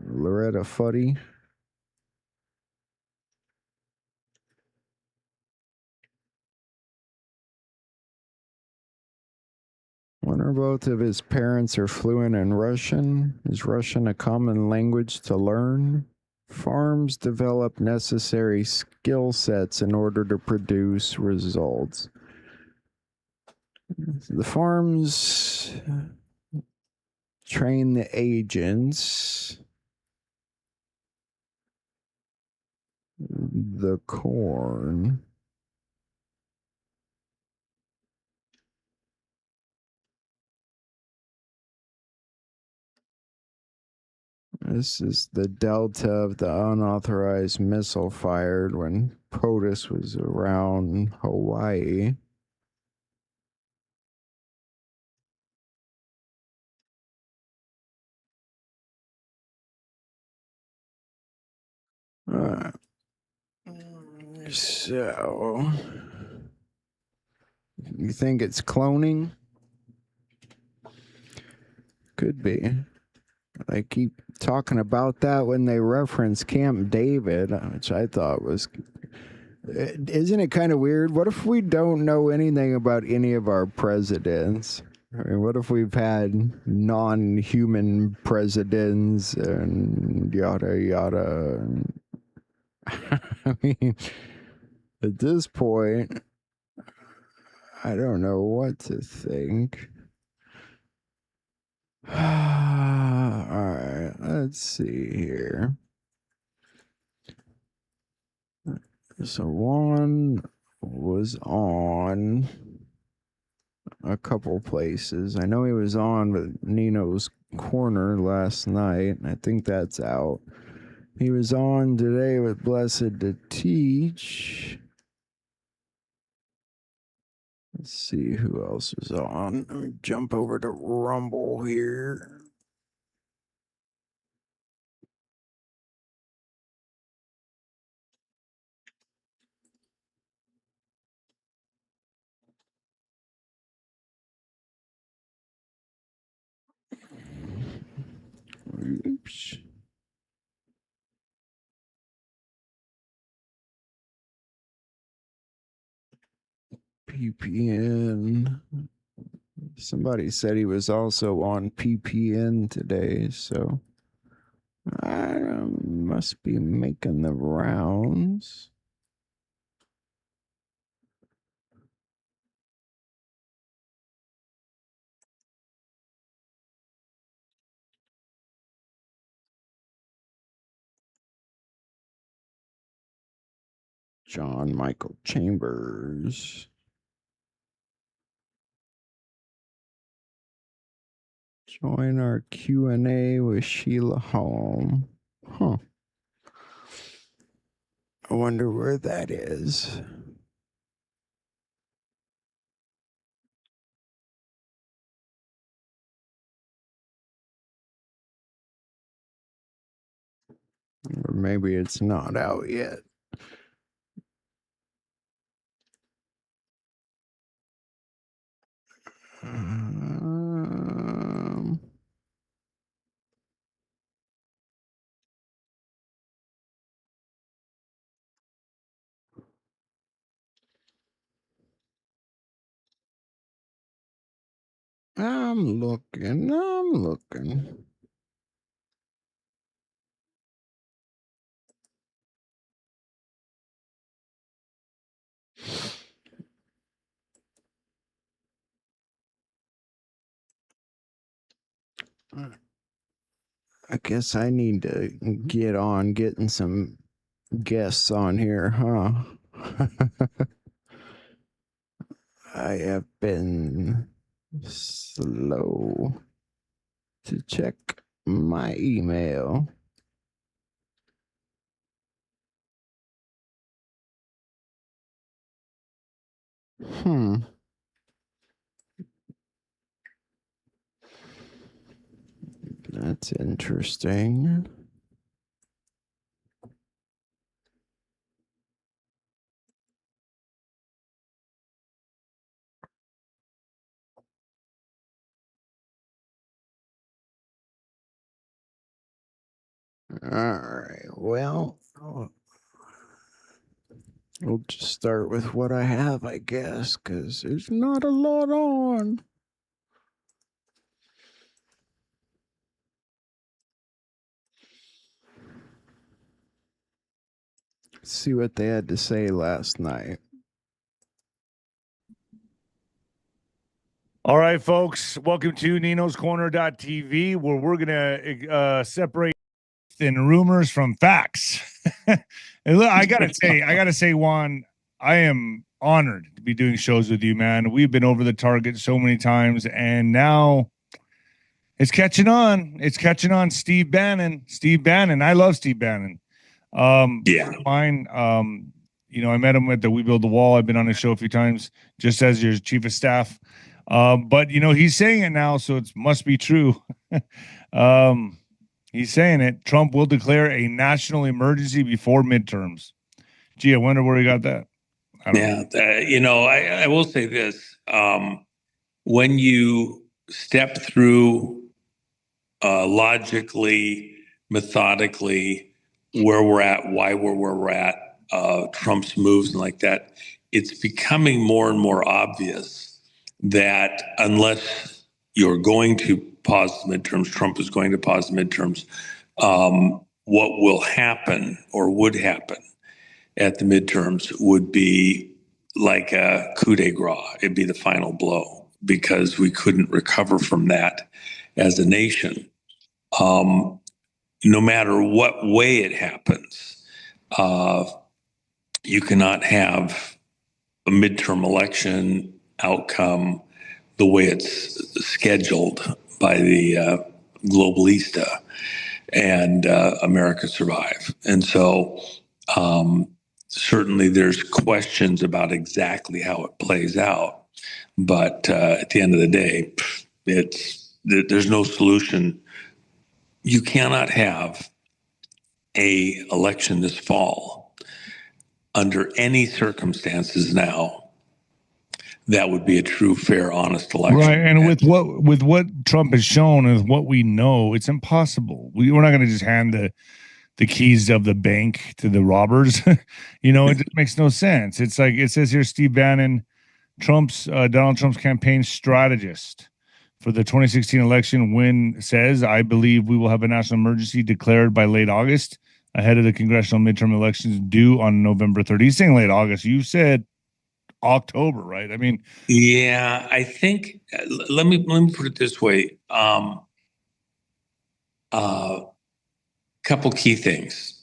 Loretta Fuddy. Wonder both of his parents are fluent in Russian. Is Russian a common language to learn? Farms develop necessary skill sets in order to produce results. The farms train the agents. The corn. This is the delta of the unauthorized missile fired when POTUS was around Hawaii. So, you think it's cloning? Could be. They keep talking about that when they reference Camp David, which I thought was... Isn't it kind of weird? What if we don't know anything about any of our presidents? I mean, what if we've had non-human presidents and yada yada? I mean, at this point, I don't know what to think. All right, let's see here. So Juan was on a couple places. I know he was on with Nino's Corner last night. I think that's out. He was on today with Blessed to Teach. Let's see who else is on. Let me jump over to Rumble here. Oops. PPN. Somebody said he was also on PPN today, so I must be making the rounds. John Michael Chambers. Join our Q&A with Sheila Holm. Huh. I wonder where that is. Or maybe it's not out yet. I'm looking. I guess I need to get on getting some guests on here, huh? I have been slow to check my email. That's interesting. All right. Well, we'll just start with what I have, I guess, because there's not a lot on. Let's see what they had to say last night. All right, folks. Welcome to Nino's Corner.tv, where we're going to separate in rumors from facts. And look, I gotta say, Juan, I am honored to be doing shows with you, man. We've been over the target so many times, and now it's catching on. It's catching on. Steve Bannon. I love Steve Bannon. Fine. I met him at the We Build the Wall. I've been on his show a few times, just as your chief of staff. But he's saying it now, so it must be true. He's saying it. Trump will declare a national emergency before midterms. Gee, I wonder where he got that. I will say this. When you step through logically, methodically, where we're at, why we're where we're at, Trump's moves and like that, it's becoming more and more obvious that unless you're going to pause the midterms, Trump is going to pause the midterms, what will happen or would happen at the midterms would be like a coup de grace. It'd be the final blow because we couldn't recover from that as a nation. No matter what way it happens, you cannot have a midterm election outcome the way it's scheduled by the Globalista and America Survive. And so certainly there's questions about exactly how it plays out. But at the end of the day, there's no solution. You cannot have a election this fall under any circumstances now that would be a true, fair, honest election. Right, and with what Trump has shown and what we know, it's impossible. We're not going to just hand the keys of the bank to the robbers. It just makes no sense. It's like it says here, Steve Bannon, Donald Trump's campaign strategist for the 2016 election says, I believe we will have a national emergency declared by late August ahead of the congressional midterm elections due on November 3rd. He's saying late August. You said October, right? I mean, yeah, I think let me put it this way. Couple key things.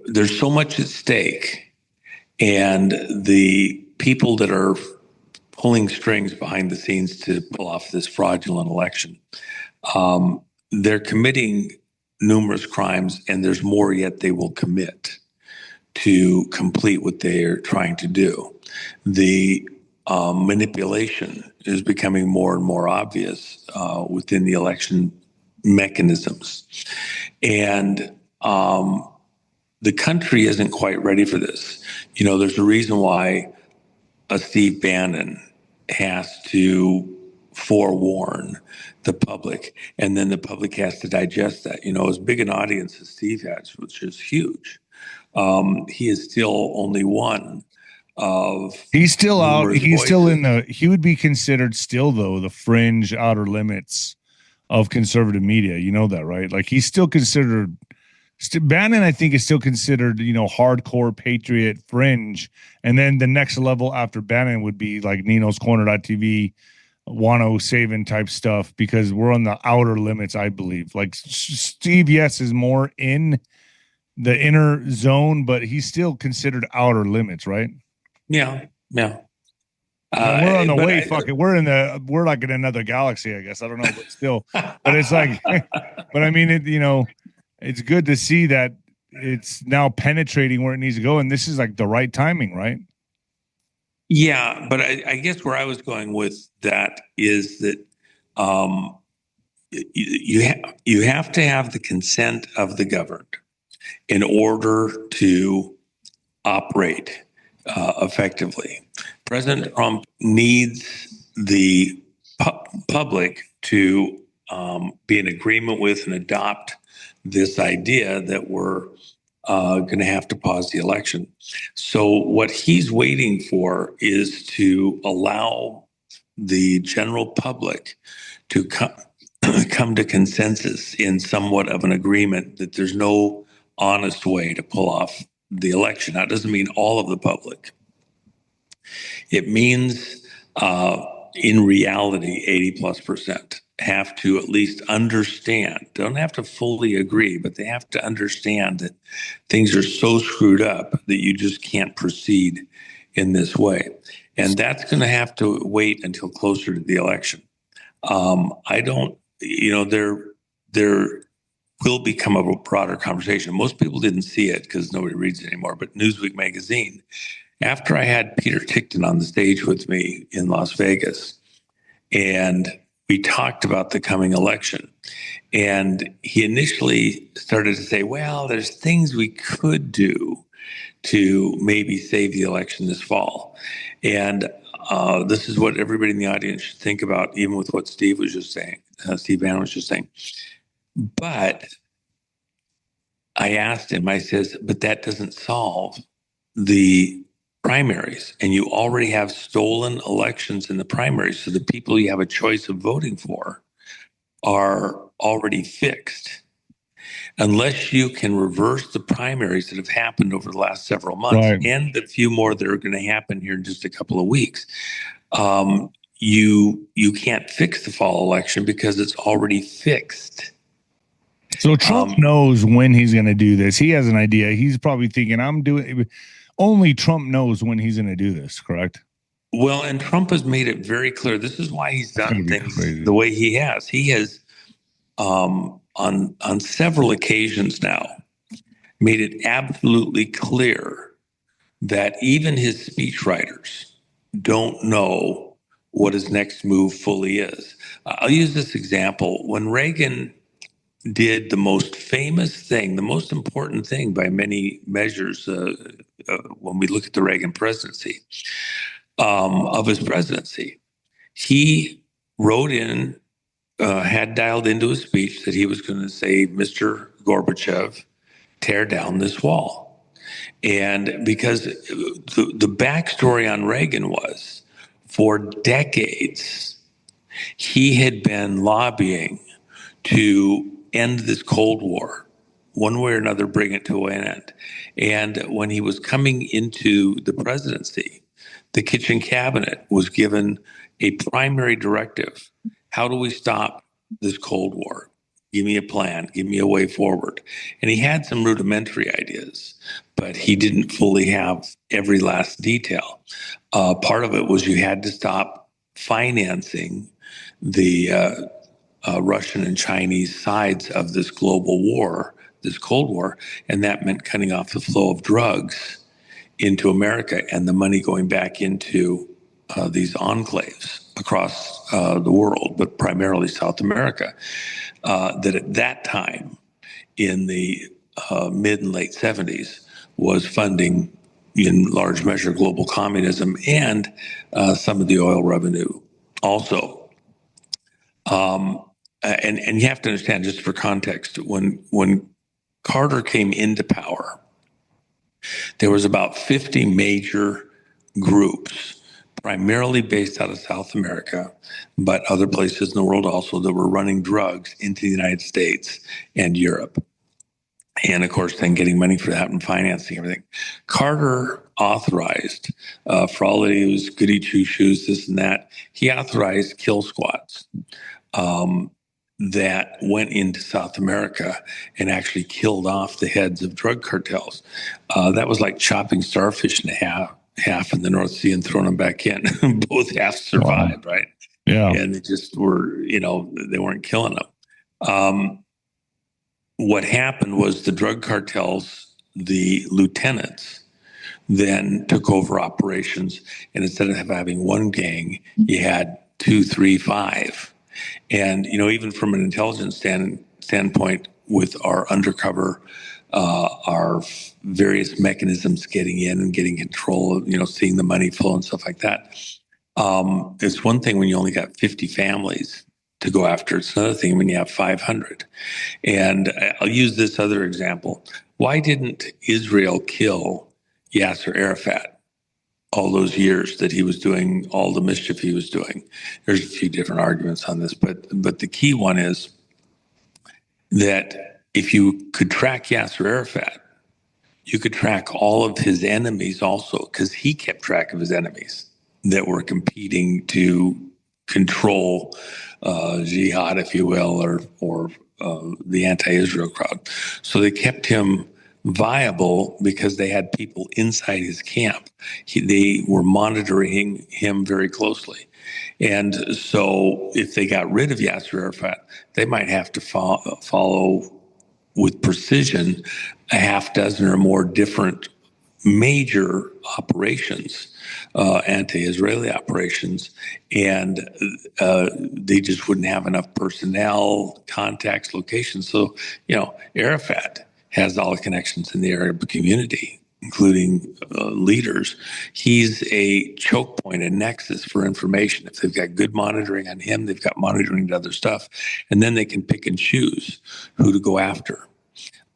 There's so much at stake, and the people that are pulling strings behind the scenes to pull off this fraudulent election, they're committing numerous crimes, and there's more yet they will commit to complete what they're trying to do. The manipulation is becoming more and more obvious within the election mechanisms. And the country isn't quite ready for this. There's a reason why a Steve Bannon has to forewarn the public, and then the public has to digest that. As big an audience as Steve has, which is huge, he is still only one of. He's still out. He's voices. still he would be considered still, though, the fringe outer limits of conservative media. You know that, right? Like he's still considered. Bannon, I think, is still considered, hardcore patriot fringe. And then the next level after Bannon would be like Nino's Corner.tv, Wano Saban type stuff, because we're on the outer limits, I believe. Like Steve, yes, is more in the inner zone, but he's still considered outer limits, right? Yeah. We're on the way. Fuck it. We're like in another galaxy, I guess. I don't know, but still. But it's like, but I mean, it's good to see that it's now penetrating where it needs to go, and this is like the right timing, right? Yeah, but I guess where I was going with that is that you have to have the consent of the governed in order to operate effectively. President Trump needs the public to be in agreement with and adopt this idea that we're going to have to pause the election. So what he's waiting for is to allow the general public to come to consensus in somewhat of an agreement that there's no honest way to pull off the election. That doesn't mean all of the public. It means in reality, 80+% have to at least understand, don't have to fully agree, but they have to understand that things are so screwed up that you just can't proceed in this way. And that's going to have to wait until closer to the election. I don't, there will become a broader conversation. Most people didn't see it because nobody reads it anymore, but Newsweek magazine, after I had Peter Tickton on the stage with me in Las Vegas, and we talked about the coming election, and he initially started to say, well, there's things we could do to maybe save the election this fall. And this is what everybody in the audience should think about, even with what Steve was just saying, Steve Bannon was just saying. But I asked him, I says, but that doesn't solve the primaries, and you already have stolen elections in the primaries. So the people you have a choice of voting for are already fixed. Unless you can reverse the primaries that have happened over the last several months, right, and the few more that are going to happen here in just a couple of weeks, you can't fix the fall election because it's already fixed. So Trump knows when he's going to do this. He has an idea. He's probably thinking, only Trump knows when he's going to do this, correct? Well, and Trump has made it very clear. This is why he's done things the way he has. He has, on several occasions now, made it absolutely clear that even his speechwriters don't know what his next move fully is. I'll use this example. When Reagan did the most famous thing, the most important thing by many measures, when we look at the Reagan presidency, of his presidency, he wrote in, had dialed into his speech that he was going to say, Mr. Gorbachev, tear down this wall. And because the backstory on Reagan was, for decades, he had been lobbying to end this Cold War, one way or another, bring it to an end. And when he was coming into the presidency, the kitchen cabinet was given a primary directive. How do we stop this Cold War? Give me a plan. Give me a way forward. And he had some rudimentary ideas, but he didn't fully have every last detail. Part of it was you had to stop financing the Russian and Chinese sides of this global war, this Cold War, and that meant cutting off the flow of drugs into America and the money going back into these enclaves across the world, but primarily South America, that at that time in the mid and late 70s was funding in large measure global communism and some of the oil revenue also. And you have to understand, just for context, when Carter came into power, there was about 50 major groups, primarily based out of South America, but other places in the world also, that were running drugs into the United States and Europe. And of course, then getting money for that and financing everything. Carter authorized, for all that he was goody two shoes, this and that, he authorized kill squads that went into South America and actually killed off the heads of drug cartels. That was like chopping starfish in half in the North Sea and throwing them back in. Both halves survived, right? Yeah. And they just were, they weren't killing them. What happened was the drug cartels, the lieutenants, then took over operations. And instead of having one gang, you had 2, 3, 5. And, even from an intelligence standpoint, with our undercover, our various mechanisms getting in and getting control of, seeing the money flow and stuff like that. It's one thing when you only got 50 families to go after. It's another thing when you have 500. And I'll use this other example. Why didn't Israel kill Yasser Arafat all those years that he was doing all the mischief he was doing? There's a few different arguments on this, but the key one is that if you could track Yasser Arafat, you could track all of his enemies also, because he kept track of his enemies that were competing to control jihad, if you will, or the anti-Israel crowd. So they kept him viable because they had people inside his camp. They were monitoring him very closely. And so if they got rid of Yasser Arafat, they might have to follow with precision a half dozen or more different major operations, anti-Israeli operations, and they just wouldn't have enough personnel, contacts, locations. So, Arafat has all the connections in the Arab community, including leaders. He's a choke point, a nexus for information. If they've got good monitoring on him, they've got monitoring to other stuff, and then they can pick and choose who to go after.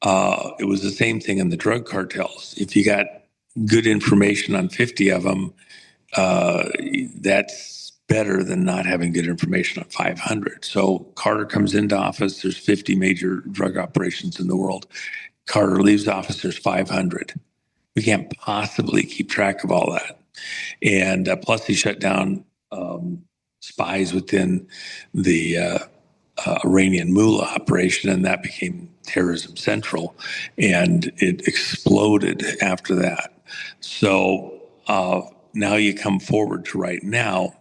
It was the same thing in the drug cartels. If you got good information on 50 of them, that's better than not having good information on 500. So Carter comes into office, there's 50 major drug operations in the world. Carter leaves office, there's 500. We can't possibly keep track of all that. And plus he shut down spies within the Iranian Mullah operation, and that became Terrorism Central, and it exploded after that. So now you come forward to right now.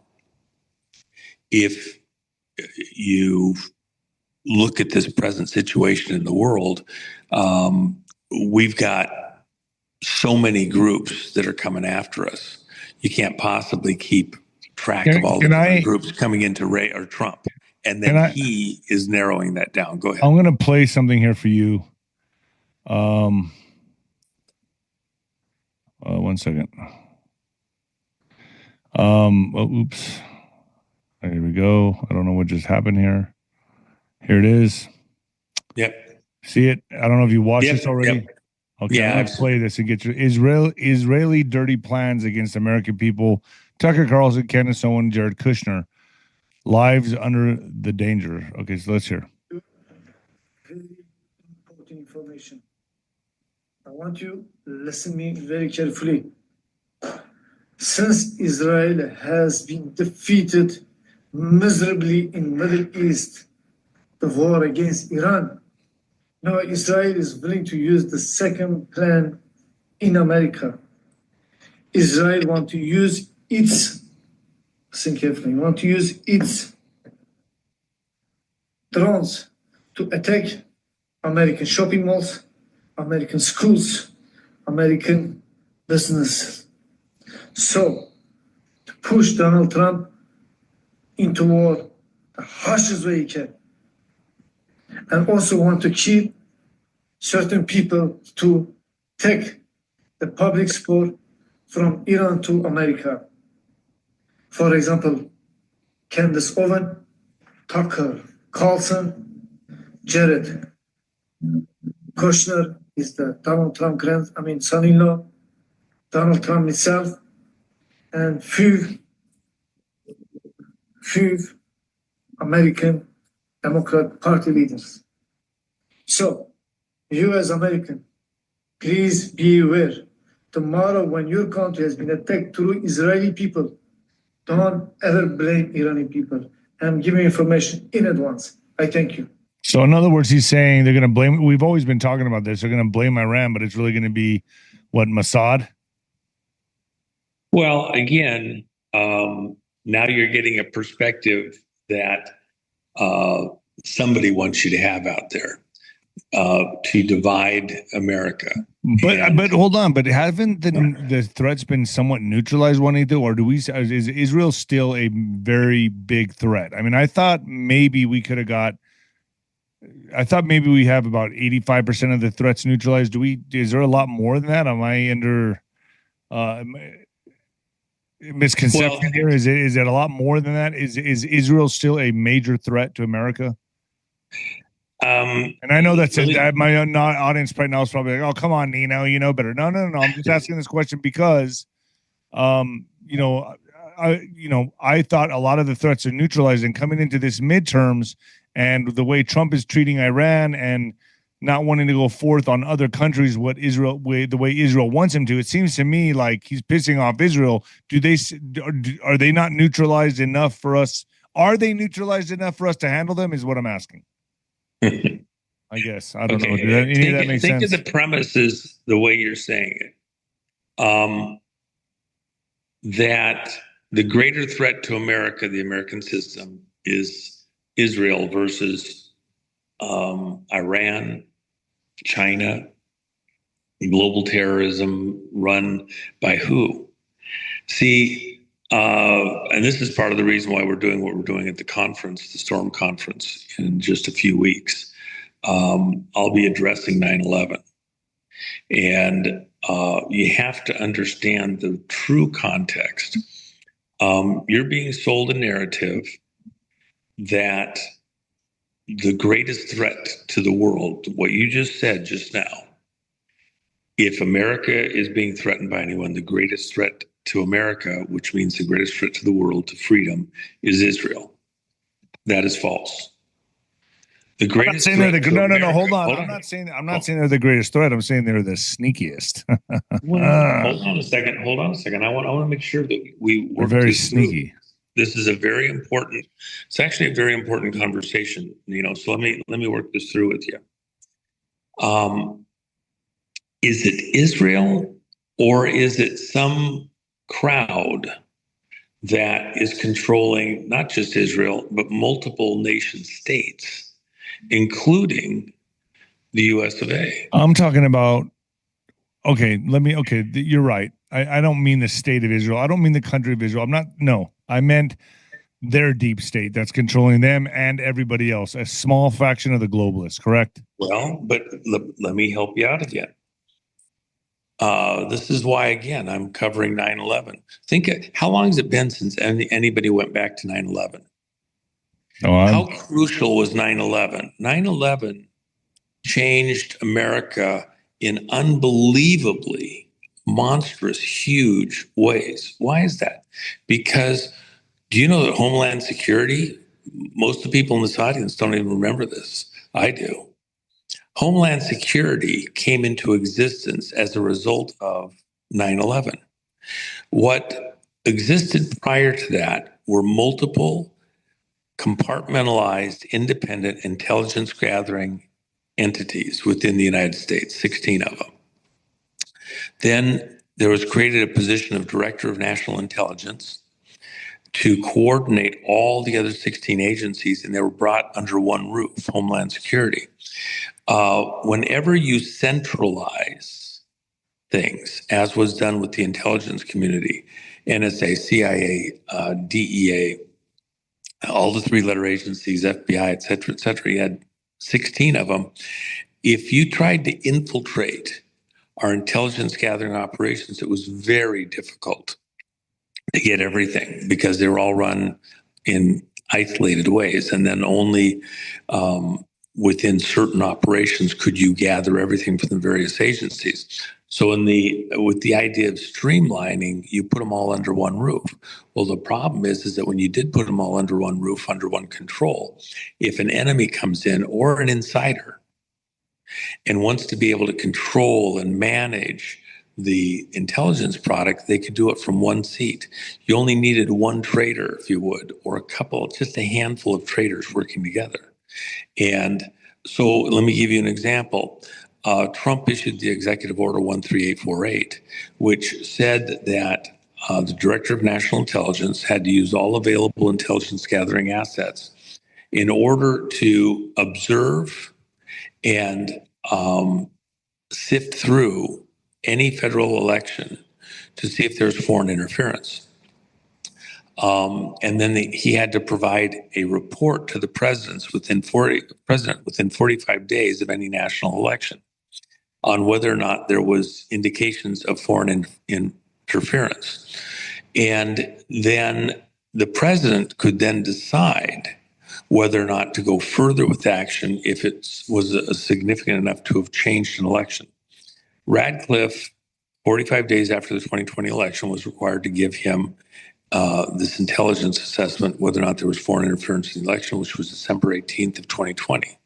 If you look at this present situation in the world, we've got so many groups that are coming after us. You can't possibly keep track of all the groups coming into Ray or Trump. And then he is narrowing that down. Go ahead. I'm going to play something here for you. One second. Oops. Here we go. I don't know what just happened here. Here it is. Yep. See it? I don't know if you watched this already. Yep. Okay, yeah, I'm going to play this and get your Israeli dirty plans against American people. Tucker Carlson, Candace Owen, Jared Kushner. Lives under the danger. Okay, so let's hear. Very important information. I want you to listen me very carefully. Since Israel has been defeated miserably in Middle East, the war against Iran, now Israel is willing to use the second plan in America. Israel wants to use its think carefully. We want to use its drones to attack American shopping malls, American schools, American businesses. So, to push Donald Trump into war the harshest way he can. And also want to keep certain people to take the public support from Iran to America. For example, Candace Owen, Tucker Carlson, Jared Kushner is the Donald Trump son-in-law, Donald Trump himself, and few American Democrat Party leaders. So, you as American, please be aware. Tomorrow, when your country has been attacked through Israeli people, don't ever blame Iranian people. I'm giving information in advance. I thank you. So in other words, he's saying they're going to blame, we've always been talking about this, they're going to blame Iran, but it's really going to be, what, Mossad? Well, again, now you're getting a perspective that somebody wants you to have out there. to divide America. But hold on. But haven't the threats been somewhat neutralized, Juanito? Or is Israel still a very big threat? I mean, I thought maybe we could have got. I thought maybe we have about 85% of the threats neutralized. Is there a lot more than that? Am I under misconception here? Is it a lot more than that? Is Israel still a major threat to America? And I know that's my audience right now is probably like, oh, come on, Nino, you know better. No. I'm just asking this question because, I thought a lot of the threats are neutralized, and coming into this midterms and the way Trump is treating Iran and not wanting to go forth on other countries, the way Israel wants him to, it seems to me like he's pissing off Israel. Are they not neutralized enough for us? Are they neutralized enough for us to handle them? Is what I'm asking. I guess I don't know. Does that make sense? Think of the premises the way you're saying it. That the greater threat to America, the American system, is Israel versus Iran, China, global terrorism run by who? See, and this is part of the reason why we're doing what we're doing at the conference, the Storm Conference, in just a few weeks. I'll be addressing 9/11. And you have to understand the true context. You're being sold a narrative that the greatest threat to the world, what you just said just now, if America is being threatened by anyone, the greatest threat to America, which means the greatest threat to the world, to freedom, is Israel. That is false. The greatest threat to America, hold on. I'm not saying they're the greatest threat. I'm saying they're the sneakiest. Hold on a second. I want to make sure that we work. They're very sneaky. This is a very important. It's actually a very important conversation. So let me work this through with you. Is it Israel, or is it some crowd that is controlling not just Israel but multiple nation states, including the U.S. of A? I'm talking about. You're right. I don't mean the state of Israel. I don't mean the country of Israel. I meant their deep state that's controlling them and everybody else, a small fraction of the globalists, correct? Well, but let me help you out again. This is why, again, I'm covering 9/11. Think, how long has it been since anybody went back to 9/11? How crucial was 9/11? 9/11 changed America in unbelievably monstrous, huge ways. Why is that? Because do you know that Homeland Security, most of the people in this audience don't even remember this. I do. Homeland Security came into existence as a result of 9/11. What existed prior to that were multiple compartmentalized, independent intelligence gathering entities within the United States, 16 of them. Then there was created a position of Director of National Intelligence to coordinate all the other 16 agencies, and they were brought under one roof, Homeland Security. Whenever you centralize things, as was done with the intelligence community, NSA, CIA, DEA, all the three-letter agencies, FBI, et cetera, you had 16 of them. If you tried to infiltrate our intelligence gathering operations, it was very difficult to get everything because they were all run in isolated ways. And then only within certain operations could you gather everything from the various agencies. So with the idea of streamlining, you put them all under one roof. Well, the problem is that when you did put them all under one roof, under one control, if an enemy comes in or an insider and wants to be able to control and manage the intelligence product, they could do it from one seat. You only needed one trader, if you would, or a couple, just a handful of traders working together. And so let me give you an example. Trump issued the Executive Order 13848, which said that the Director of National Intelligence had to use all available intelligence gathering assets in order to observe and sift through any federal election to see if there's foreign interference. And then he had to provide a report to the president within 45 days of any national election on whether or not there was indications of foreign interference. And then the president could then decide whether or not to go further with action if it was significant enough to have changed an election. Radcliffe, 45 days after the 2020 election, was required to give him this intelligence assessment, whether or not there was foreign interference in the election, which was December 18th of 2020.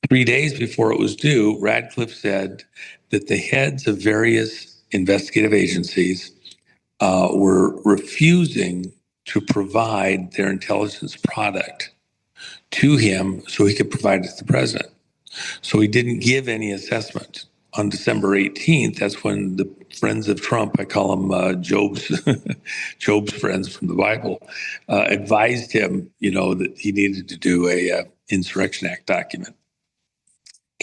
3 days before it was due, Radcliffe said that the heads of various investigative agencies were refusing to provide their intelligence product to him so he could provide it to the president. So he didn't give any assessment. On December 18th, that's when the friends of Trump, I call them Job's friends from the Bible, advised him, that he needed to do a Insurrection Act document.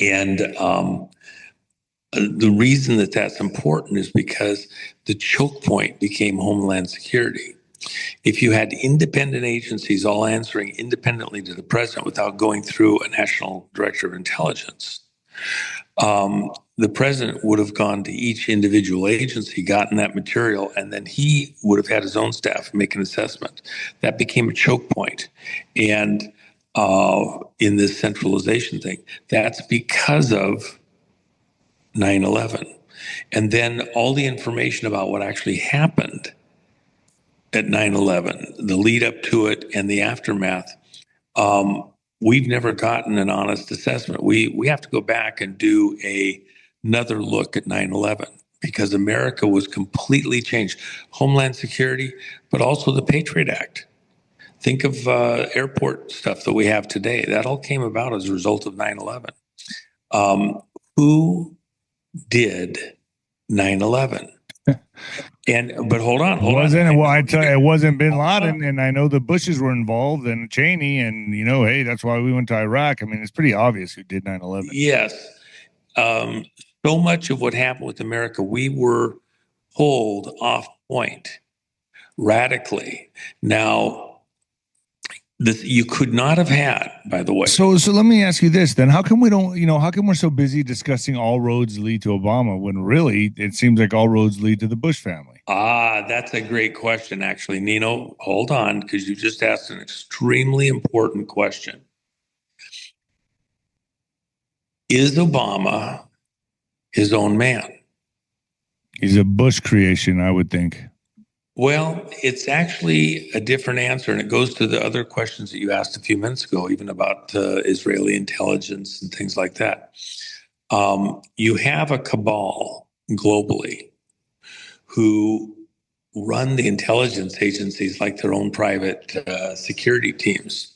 And the reason that that's important is because the choke point became Homeland Security. If you had independent agencies all answering independently to the president without going through a national director of intelligence, the president would have gone to each individual agency, gotten that material, and then he would have had his own staff make an assessment. That became a choke point. And in this centralization thing, that's because of 9/11. And then all the information about what actually happened at 9/11, the lead up to it and the aftermath, we've never gotten an honest assessment. We have to go back and do another look at 9/11 because America was completely changed. Homeland Security, but also the Patriot Act. Think of airport stuff that we have today. That all came about as a result of 9/11. Who did 9/11? But hold on. I tell you, it wasn't Bin Laden, and I know the Bushes were involved, and Cheney, and hey, that's why we went to Iraq. I mean, it's pretty obvious who did 9/11. Yes, so much of what happened with America, we were pulled off point radically. Now, this you could not have had, by the way. So let me ask you this then: how come we don't? How come we're so busy discussing all roads lead to Obama when really it seems like all roads lead to the Bush family? That's a great question, actually, Nino. Hold on, because you just asked an extremely important question. Is Obama his own man? He's a Bush creation, I would think. Well, it's actually a different answer, and it goes to the other questions that you asked a few minutes ago, even about Israeli intelligence and things like that. You have a cabal globally who run the intelligence agencies like their own private security teams.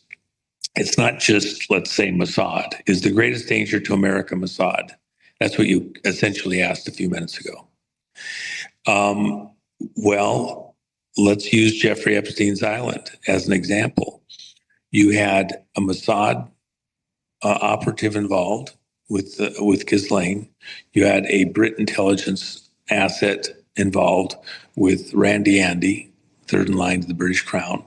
It's not just, let's say, Mossad. Is the greatest danger to America Mossad? That's what you essentially asked a few minutes ago. Well, let's use Jeffrey Epstein's Island as an example. You had a Mossad operative involved with Ghislaine. You had a Brit intelligence asset involved with Randy Andy, third in line to the British Crown.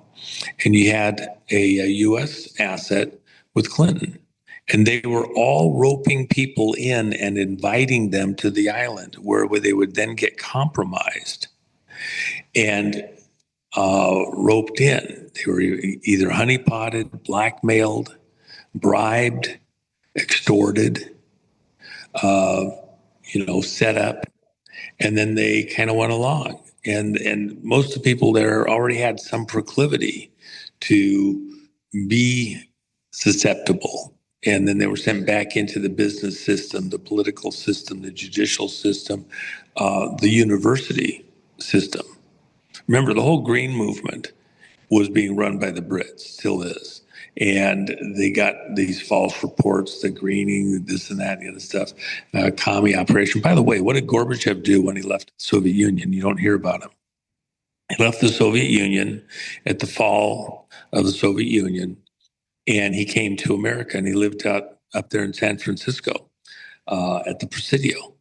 And you had a U.S. asset with Clinton. And they were all roping people in and inviting them to the island where they would then get compromised and roped in. They were either honeypotted, blackmailed, bribed, extorted, set up, and then they kind of went along. And most of the people there already had some proclivity to be susceptible. And then they were sent back into the business system, the political system, the judicial system, the university system. Remember, the whole Green movement was being run by the Brits, still is. And they got these false reports, the greening, this and that, the other stuff, commie operation. By the way, what did Gorbachev do when he left the Soviet Union? You don't hear about him. He left the Soviet Union at the fall of the Soviet Union, and he came to America, and he lived out up there in San Francisco at the Presidio.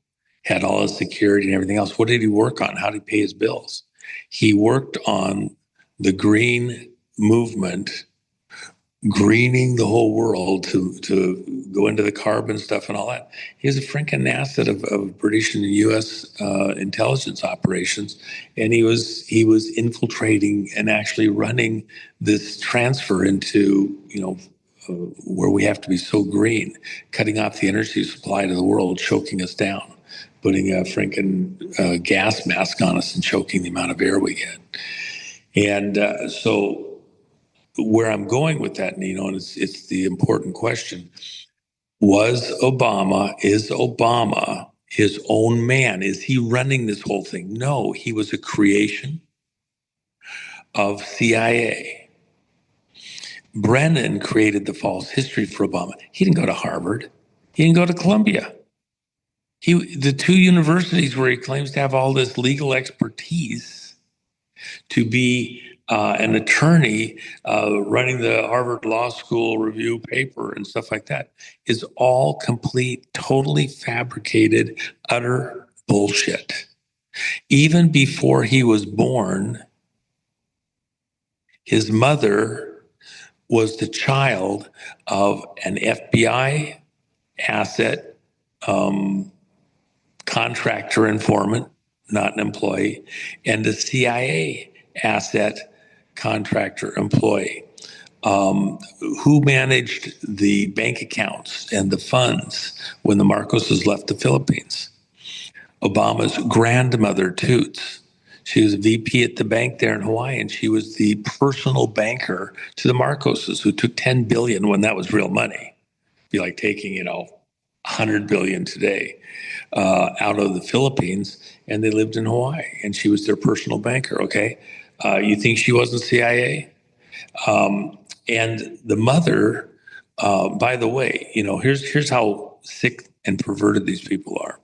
Had all his security and everything else. What did he work on? How did he pay his bills? He worked on the green movement, greening the whole world to go into the carbon stuff and all that. He was a freaking asset of British and U.S. Intelligence operations, and he was infiltrating and actually running this transfer into where we have to be so green, cutting off the energy supply to the world, choking us down, putting a freaking gas mask on us and choking the amount of air we get. And so where I'm going with that, Nino, and it's the important question, is Obama his own man? Is he running this whole thing? No, he was a creation of CIA. Brennan created the false history for Obama. He didn't go to Harvard. He didn't go to Columbia. The two universities where he claims to have all this legal expertise to be an attorney running the Harvard Law School review paper and stuff like that is all complete, totally fabricated, utter bullshit. Even before he was born, his mother was the child of an FBI asset contractor informant, not an employee, and a CIA asset contractor employee who managed the bank accounts and the funds when the Marcoses left the Philippines. Obama's grandmother, Toots, she was a VP at the bank there in Hawaii, and she was the personal banker to the Marcoses, who took $10 billion when that was real money. Be like taking, $100 billion today out of the Philippines, and they lived in Hawaii, and she was their personal banker. Okay, you think she wasn't CIA? And the mother, by the way, here's how sick and perverted these people are.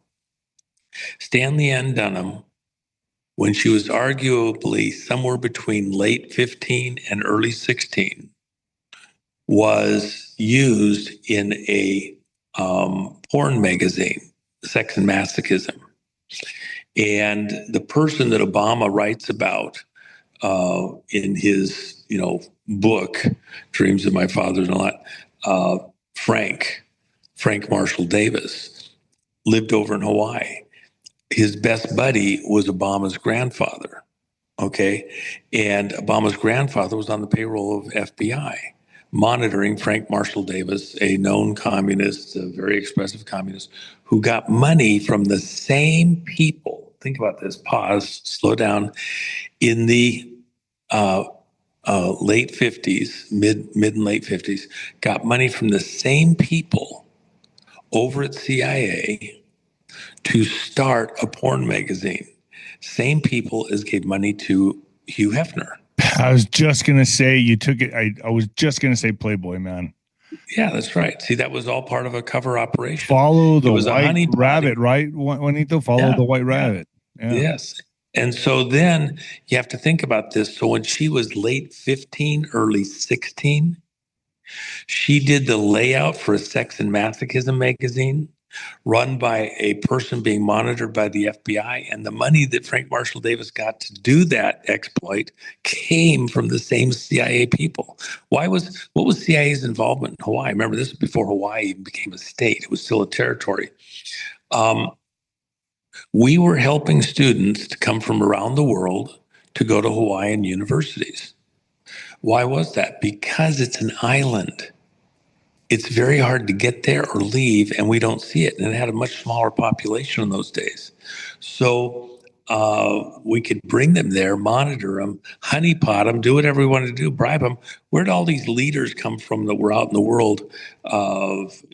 Stanley Ann Dunham, when she was arguably somewhere between late 15 and early 16, was used in a porn magazine, Sex and Masochism. And the person that Obama writes about in his, book, Dreams of My Father and all that, Frank Marshall Davis, lived over in Hawaii. His best buddy was Obama's grandfather, okay? And Obama's grandfather was on the payroll of FBI, monitoring Frank Marshall Davis, a known communist, a very expressive communist, who got money from the same people. Think about this, pause, slow down. In the late 50s, mid and late 50s, got money from the same people over at CIA to start a porn magazine. Same people as gave money to Hugh Hefner. I was just going to say you took it. I was just going to say Playboy, man. Yeah, that's right. See, that was all part of a cover operation. Follow the white rabbit, right? Juanito, follow the white rabbit. Yeah. Yes. And so then you have to think about this. So when she was late 15, early 16, she did the layout for a Sex and Masochism magazine run by a person being monitored by the FBI. And the money that Frank Marshall Davis got to do that exploit came from the same CIA people. What was CIA's involvement in Hawaii? Remember, this was before Hawaii even became a state. It was still a territory. We were helping students to come from around the world to go to Hawaiian universities. Why was that? Because it's an island. It's very hard to get there or leave, and we don't see it. And it had a much smaller population in those days. So we could bring them there, monitor them, honeypot them, do whatever we wanted to do, bribe them. Where did all these leaders come from that were out in the world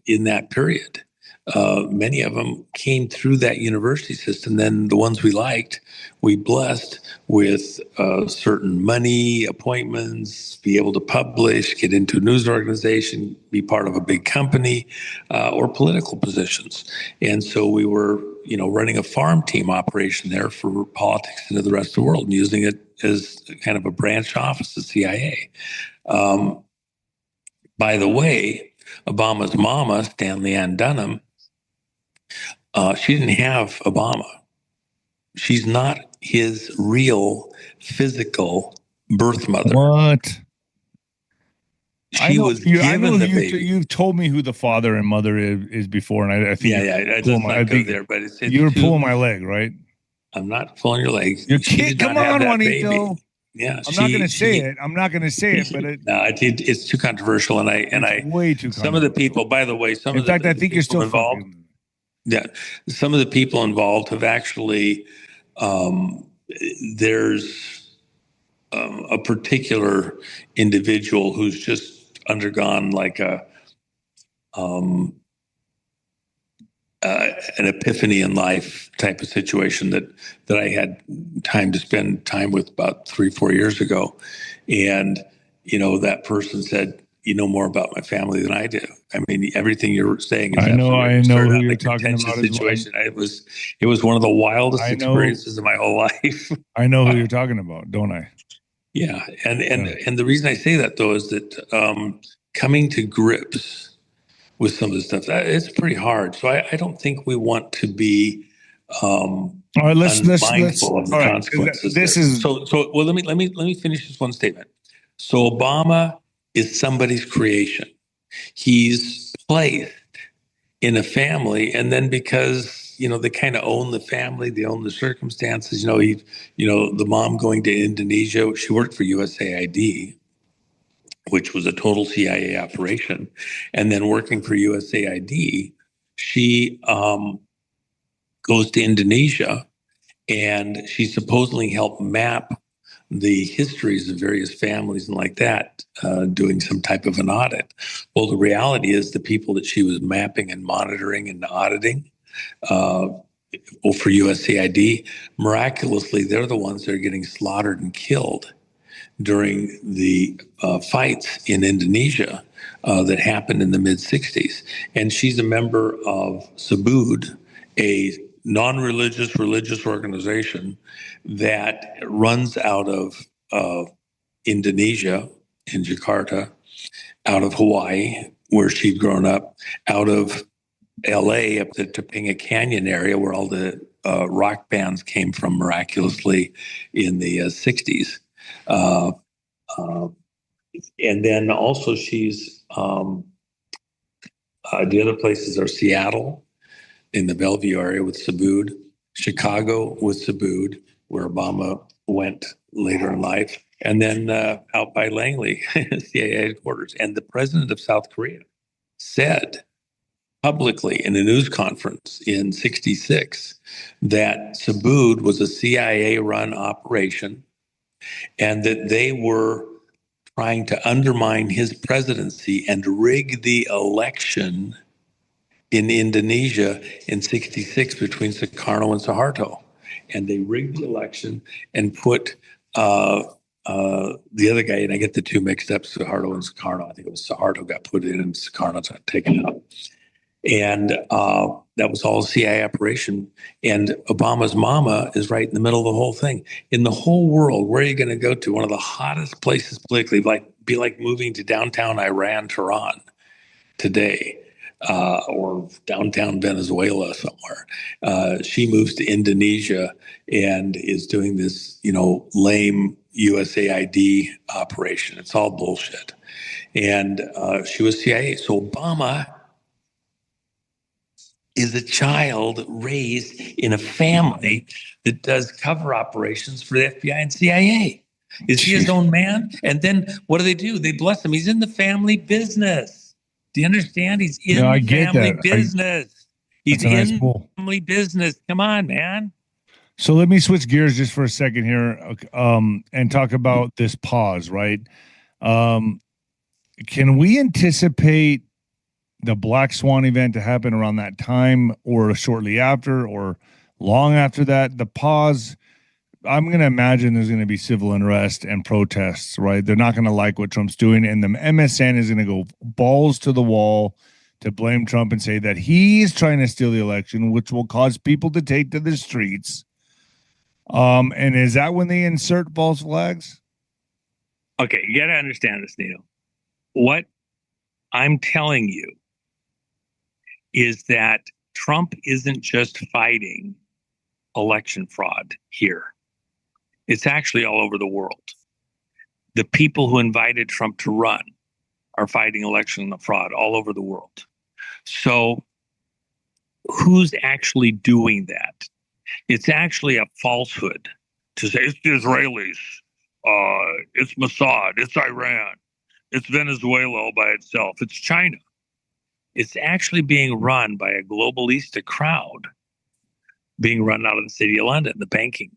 in that period? Many of them came through that university system. Then the ones we liked, we blessed with certain money, appointments, be able to publish, get into a news organization, be part of a big company, or political positions. And so we were, running a farm team operation there for politics into the rest of the world and using it as kind of a branch office of CIA. By the way, Obama's mama, Stanley Ann Dunham, she didn't have Obama. She's not his real physical birth mother. What? She was given the baby. You've told me who the father and mother is before, and I think Let's not go there. But you were pulling my leg, right? I'm not pulling your leg. Your kid, come on, Juanito. Yeah, I'm not going to say it. I'm not going to say it, but it's too controversial, and I way too. Some of the people, by the way, in fact, I think you're still involved. Yeah, some of the people involved have actually. There's a particular individual who's just undergone like an epiphany in life type of situation that I had time to spend time with about 3-4 years ago. And, that person said, you know more about my family than I do. I mean, everything you're saying is I know who you're talking about. Situation. It was one of the wildest experiences of my whole life. I know who you're talking about, don't I? Yeah. And the reason I say that though, is that coming to grips with some of the stuff, it's pretty hard. So I don't think we want to be all right, let's mindful of the consequences. Well, let me finish this one statement. So Obama is somebody's creation. He's placed in a family, and then because they kind of own the family, they own the circumstances. The mom going to Indonesia, she worked for USAID, which was a total CIA operation, and then working for USAID, she goes to Indonesia, and she supposedly helped map the histories of various families and like that, doing some type of an audit. Well, the reality is the people that she was mapping and monitoring and auditing for USAID, miraculously, they're the ones that are getting slaughtered and killed during the fights in Indonesia that happened in the mid-'60s. And she's a member of Sabud, a non-religious religious organization that runs out of Indonesia, in Jakarta, out of Hawaii, where she'd grown up, out of LA, up the Topanga Canyon area, where all the rock bands came from miraculously in the 60s. And then also she's, the other places are Seattle, in the Bellevue area with Sabud, Chicago with Sabud, where Obama went later in life, and then out by Langley, CIA headquarters. And the president of South Korea said publicly in a news conference in '66 that Sabud was a CIA-run operation and that they were trying to undermine his presidency and rig the election in Indonesia in '66 between Sukarno and Suharto. And they rigged the election and put the other guy, and I get the two mixed up, Suharto and Sukarno. I think it was Suharto got put in and Sukarno got taken out. And that was all a CIA operation. And Obama's mama is right in the middle of the whole thing. In the whole world, where are you going to go to? One of the hottest places politically, be like moving to downtown Iran, Tehran today. Or downtown Venezuela somewhere. She moves to Indonesia and is doing this, lame USAID operation. It's all bullshit. And she was CIA. So Obama is a child raised in a family that does cover operations for the FBI and CIA. Is he his own man? And then what do? They bless him. He's in the family business. Do you understand? He's in family business. He's in family business. Come on, man. So let me switch gears just for a second here and talk about this pause, right? Can we anticipate the Black Swan event to happen around that time or shortly after or long after that? The pause, I'm going to imagine there's going to be civil unrest and protests, right? They're not going to like what Trump's doing. And the MSN is going to go balls to the wall to blame Trump and say that he's trying to steal the election, which will cause people to take to the streets. And is that when they insert false flags? Okay, you got to understand this, Nino. What I'm telling you is that Trump isn't just fighting election fraud here. It's actually all over the world. The people who invited Trump to run are fighting election fraud all over the world. So who's actually doing that? It's actually a falsehood to say it's the Israelis, it's Mossad, it's Iran, it's Venezuela all by itself, it's China. It's actually being run by a globalista crowd, being run out of the city of London, the banking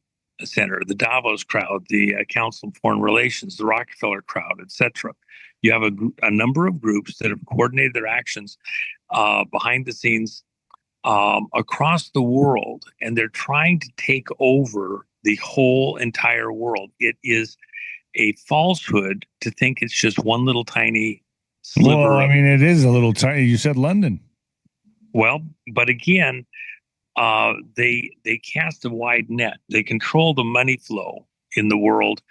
center, the Davos crowd, the Council of Foreign Relations, the Rockefeller crowd, etc. You have a number of groups that have coordinated their actions behind the scenes across the world, and they're trying to take over the whole entire world. It is a falsehood to think it's just one little tiny sliver. Well, I mean, it is a little tiny. You said London. Well, but again, they cast a wide net. They control the money flow in the world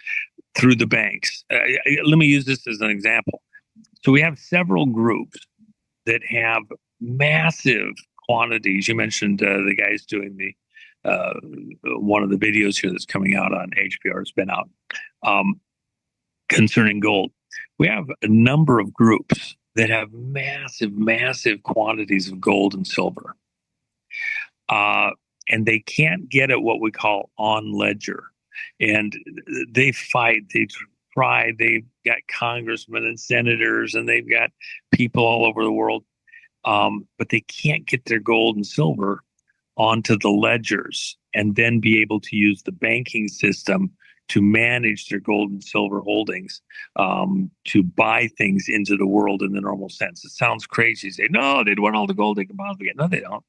through the banks. Let me use this as an example. So we have several groups that have massive quantities. You mentioned the guys doing the one of the videos here that's coming out on HPR has been out concerning gold. We have a number of groups that have massive quantities of gold and silver. And they can't get at what we call on ledger. And they fight, they try, they've got congressmen and senators, and they've got people all over the world. But they can't get their gold and silver onto the ledgers and then be able to use the banking system to manage their gold and silver holdings, to buy things into the world in the normal sense. It sounds crazy. You say, no, they'd want all the gold they can possibly get. No, they don't.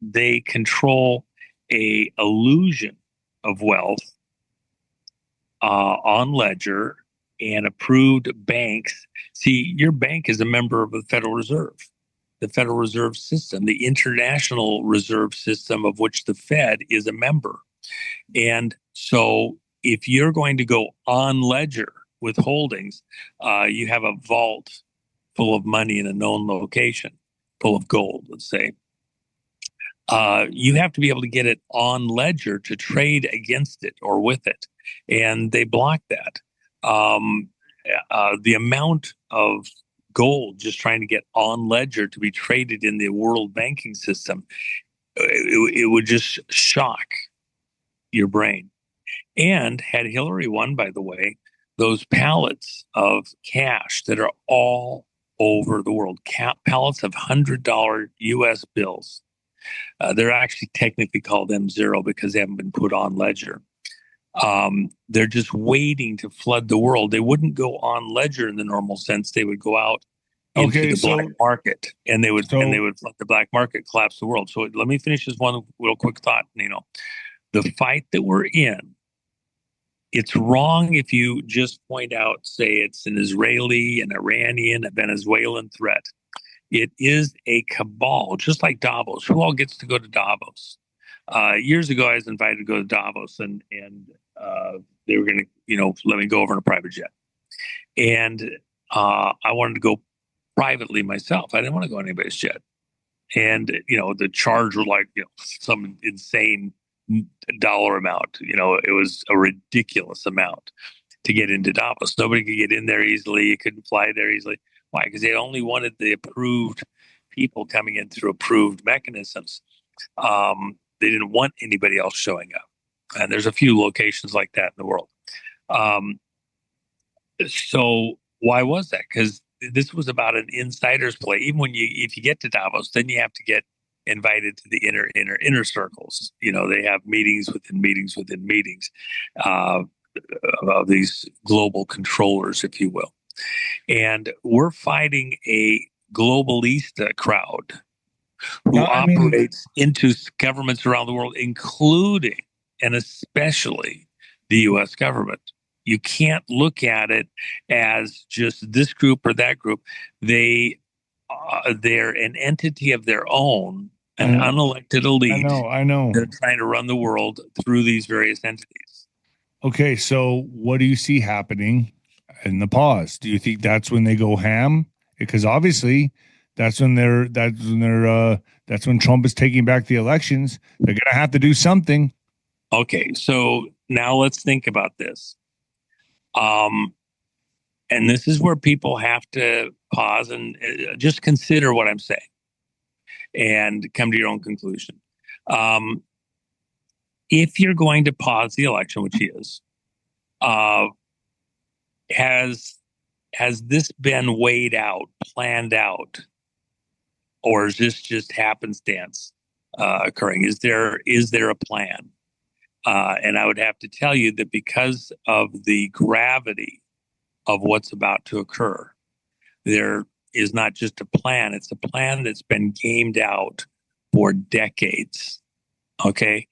They control a illusion of wealth on ledger and approved banks. See, your bank is a member of the Federal Reserve System, the international reserve system of which the Fed is a member. And so if you're going to go on ledger with holdings, you have a vault full of money in a known location, full of gold, let's say. You have to be able to get it on ledger to trade against it or with it. And they block that. The amount of gold just trying to get on ledger to be traded in the world banking system, it would just shock your brain. And had Hillary won, by the way, those pallets of cash that are all over the world, pallets of $100 US bills. They're actually technically called M0 because they haven't been put on ledger. They're just waiting to flood the world. They wouldn't go on ledger in the normal sense. They would go out into the black market, and they would flood the black market, collapse the world. So let me finish this one real quick thought. The fight that we're in, it's wrong if you just point out, say it's an Israeli, an Iranian, a Venezuelan threat. It is a cabal, just like Davos. Who all gets to go to Davos? Years ago, I was invited to go to Davos, and they were going to, let me go over in a private jet. And I wanted to go privately myself. I didn't want to go on anybody's jet. And, the charge was like, some insane dollar amount. It was a ridiculous amount to get into Davos. Nobody could get in there easily. You couldn't fly there easily. Why? Because they only wanted the approved people coming in through approved mechanisms. They didn't want anybody else showing up. And there's a few locations like that in the world. So why was that? Because this was about an insider's play. Even if you get to Davos, then you have to get invited to the inner circles. They have meetings within meetings within meetings of these global controllers, if you will. And we're fighting a globalista crowd who operates into governments around the world, including and especially the U.S. government. You can't look at it as just this group or that group. They're an entity of their own, an unelected elite. I know. They're trying to run the world through these various entities. Okay, so what do you see happening in the pause? Do you think that's when they go ham because obviously that's when Trump is taking back the elections. They're going to have to do something. Okay, so now let's think about this. And this is where people have to pause and just consider what I'm saying and come to your own conclusion. If you're going to pause the election, which he is, has this been weighed out, planned out, or is this just happenstance occurring? Is there a plan? And I would have to tell you that because of the gravity of what's about to occur, there is not just a plan, it's a plan that's been gamed out for decades. Okay.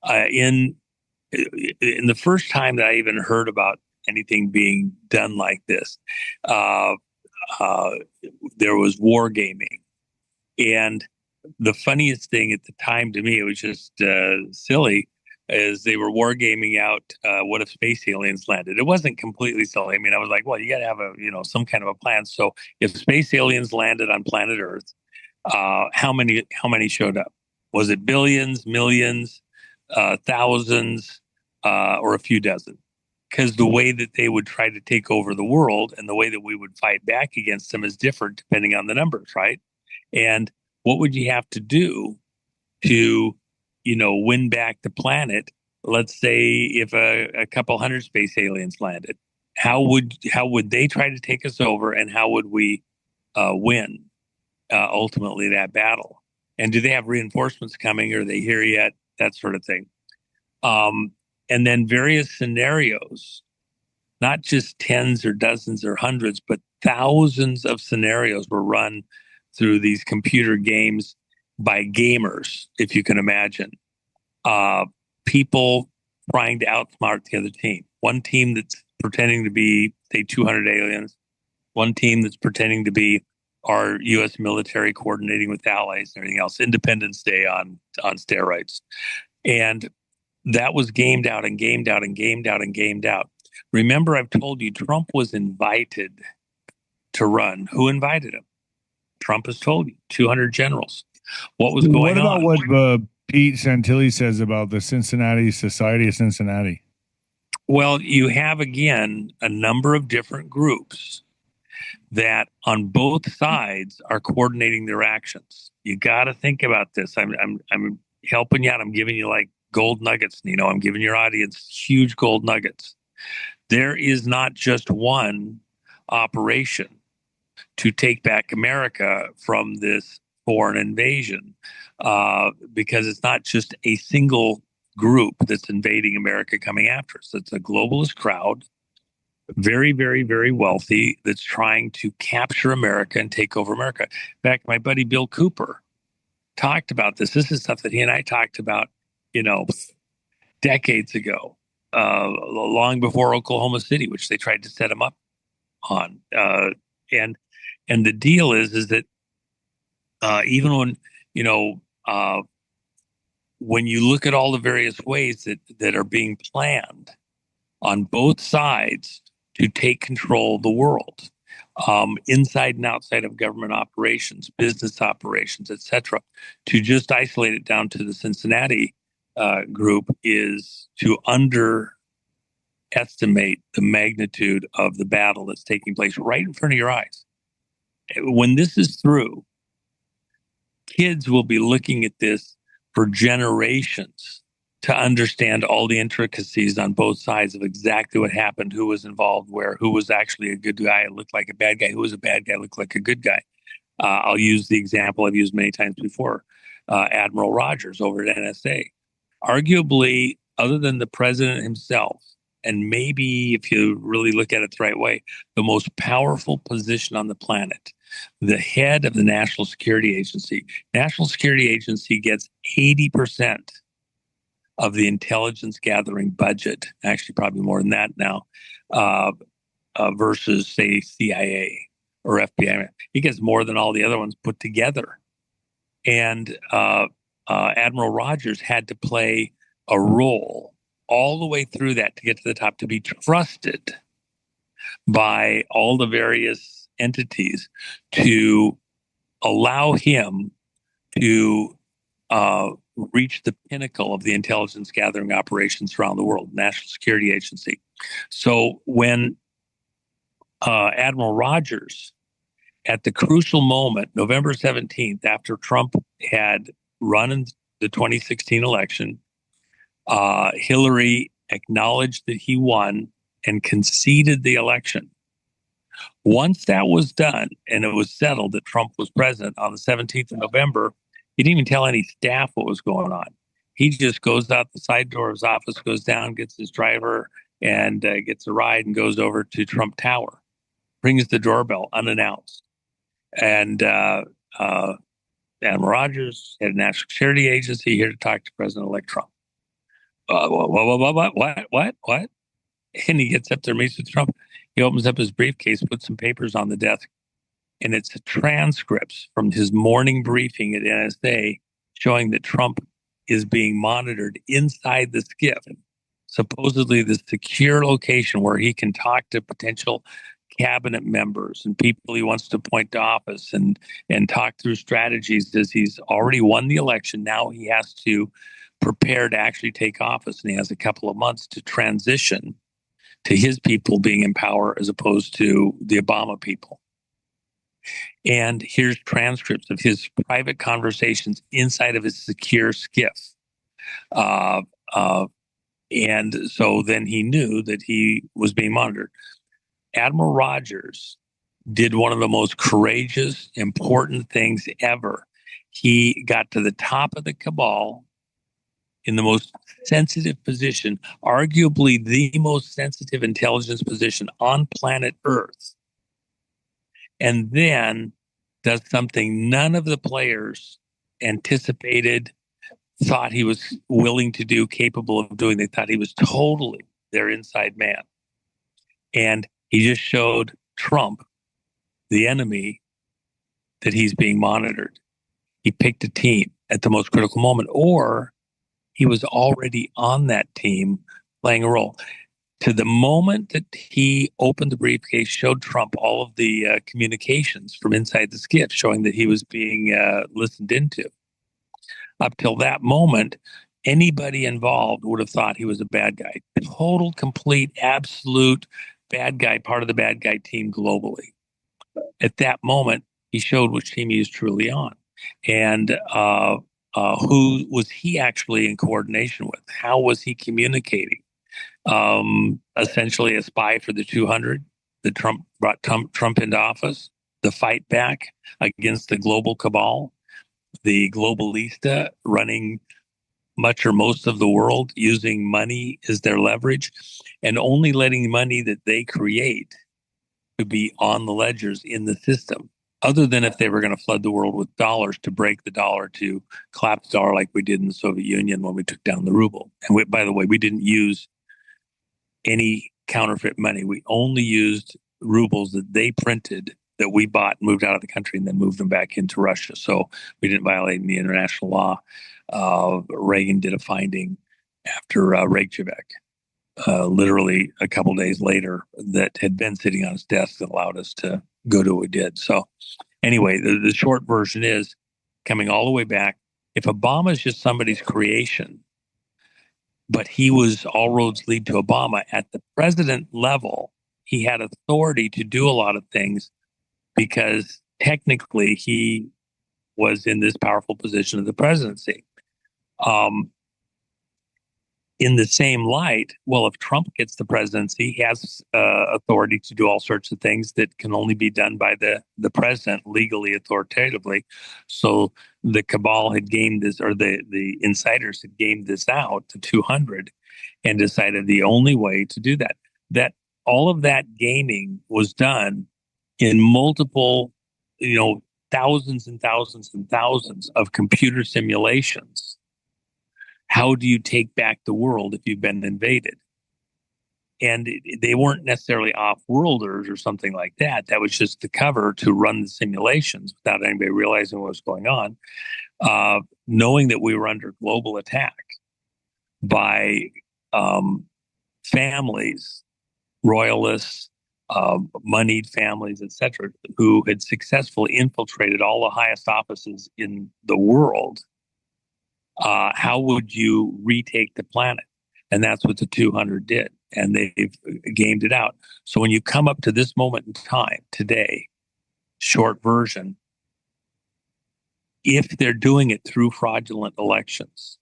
In the first time that I even heard about anything being done like this, there was wargaming. And the funniest thing at the time to me, it was just silly, is they were wargaming out what if space aliens landed. It wasn't completely silly. I mean, I was like, well, you got to have some kind of a plan. So if space aliens landed on planet Earth, how many showed up? Was it billions, millions, thousands, or a few dozen? Because the way that they would try to take over the world and the way that we would fight back against them is different depending on the numbers, right? And what would you have to do to, win back the planet? Let's say if a couple hundred space aliens landed, how would they try to take us over, and how would we win ultimately that battle? And do they have reinforcements coming? Are they here yet? That sort of thing. And then various scenarios, not just tens or dozens or hundreds, but thousands of scenarios were run through these computer games by gamers, if you can imagine. People trying to outsmart the other team. One team that's pretending to be, say, 200 aliens. One team that's pretending to be our U.S. military coordinating with allies and everything else. Independence Day on steroids. And that was gamed out and gamed out and gamed out and gamed out. Remember, I've told you, Trump was invited to run. Who invited him? Trump has told you, 200 generals. What was going on? What about what Pete Santilli says about the Cincinnati Society of Cincinnati? Well, you have, again, a number of different groups that on both sides are coordinating their actions. You got to think about this. I'm helping you out. I'm giving you like gold nuggets. I'm giving your audience huge gold nuggets. There is not just one operation to take back America from this foreign invasion, because it's not just a single group that's invading America coming after us. It's a globalist crowd, very, very, very wealthy, that's trying to capture America and take over America. In fact, my buddy Bill Cooper talked about this. This is stuff that he and I talked about, decades ago, long before Oklahoma City, which they tried to set him up on. And the deal is that even when you look at all the various ways that are being planned on both sides to take control of the world, inside and outside of government operations, business operations, etc., to just isolate it down to the Cincinnati group is to underestimate the magnitude of the battle that's taking place right in front of your eyes. When this is through, kids will be looking at this for generations to understand all the intricacies on both sides of exactly what happened, who was involved where, who was actually a good guy, looked like a bad guy, who was a bad guy, looked like a good guy. I'll use the example I've used many times before, Admiral Rogers over at NSA. Arguably, other than the president himself, and maybe if you really look at it the right way, the most powerful position on the planet, the head of the National Security Agency. National Security Agency gets 80% of the intelligence gathering budget, actually probably more than that now, versus, say, CIA or FBI. He gets more than all the other ones put together. And Admiral Rogers had to play a role all the way through that to get to the top, to be trusted by all the various entities to allow him to reach the pinnacle of the intelligence gathering operations around the world, National Security Agency. So when Admiral Rogers, at the crucial moment, November 17th, after Trump had run in the 2016 election, Hillary acknowledged that he won and conceded the election. Once that was done and it was settled that Trump was president on the 17th of November, he didn't even tell any staff what was going on. He just goes out the side door of his office, goes down, gets his driver, and gets a ride and goes over to Trump Tower, rings the doorbell unannounced. And Admiral Rogers, head of National Security Agency, here to talk to President-elect Trump. What? And he gets up there, meets with Trump. He opens up his briefcase, puts some papers on the desk, and it's transcripts from his morning briefing at NSA showing that Trump is being monitored inside the skiff, supposedly the secure location where he can talk to potential cabinet members and people he wants to appoint to office and talk through strategies, as he's already won the election. Now he has to prepare to actually take office, and he has a couple of months to transition to his people being in power as opposed to the Obama people. And here's transcripts of his private conversations inside of his secure skiff. And so then he knew that he was being monitored. Admiral Rogers did one of the most courageous, important things ever. He got to the top of the cabal in the most sensitive position, arguably the most sensitive intelligence position on planet Earth, and then does something none of the players anticipated, thought he was willing to do, capable of doing. They thought he was totally their inside man. And he just showed Trump, the enemy, that he's being monitored. He picked a team at the most critical moment, or he was already on that team playing a role. To the moment that he opened the briefcase, showed Trump all of the communications from inside the skiff, showing that he was being listened into. Up till that moment, anybody involved would have thought he was a bad guy. Total, complete, absolute bad guy, part of the bad guy team globally. At that moment, he showed which team he was truly on. And who was he actually in coordination with? How was he communicating? Essentially a spy for the 200 that Trump brought Trump into office, the fight back against the global cabal, the globalista running much or most of the world, using money as their leverage, and only letting money that they create to be on the ledgers in the system, other than if they were going to flood the world with dollars to break the dollar, to collapse the dollar like we did in the Soviet Union when we took down the ruble. And by the way, we didn't use any counterfeit money. We only used rubles that they printed, that we bought, moved out of the country, and then moved them back into Russia. So we didn't violate any international law. Reagan did a finding after Reykjavik, literally a couple of days later, that had been sitting on his desk that allowed us to go to what we did. So anyway, the short version is, coming all the way back, if Obama is just somebody's creation, but he was all roads lead to Obama, at the president level, he had authority to do a lot of things because technically he was in this powerful position of the presidency. In the same light, well, if Trump gets the presidency, he has authority to do all sorts of things that can only be done by the president legally, authoritatively. So the cabal had gamed this, or the insiders had gamed this out to 200 and decided the only way to do that all of that gaming was done in multiple, thousands and thousands and thousands of computer simulations. How do you take back the world if you've been invaded? And they weren't necessarily off-worlders or something like that. That was just the cover to run the simulations without anybody realizing what was going on, knowing that we were under global attack by families, royalists, moneyed families, etc., who had successfully infiltrated all the highest offices in the world, how would you retake the planet? And that's what the 200 did. And they've gamed it out. So when you come up to this moment in time today, short version, if they're doing it through fraudulent elections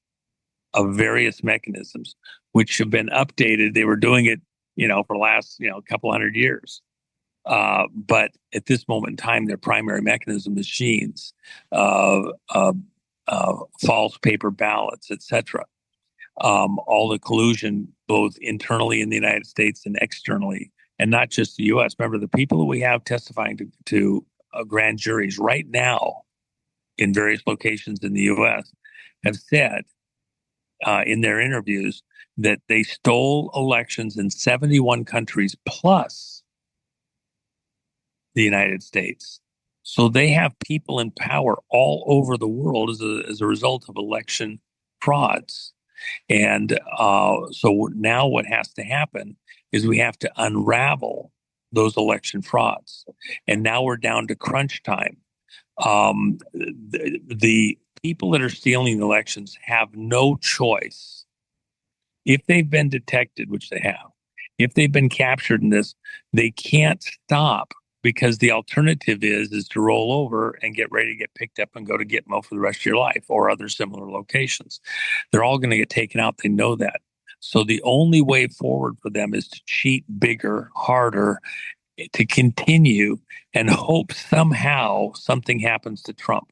of various mechanisms, which have been updated, they were doing it, for the last, couple hundred years. But at this moment in time, their primary mechanism, machines, false paper ballots, etc. All the collusion, both internally in the United States and externally, and not just the U.S. Remember, the people that we have testifying to grand juries right now in various locations in the U.S. have said in their interviews that they stole elections in 71 countries plus the United States. So they have people in power all over the world as a result of election frauds. And so now what has to happen is we have to unravel those election frauds. And now we're down to crunch time. The people that are stealing elections have no choice. If they've been detected, which they have, if they've been captured in this, they can't stop, because the alternative is to roll over and get ready to get picked up and go to Gitmo for the rest of your life, or other similar locations. They're all going to get taken out. They know that. So the only way forward for them is to cheat bigger, harder, to continue and hope somehow something happens to Trump.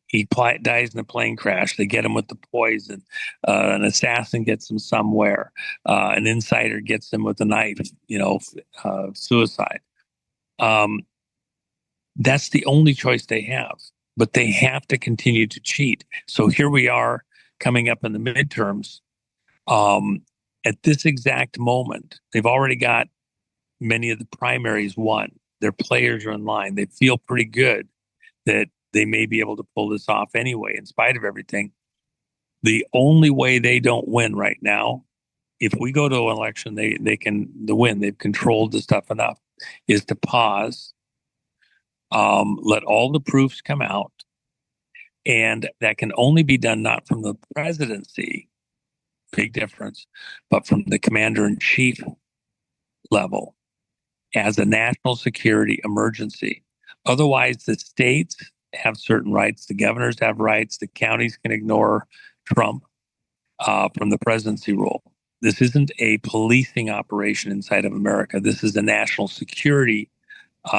He dies in a plane crash. They get him with the poison. An assassin gets him somewhere. An insider gets him with a knife, suicide. That's the only choice they have. But they have to continue to cheat. So here we are coming up in the midterms. At this exact moment, they've already got many of the primaries won. Their players are in line. They feel pretty good that they may be able to pull this off anyway, in spite of everything. The only way they don't win right now, if we go to an election, they can win. They've controlled the stuff enough, is to pause, let all the proofs come out, and that can only be done not from the presidency, big difference, but from the commander-in-chief level as a national security emergency. Otherwise, the states have certain rights. The governors have rights. The counties can ignore Trump from the presidency role. This isn't a policing operation inside of America. This is a national security,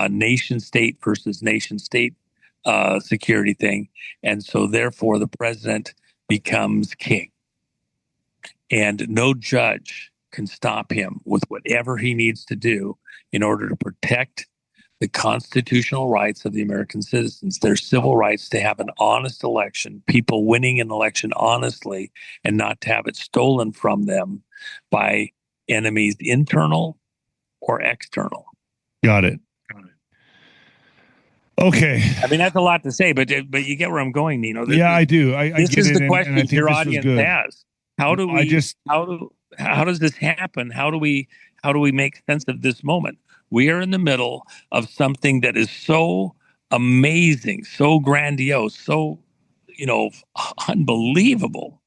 nation state versus nation state security thing. And so therefore the president becomes king. And no judge can stop him with whatever he needs to do in order to protect the constitutional rights of the American citizens, their civil rights to have an honest election, people winning an election honestly, and not to have it stolen from them by enemies internal or external. Got it. Okay. I mean, that's a lot to say, but you get where I'm going, Nino. I do. This is the and question I think your this was audience good. has. How do we? How does this happen? How do we make sense of this moment? We are in the middle of something that is so amazing, so grandiose, so unbelievable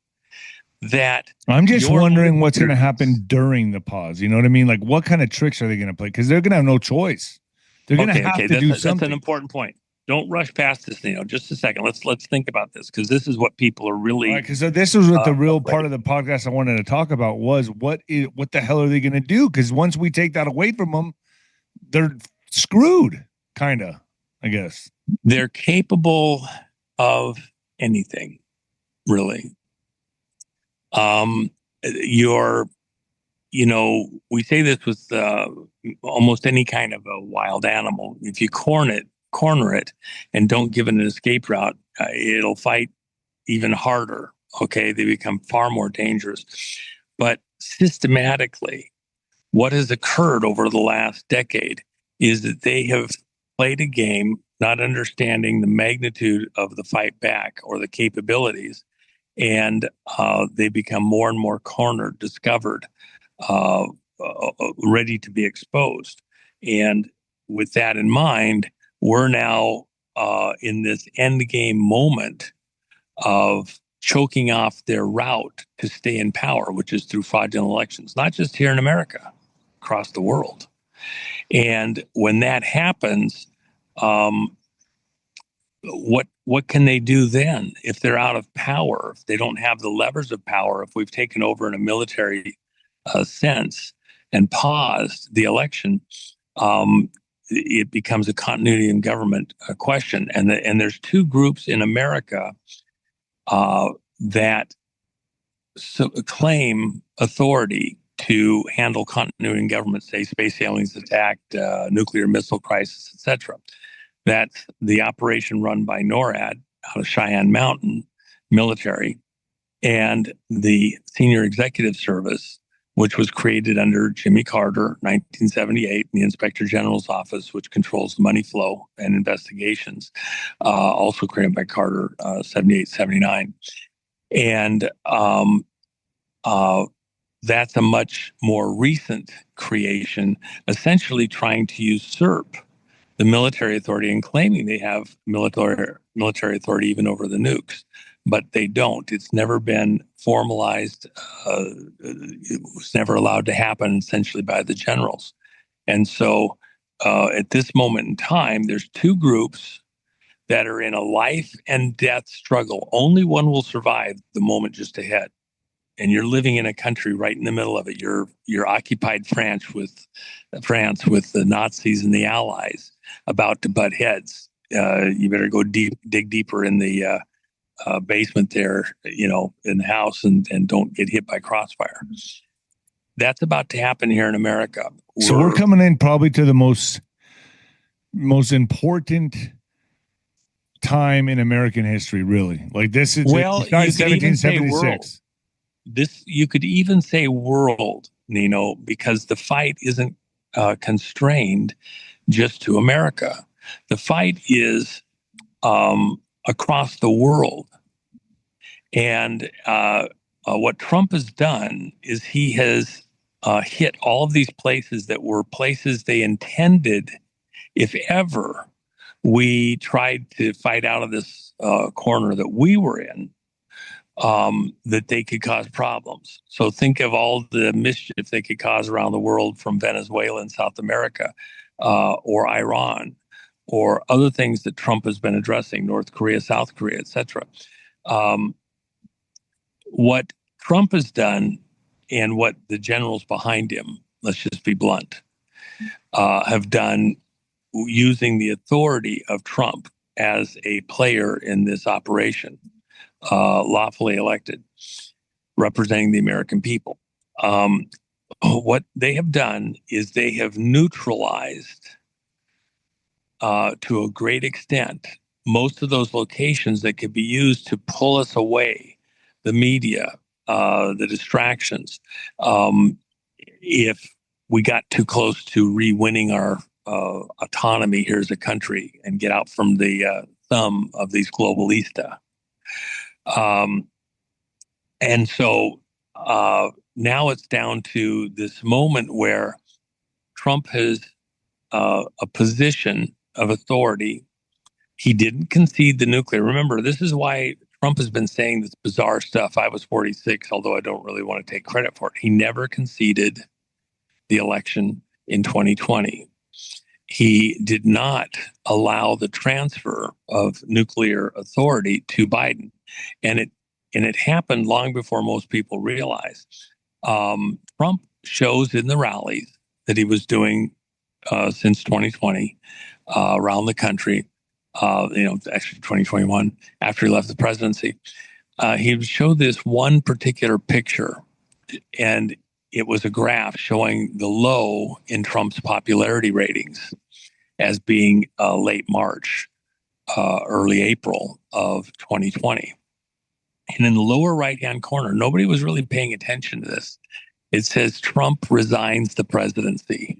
that I'm just wondering what's going to happen during the pause. You know what I mean? Like, what kind of tricks are they going to play? Because they're going to have no choice. They're going to have to do something. That's an important point. Don't rush past this, Nino. Just a second. Let's think about this, because this is what people are really. Because this is what the real part of the podcast I wanted to talk about was what the hell are they going to do? Because once we take that away from them, they're screwed, kind of, I guess. They're capable of anything, really. We say this with almost any kind of a wild animal. If you corner it, and don't give it an escape route, it'll fight even harder. Okay, they become far more dangerous. But systematically, what has occurred over the last decade is that they have played a game not understanding the magnitude of the fight back or the capabilities, and they become more and more cornered, discovered, ready to be exposed. And with that in mind, we're now in this end game moment of choking off their route to stay in power, which is through fraudulent elections, not just here in America, across the world. And when that happens, what can they do then if they're out of power, if they don't have the levers of power, if we've taken over in a military sense and paused the election? It becomes a continuity in government question. And there's two groups in America that claim authority to handle continuity in government, say space aliens attacked, nuclear missile crisis, etc. That's the operation run by NORAD out of Cheyenne Mountain military, and the Senior Executive Service, which was created under Jimmy Carter, 1978, in the Inspector General's office, which controls the money flow and investigations, also created by Carter, 78, 79. And that's a much more recent creation, essentially trying to usurp the military authority and claiming they have military authority even over the nukes. But they don't. It's never been formalized. It was never allowed to happen, essentially, by the generals. And so at this moment in time, there's two groups that are in a life and death struggle. Only one will survive the moment just ahead. And you're living in a country right in the middle of it. You're occupied France with the Nazis and the Allies about to butt heads. You better go dig deeper in the basement there, in the house, and don't get hit by crossfire. That's about to happen here in America. So we're coming in probably to the most important time in American history, really. Like this is 1776. You could even say world, Nino, because the fight isn't constrained just to America. The fight is across the world. And what Trump has done is he has hit all of these places that were places they intended, if ever we tried to fight out of this corner that we were in, that they could cause problems. So think of all the mischief they could cause around the world, from Venezuela and South America, or Iran, or other things that Trump has been addressing, North Korea, South Korea, etc. What Trump has done, and what the generals behind him, let's just be blunt, have done, using the authority of Trump as a player in this operation, lawfully elected, representing the American people. What they have done is they have neutralized, to a great extent, most of those locations that could be used to pull us away, the media, the distractions. If we got too close to re-winning our autonomy here as a country and get out from the thumb of these globalista. And so now it's down to this moment where Trump has a position of authority. He didn't concede the nuclear. Remember, this is why Trump has been saying this bizarre stuff. I was 46, although I don't really want to take credit for it. He never conceded the election in 2020. He did not allow the transfer of nuclear authority to Biden. And it happened long before most people realized. Trump shows in the rallies that he was doing since 2020 around the country, actually 2021, after he left the presidency. He would show this one particular picture, and it was a graph showing the low in Trump's popularity ratings as being late March, early April of 2020. And in the lower right-hand corner, nobody was really paying attention to this. It says Trump resigns the presidency.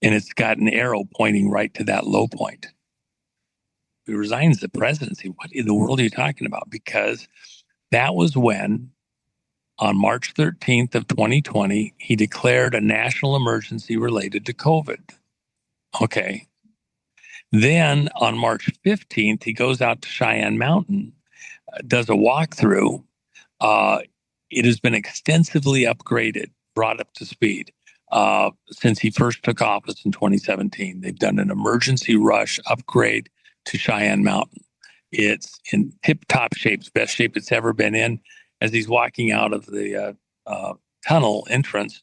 And it's got an arrow pointing right to that low point. He resigns the presidency. What in the world are you talking about? Because that was when On March 13th of 2020, he declared a national emergency related to COVID. Okay. Then on March 15th, he goes out to Cheyenne Mountain, does a walkthrough. It has been extensively upgraded, brought up to speed since he first took office in 2017. They've done an emergency rush upgrade to Cheyenne Mountain. It's in tip-top shape, best shape it's ever been in. As he's walking out of the tunnel entrance,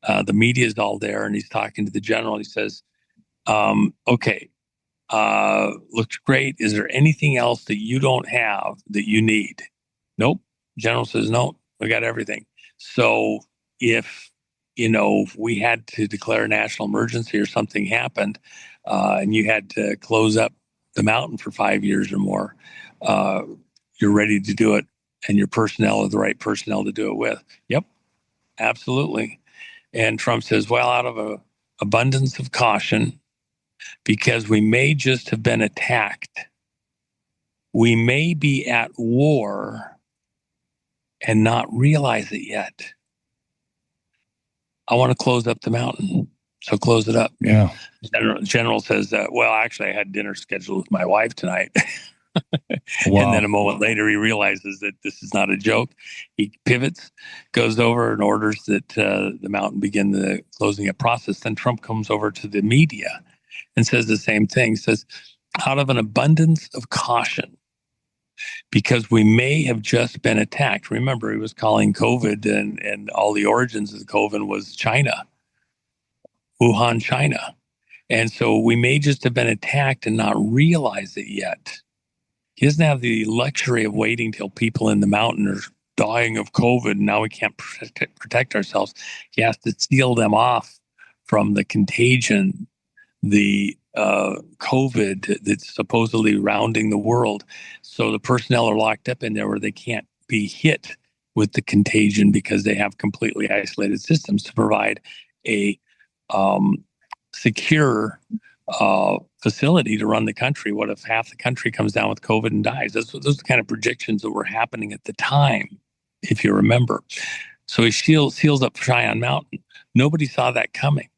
the media is all there, and he's talking to the general. He says, okay, looks great. Is there anything else that you don't have that you need? Nope. General says, no, we got everything. So if we had to declare a national emergency or something happened, and you had to close up the mountain for 5 years or more, you're ready to do it, and your personnel are the right personnel to do it with. Yep, absolutely. And Trump says, well, out of an abundance of caution, because we may just have been attacked, we may be at war and not realize it yet. I want to close up the mountain, so close it up. Yeah. General says, well, actually, I had dinner scheduled with my wife tonight. Wow. And then a moment later, he realizes that this is not a joke. He pivots, goes over and orders that the mountain begin the closing up process. Then Trump comes over to the media and says the same thing. He says, out of an abundance of caution, because we may have just been attacked. Remember, he was calling COVID and all the origins of the COVID was China, Wuhan, China. And so we may just have been attacked and not realize it yet. He doesn't have the luxury of waiting till people in the mountain are dying of COVID. And now we can't protect ourselves. He has to seal them off from the contagion, the COVID that's supposedly rounding the world. So the personnel are locked up in there where they can't be hit with the contagion because they have completely isolated systems to provide a secure facility to run the country. What if half the country comes down with COVID and dies? Those are the kind of predictions that were happening at the time, if you remember. So he seals up Cheyenne Mountain. Nobody saw that coming,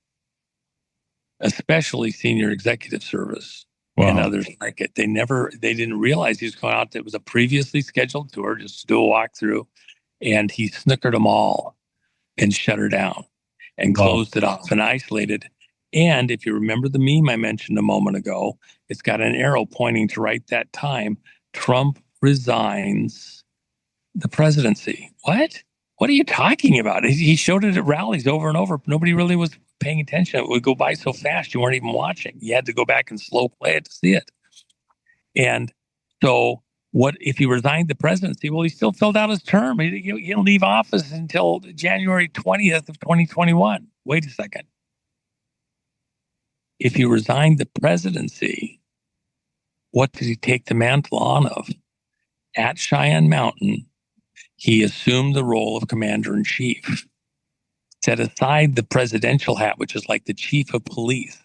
especially senior executive service. Wow. And others like it. They didn't realize he was going out. It was a previously scheduled tour just to do a walkthrough, and he snookered them all and shut her down and closed it off and isolated. And if you remember the meme I mentioned a moment ago, it's got an arrow pointing to right that time. Trump resigns the presidency. What? What are you talking about? He showed it at rallies over and over. Nobody really was paying attention. It would go by so fast you weren't even watching. You had to go back and slow play it to see it. And so what if he resigned the presidency? Well, he still filled out his term. He'll leave office until January 20th of 2021. Wait a second. If he resigned the presidency, what did he take the mantle on of? At Cheyenne Mountain, he assumed the role of commander-in-chief, set aside the presidential hat, which is like the chief of police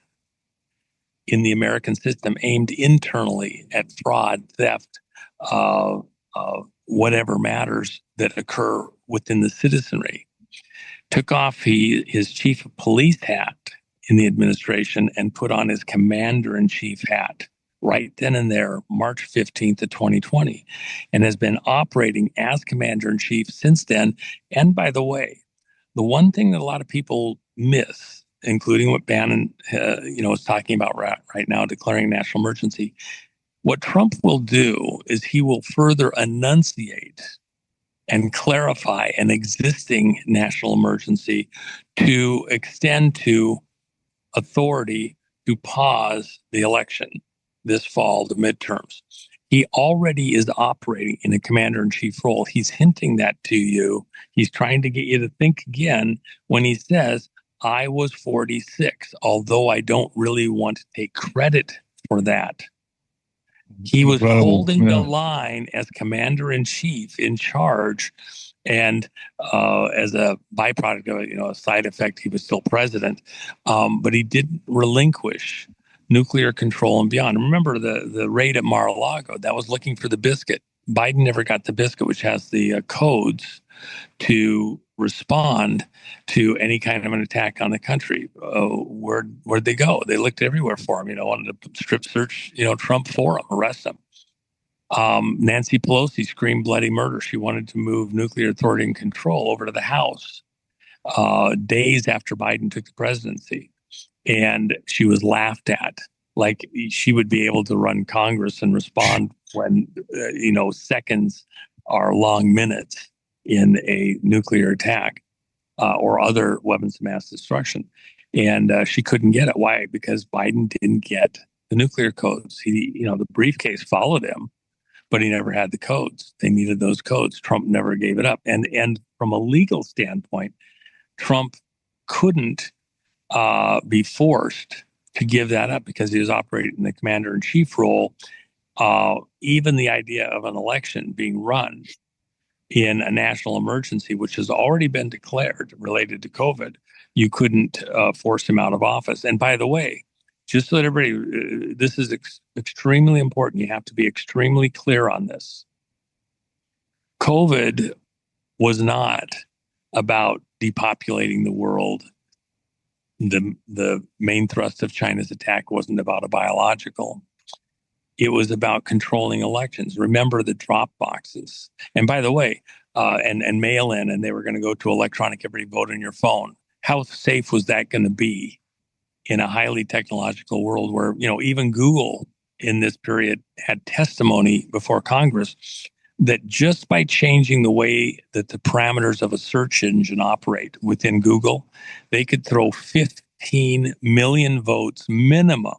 in the American system, aimed internally at fraud, theft, whatever matters that occur within the citizenry. Took off his chief of police hat in the administration and put on his commander-in-chief hat right then and there, March 15th of 2020, and has been operating as commander-in-chief since then. And by the way, the one thing that a lot of people miss, including what Bannon is talking about right now, declaring national emergency, what Trump will do is he will further enunciate and clarify an existing national emergency to extend to authority to pause the election this fall, the midterms. He already is operating in a commander-in-chief role. He's hinting that to you. He's trying to get you to think again when he says, I was 46, although I don't really want to take credit for that. He was holding the line as commander-in-chief in charge. And as a byproduct of it, a side effect, he was still president. But he didn't relinquish nuclear control and beyond. Remember the raid at Mar-a-Lago, that was looking for the biscuit. Biden never got the biscuit, which has the codes to respond to any kind of an attack on the country. Where'd they go? They looked everywhere for him. Wanted to strip search, Trump for him, arrest him. Nancy Pelosi screamed bloody murder. She wanted to move nuclear authority and control over to the House days after Biden took the presidency. And she was laughed at, like she would be able to run Congress and respond when, seconds are long minutes in a nuclear attack or other weapons of mass destruction. And she couldn't get it. Why? Because Biden didn't get the nuclear codes. The briefcase followed him, but he never had the codes. They needed those codes. Trump never gave it up. And from a legal standpoint, Trump couldn't be forced to give that up because he was operating in the commander-in-chief role. Even the idea of an election being run in a national emergency, which has already been declared related to COVID, you couldn't force him out of office. And by the way, just so that everybody, this is extremely important. You have to be extremely clear on this. COVID was not about depopulating the world. The main thrust of China's attack wasn't about a biological. It was about controlling elections. Remember the drop boxes. And by the way, and mail in, and they were going to go to electronic, every vote on your phone. How safe was that going to be in a highly technological world where, even Google in this period had testimony before Congress that just by changing the way that the parameters of a search engine operate within Google, they could throw 15 million votes minimum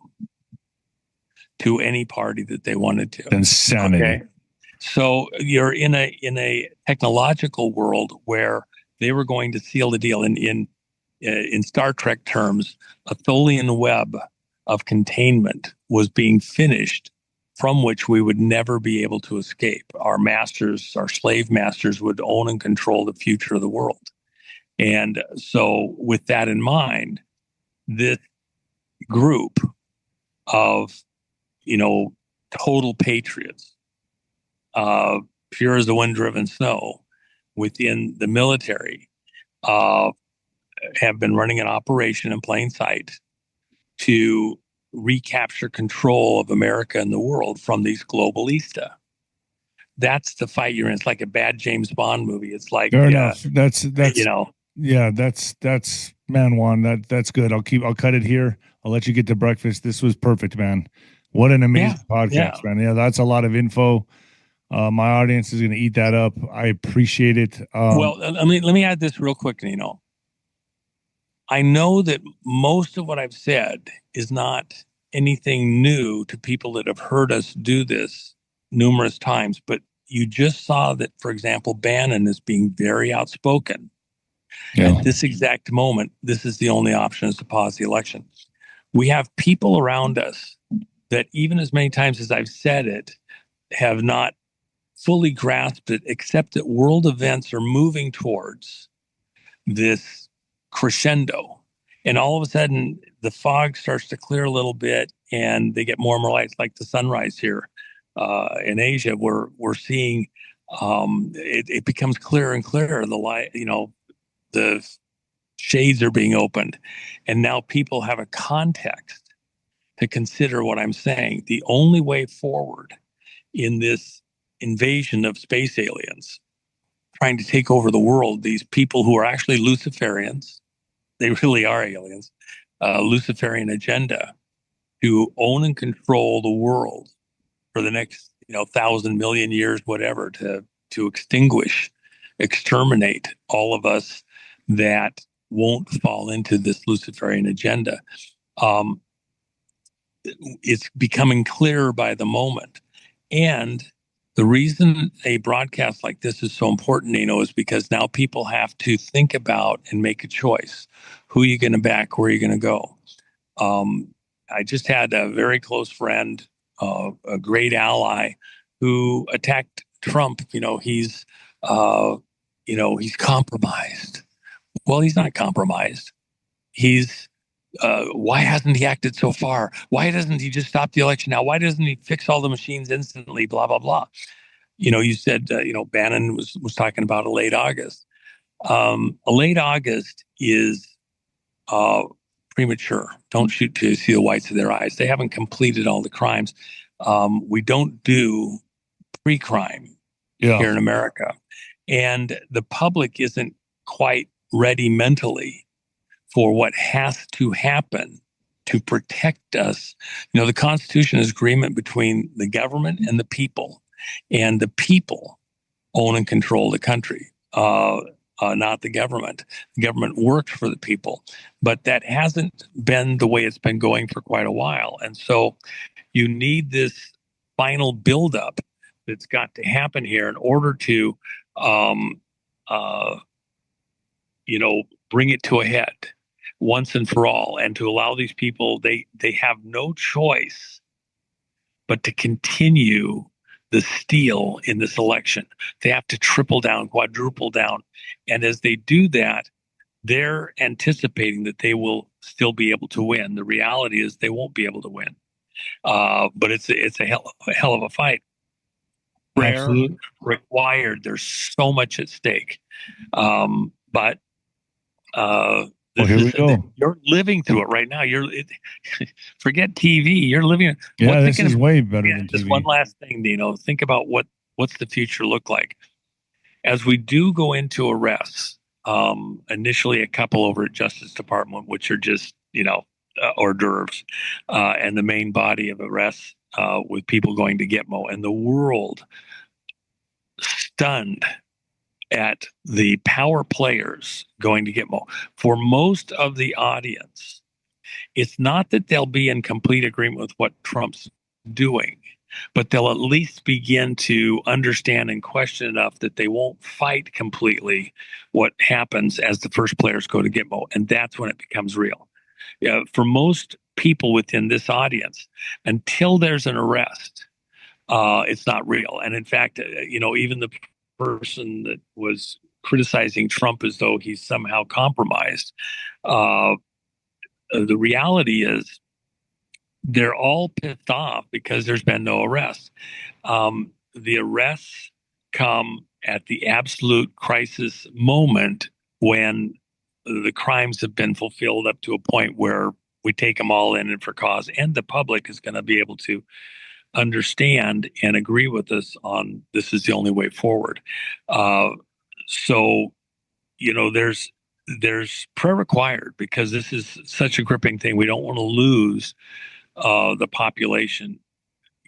to any party that they wanted to. Insanity. Okay? So you're in a technological world where they were going to seal the deal. In Star Trek terms, a Tholian web of containment was being finished from which we would never be able to escape. Our masters, our slave masters, would own and control the future of the world. And so with that in mind, this group of, total patriots, pure as the wind-driven snow within the military, have been running an operation in plain sight to recapture control of America and the world from these globalista. That's the fight you're in. It's like a bad James Bond movie. It's like fair enough. That's yeah. That's man, Juan. That's good. I'll cut it here. I'll let you get to breakfast. This was perfect, man. What an amazing podcast, man. Yeah, that's a lot of info. My audience is going to eat that up. I appreciate it. Well, let me add this real quick, Nino. I know that most of what I've said is not anything new to people that have heard us do this numerous times, but you just saw that, for example, Bannon is being very outspoken. Yeah. At this exact moment, this is the only option, is to pause the election. We have people around us that, even as many times as I've said it, have not fully grasped it, except that world events are moving towards this crescendo. And all of a sudden, the fog starts to clear a little bit, and they get more and more lights, like the sunrise here in Asia. We're seeing it becomes clearer and clearer. The light, the shades are being opened, and now people have a context to consider what I'm saying. The only way forward in this invasion of space aliens trying to take over the world, these people who are actually Luciferians, they really are aliens, Luciferian agenda to own and control the world for the next 1,000 million years, whatever, to exterminate all of us that won't fall into this Luciferian agenda. It's becoming clearer by the moment. And the reason a broadcast like this is so important, Nino, is because now people have to think about and make a choice. Who are you going to back? Where are you going to go? I just had a very close friend, a great ally, who attacked Trump. He's compromised. Well, he's not compromised. Why hasn't he acted so far? Why doesn't he just stop the election now? Why doesn't he fix all the machines instantly? Blah, blah, blah. You said, Bannon was talking about a late August. A late August is premature. Don't shoot to see the whites of their eyes. They haven't completed all the crimes. We don't do pre-crime here in America. And the public isn't quite ready mentally for what has to happen to protect us. The Constitution is agreement between the government and the people own and control the country, not the government. The government works for the people, but that hasn't been the way it's been going for quite a while. And so you need this final buildup that's got to happen here in order to, bring it to a head once and for all, and to allow these people, they have no choice but to continue the steal in this election. They have to triple down, quadruple down. And as they do that, they're anticipating that they will still be able to win. The reality is they won't be able to win. But it's a hell of a fight. Prayer required. There's so much at stake. Here we go. You're living through it right now. Forget TV. You're living. Yeah, this is way better than TV. Just one last thing, Dino. Think about what's the future look like as we do go into arrests. Initially, a couple over at Justice Department, which are just hors d'oeuvres, and the main body of arrests with people going to Gitmo, and the world stunned at the power players going to Gitmo. For most of the audience, it's not that they'll be in complete agreement with what Trump's doing, but they'll at least begin to understand and question enough that they won't fight completely what happens as the first players go to Gitmo. And that's when it becomes real. For most people within this audience, until there's an arrest, it's not real. And in fact, even the person that was criticizing Trump as though he's somehow compromised, the reality is they're all pissed off because there's been no arrest. The arrests come at the absolute crisis moment when the crimes have been fulfilled up to a point where we take them all in and for cause, and the public is going to be able to understand and agree with us on this is the only way forward. So there's prayer required because this is such a gripping thing. We don't want to lose the population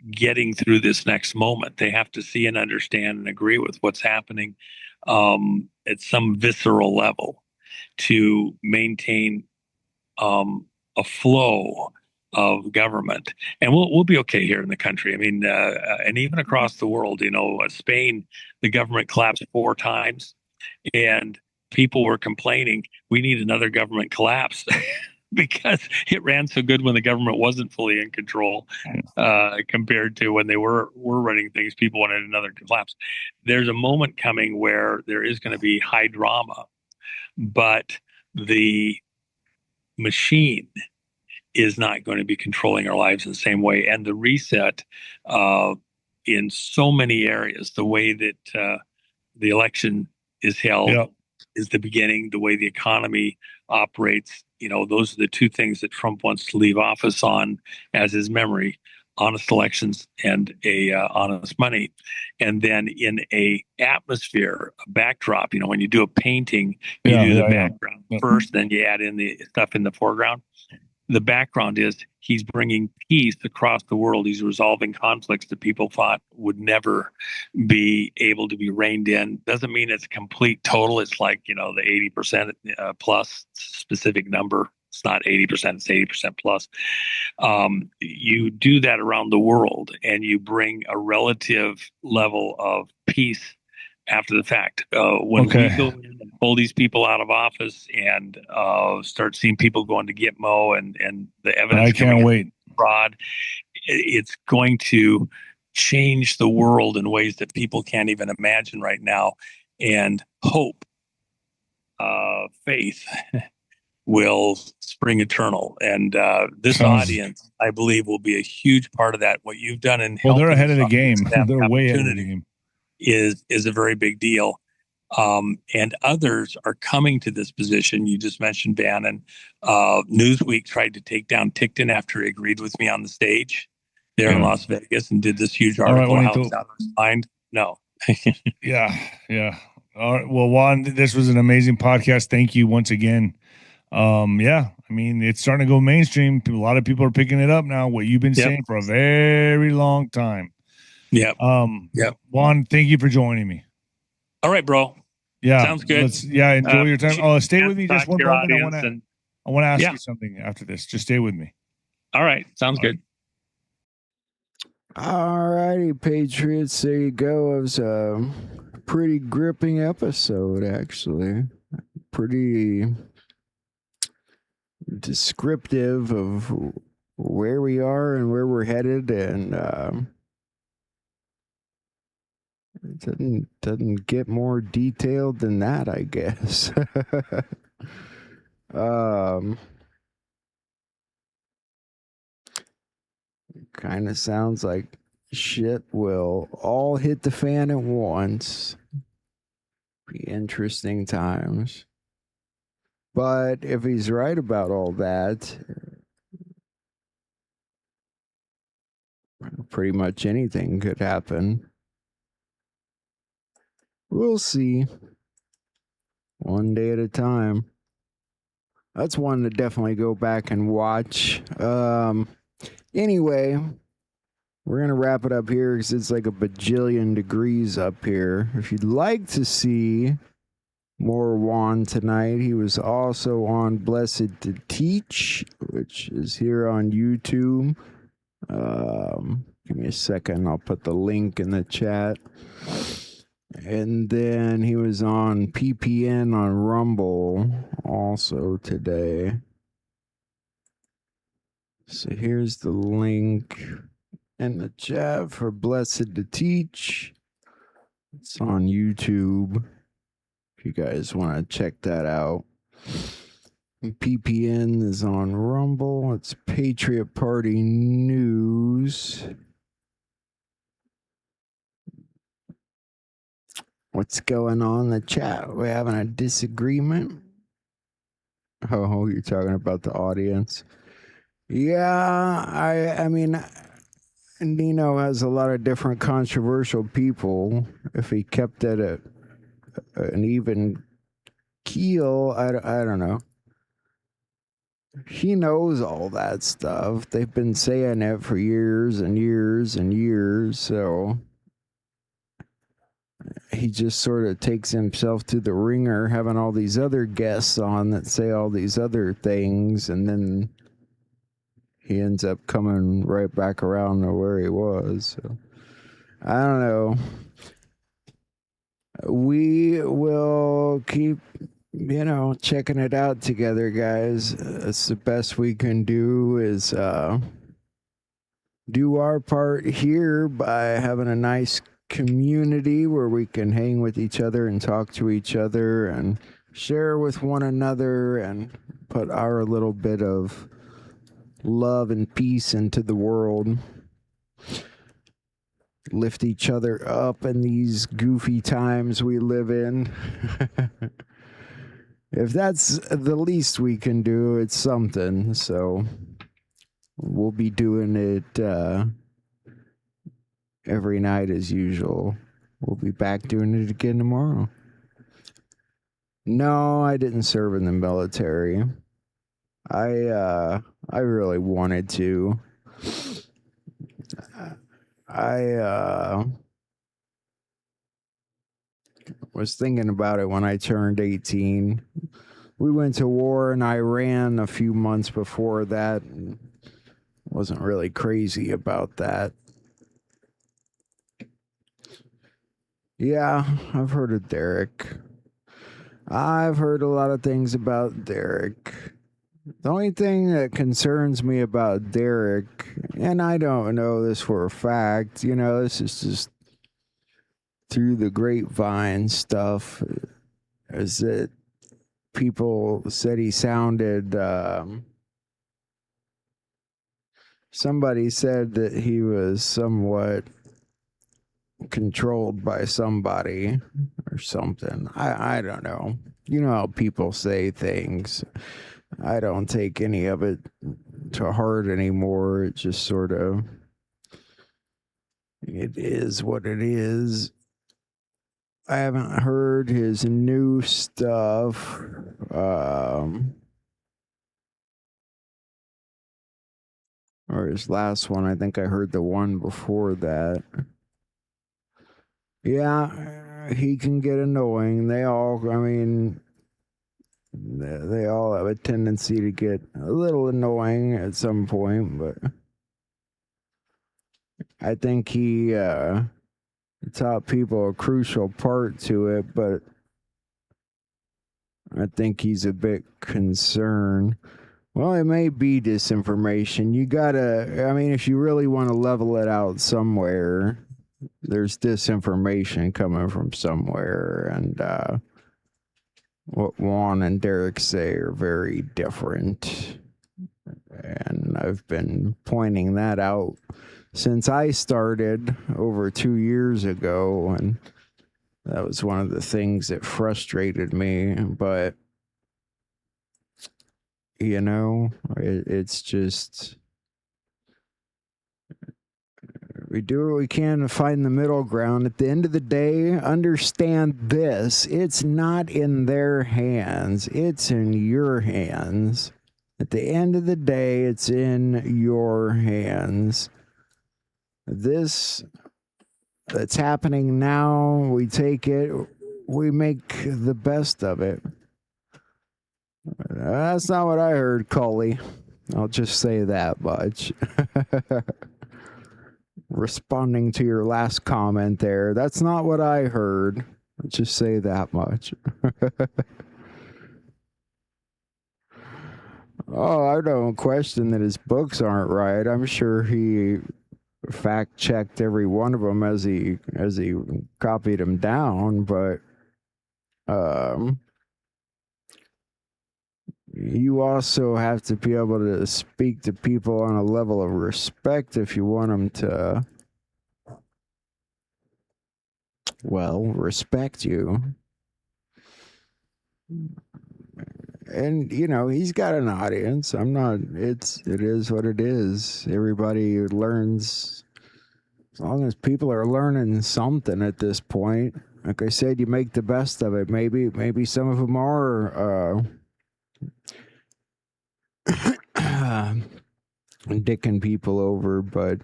getting through this next moment. They have to see and understand and agree with what's happening at some visceral level to maintain a flow of government, and we'll be okay here in the country. I mean, and even across the world, Spain, the government collapsed 4 times, and people were complaining we need another government collapse because it ran so good when the government wasn't fully in control compared to when they were running things. People wanted another collapse. There's a moment coming where there is going to be high drama, but the machine is not going to be controlling our lives in the same way. And the reset in so many areas, the way that the election is held is the beginning, the way the economy operates. Those are the 2 things that Trump wants to leave office on as his memory: honest elections and honest money. And then in a atmosphere, a backdrop, when you do a painting, you do the background first, then you add in the stuff in the foreground. The background is he's bringing peace across the world. He's resolving conflicts that people thought would never be able to be reined in. Doesn't mean it's complete total. It's like, the 80% plus specific number. It's not 80%, it's 80% plus. You do that around the world and you bring a relative level of peace after the fact. When we go in and pull these people out of office and start seeing people going to Gitmo and the evidence, I can't wait. Fraud, it's going to change the world in ways that people can't even imagine right now. And hope, faith will spring eternal. And this audience, I believe, will be a huge part of that. What you've done in they're ahead of the game. They're way ahead of the game. is a very big deal. And others are coming to this position. You just mentioned Bannon. Newsweek tried to take down Ticton after he agreed with me on the stage there in Las Vegas and did this huge All right, article. How Juanito. it's out of his mind. No. Yeah. All right. Well, Juan, this was an amazing podcast. Thank you once again. Yeah, I mean, it's starting to go mainstream. A lot of people are picking it up now, what you've been saying for a very long time. Yeah. Juan, thank you for joining me. All right, bro. Yeah. Sounds good. Enjoy your time. Oh, stay with me just one moment. I want to ask Yeah. you something after this. Just stay with me. All right. Sounds good. All righty, Patriots. There you go. It was a pretty gripping episode, actually. Pretty descriptive of where we are and where we're headed, and it doesn't get more detailed than that, I guess. Kind of sounds like shit will all hit the fan at once. Be interesting times. But if he's right about all that, pretty much anything could happen. We'll see. One day at a time. That's one to definitely go back and watch. Anyway, we're going to wrap it up here because it's like a bajillion degrees up here. If you'd like to see more Juan tonight, he was also on Blessed to Teach, which is here on YouTube. Give me a second. I'll put the link in the chat. And then he was on PPN on Rumble also today. So here's the link in the chat for Blessed to Teach. It's on YouTube if you guys want to check that out. And PPN is on Rumble. It's Patriot Party News. What's going on in the chat? We're having a disagreement. Oh, you're talking about the audience. Yeah, I mean, Nino has a lot of different controversial people. If he kept at an even keel, I don't know. He knows all that stuff. They've been saying it for years and years and years, so he just sort of takes himself to the ringer, having all these other guests on that say all these other things, and then he ends up coming right back around to where he was. So I don't know. We will keep, checking it out together, guys. It's the best we can do is do our part here by having a nice community where we can hang with each other and talk to each other and share with one another and put our little bit of love and peace into the world. Lift each other up in these goofy times we live in. If that's the least we can do, it's something. So we'll be doing it every night as usual. We'll be back doing it again tomorrow. No, I didn't serve in the military. I really wanted to. I was thinking about it when I turned 18. We went to war in Iran a few months before that, and wasn't really crazy about that. Yeah, I've heard of Derek. I've heard a lot of things about Derek. The only thing that concerns me about Derek, and I don't know this for a fact, this is just through the grapevine stuff, is that people said he sounded, somebody said that he was somewhat controlled by somebody or something. I don't know. You know how people say things. I don't take any of it to heart anymore. It just sort of, it is what it is. I haven't heard his new stuff. Or his last one. I think I heard the one before that. Yeah, he can get annoying. They all have a tendency to get a little annoying at some point, but I think he taught people a crucial part to it, but I think he's a bit concerned. Well, it may be disinformation. You gotta, if you really want to level it out somewhere, there's disinformation coming from somewhere, and what Juan and Derek say are very different. And I've been pointing that out since I started over 2 years ago, and that was one of the things that frustrated me, but it's just, we do what we can to find the middle ground. At the end of the day, understand this: it's not in their hands, it's in your hands. At the end of the day, it's in your hands. This that's happening now, we take it, we make the best of it. That's not what I heard, Cully. I'll just say that much. Responding to your last comment there, that's not what I heard. I'll just say that much. Oh, I don't question that his books aren't right. I'm sure he fact-checked every one of them as he copied them down, but you also have to be able to speak to people on a level of respect if you want them to, respect you. And, he's got an audience. It is what it is. Everybody learns, as long as people are learning something at this point. Like I said, you make the best of it. Maybe some of them are, dicking people over, but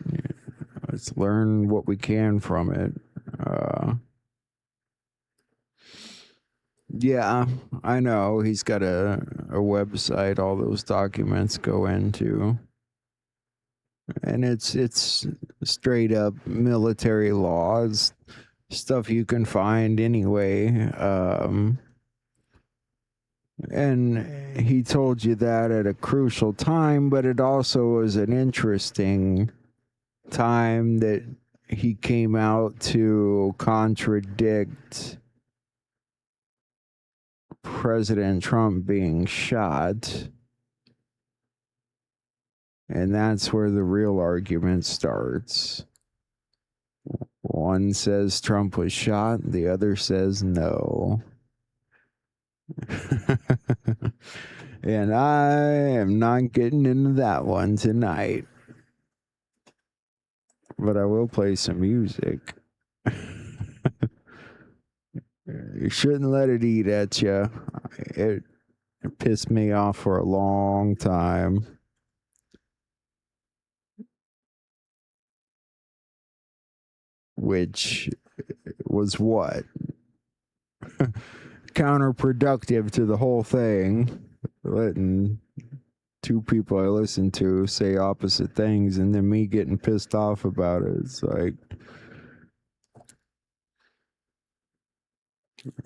let's learn what we can from it. Yeah, I know he's got a website all those documents go into, and it's straight up military laws, stuff you can find anyway. And he told you that at a crucial time, but it also was an interesting time that he came out to contradict President Trump being shot. And that's where the real argument starts. One says Trump was shot, the other says no. And I am not getting into that one tonight. But I will play some music. You shouldn't let it eat at you. It pissed me off for a long time. Which was what? Counterproductive to the whole thing. Letting two people I listen to say opposite things and then me getting pissed off about it. It's like,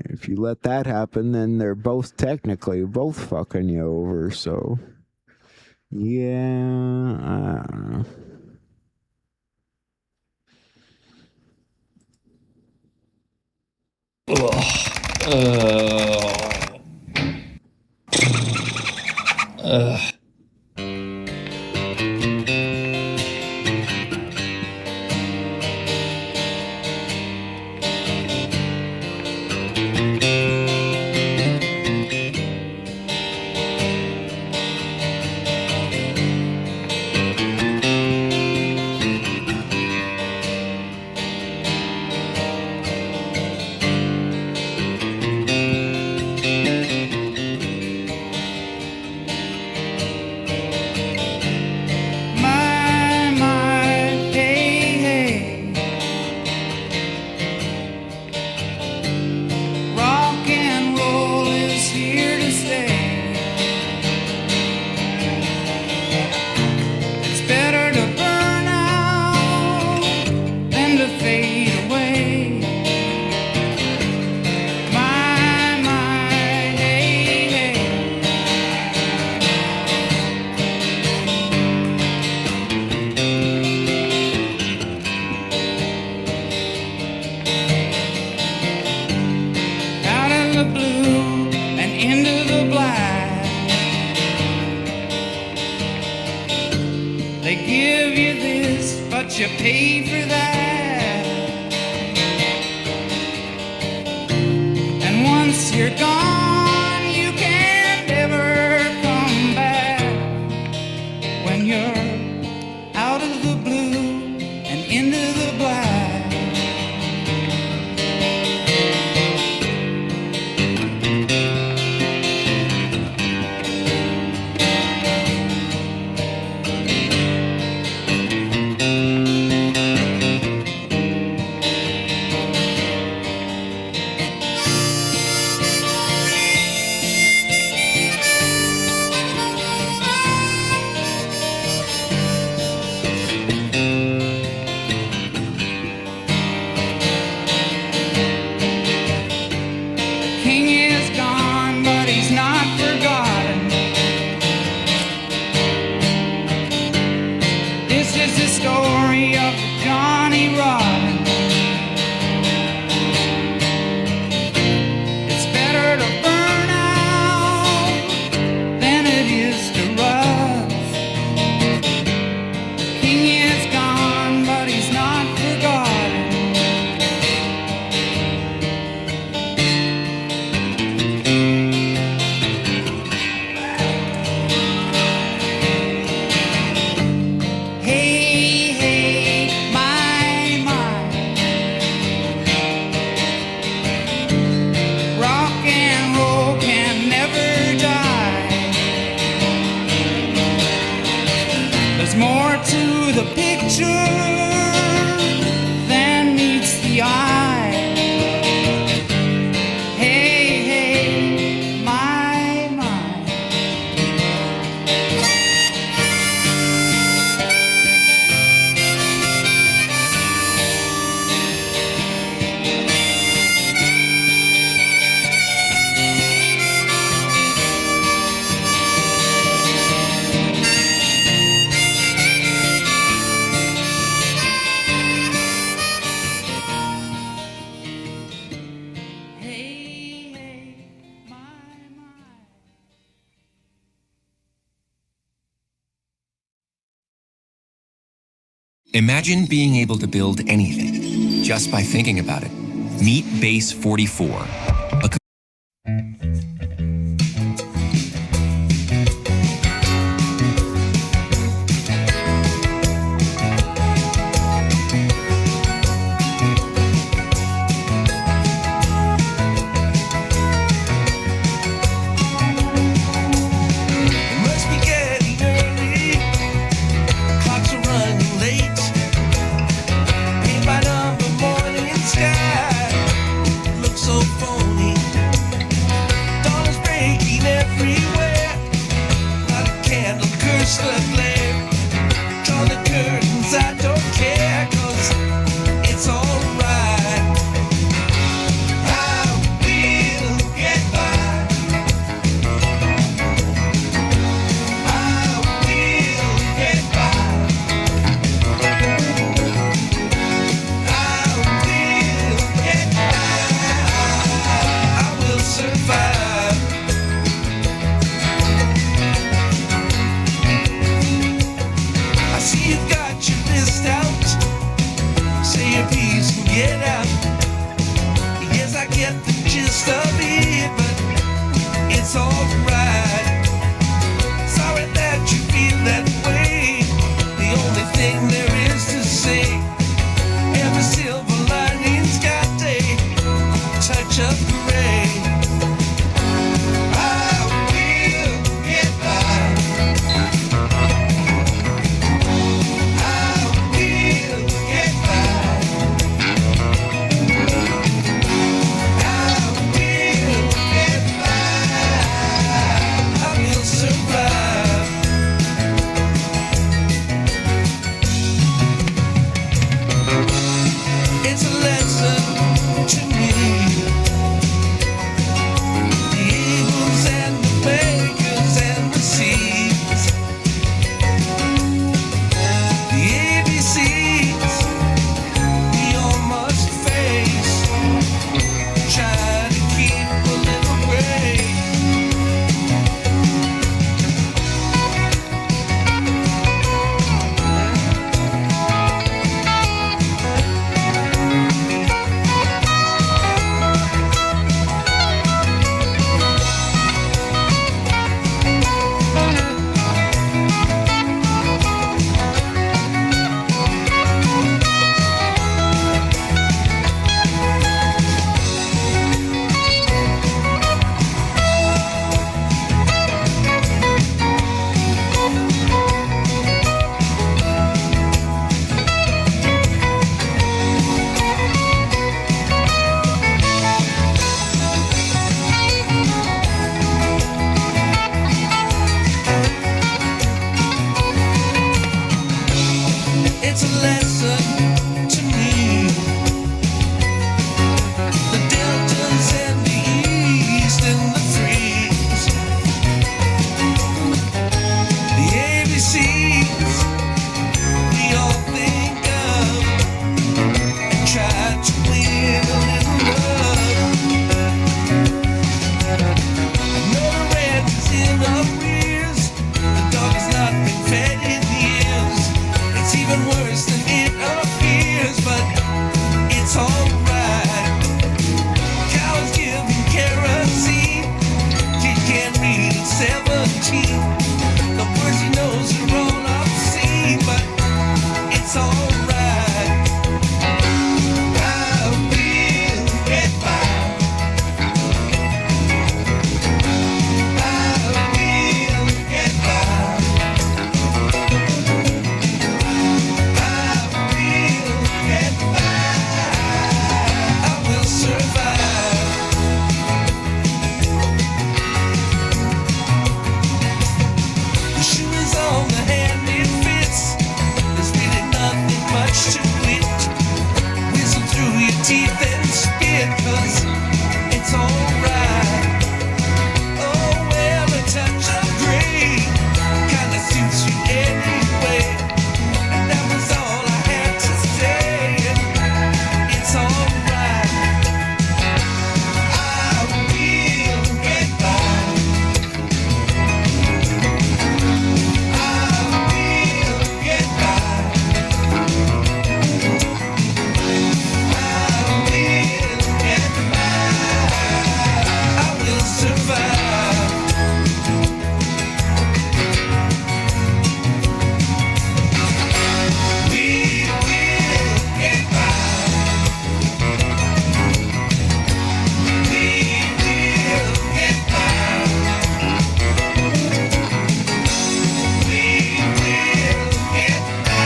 if you let that happen, then they're both fucking you over. So, yeah, I don't know. They give you this, but you pay for that. And once you're gone, you can never come back. When you're out of the blue and into the black. Imagine being able to build anything just by thinking about it. Meet Base 44. it's a lesson to me. The deltas and the east and the threes, the ABCs we all think of and try to win a little love. I know the red is in arrears, the dog has not been fed in years. It's even worse than it appears, but it's alright. Cows giving kerosene, kid can't read at 17. The words he knows are all obscene, but it's alright. I will get by. I will get by. I will get by. I will survive. The shoe is on the hand it fits. There's really nothing much to it. Whistle through your teeth and spit, 'cause it's alright. Oh well, a touch of gray kinda suits you anyway. And that was all I had to say. It's alright. I will get by. I will get by. I will get by. I will survive. We will get by. We will get by. We will get by.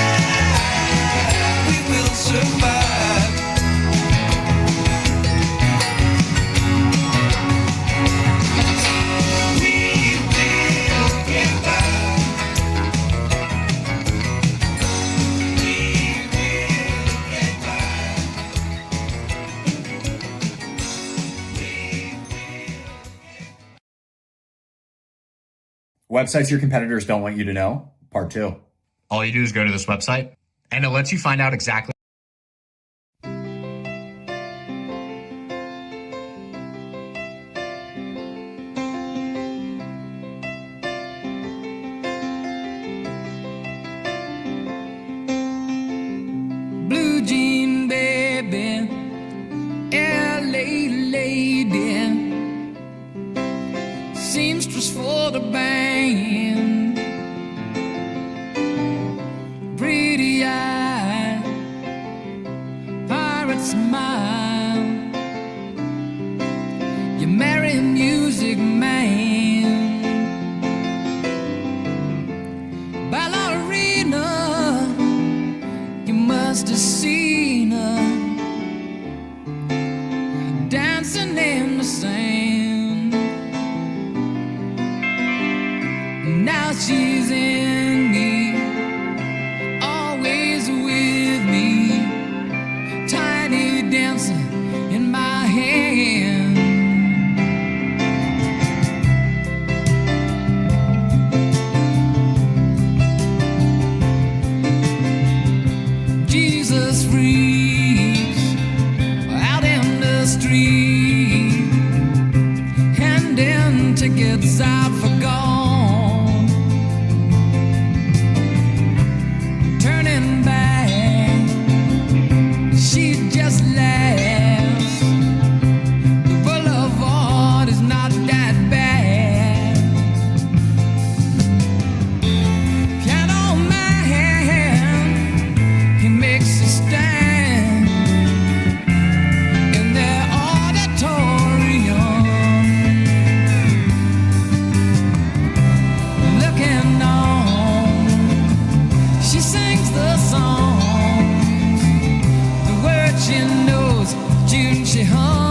We will survive. We will get by. We will get by. Websites your competitors don't want you to know, part 2. All you do is go to this website, and it lets you find out exactly. Blue jean baby, LA lady, seamstress for the band, pretty eye, pirate smile, you marry music man, ballerina, you must have seen her dancing in the sand. Now she's in me, always with me, tiny dancer in my hand. Jesus freaks out in the street, handing tickets out for gone, turning back, she just laughs. The boulevard is not that bad. Piano man, he makes a stand in their auditorium, looking on. She sings the songs, the words she knows, June she hums.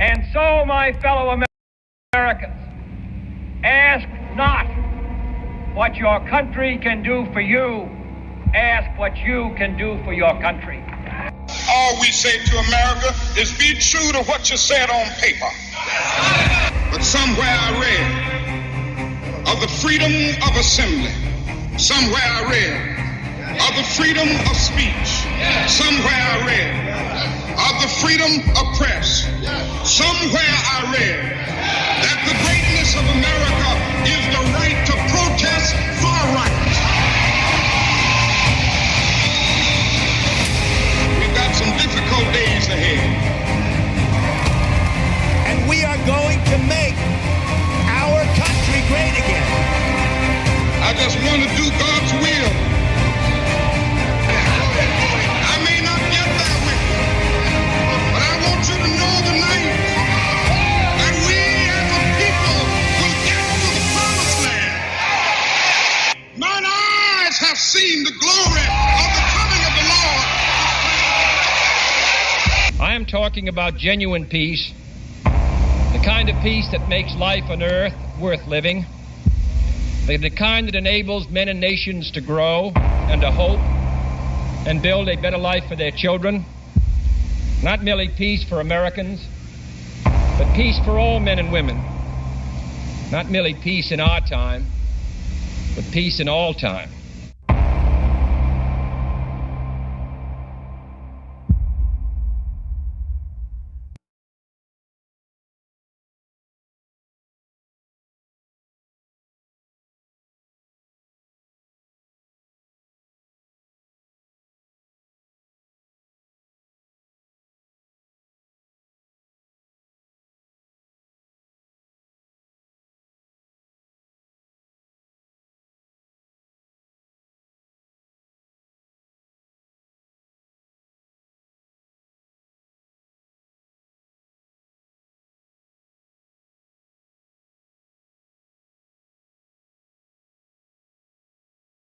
And so, my fellow Americans, ask not what your country can do for you. Ask what you can do for your country. All we say to America is be true to what you said on paper. But somewhere I read of the freedom of assembly. Somewhere I read of the freedom of speech. Somewhere I read of the freedom of press. Somewhere I read that the greatness of America is the right to protest for rights. We've got some difficult days ahead. And we are going to make our country great again. I just want to do God's will. I may not get there with you, but I want you to know tonight that we as a people will get to the promised land. Mine eyes have seen the glory of the coming of the Lord. I am talking about genuine peace, the kind of peace that makes life on earth worth living, the kind that enables men and nations to grow and to hope and build a better life for their children. Not merely peace for Americans, but peace for all men and women. Not merely peace in our time, but peace in all time.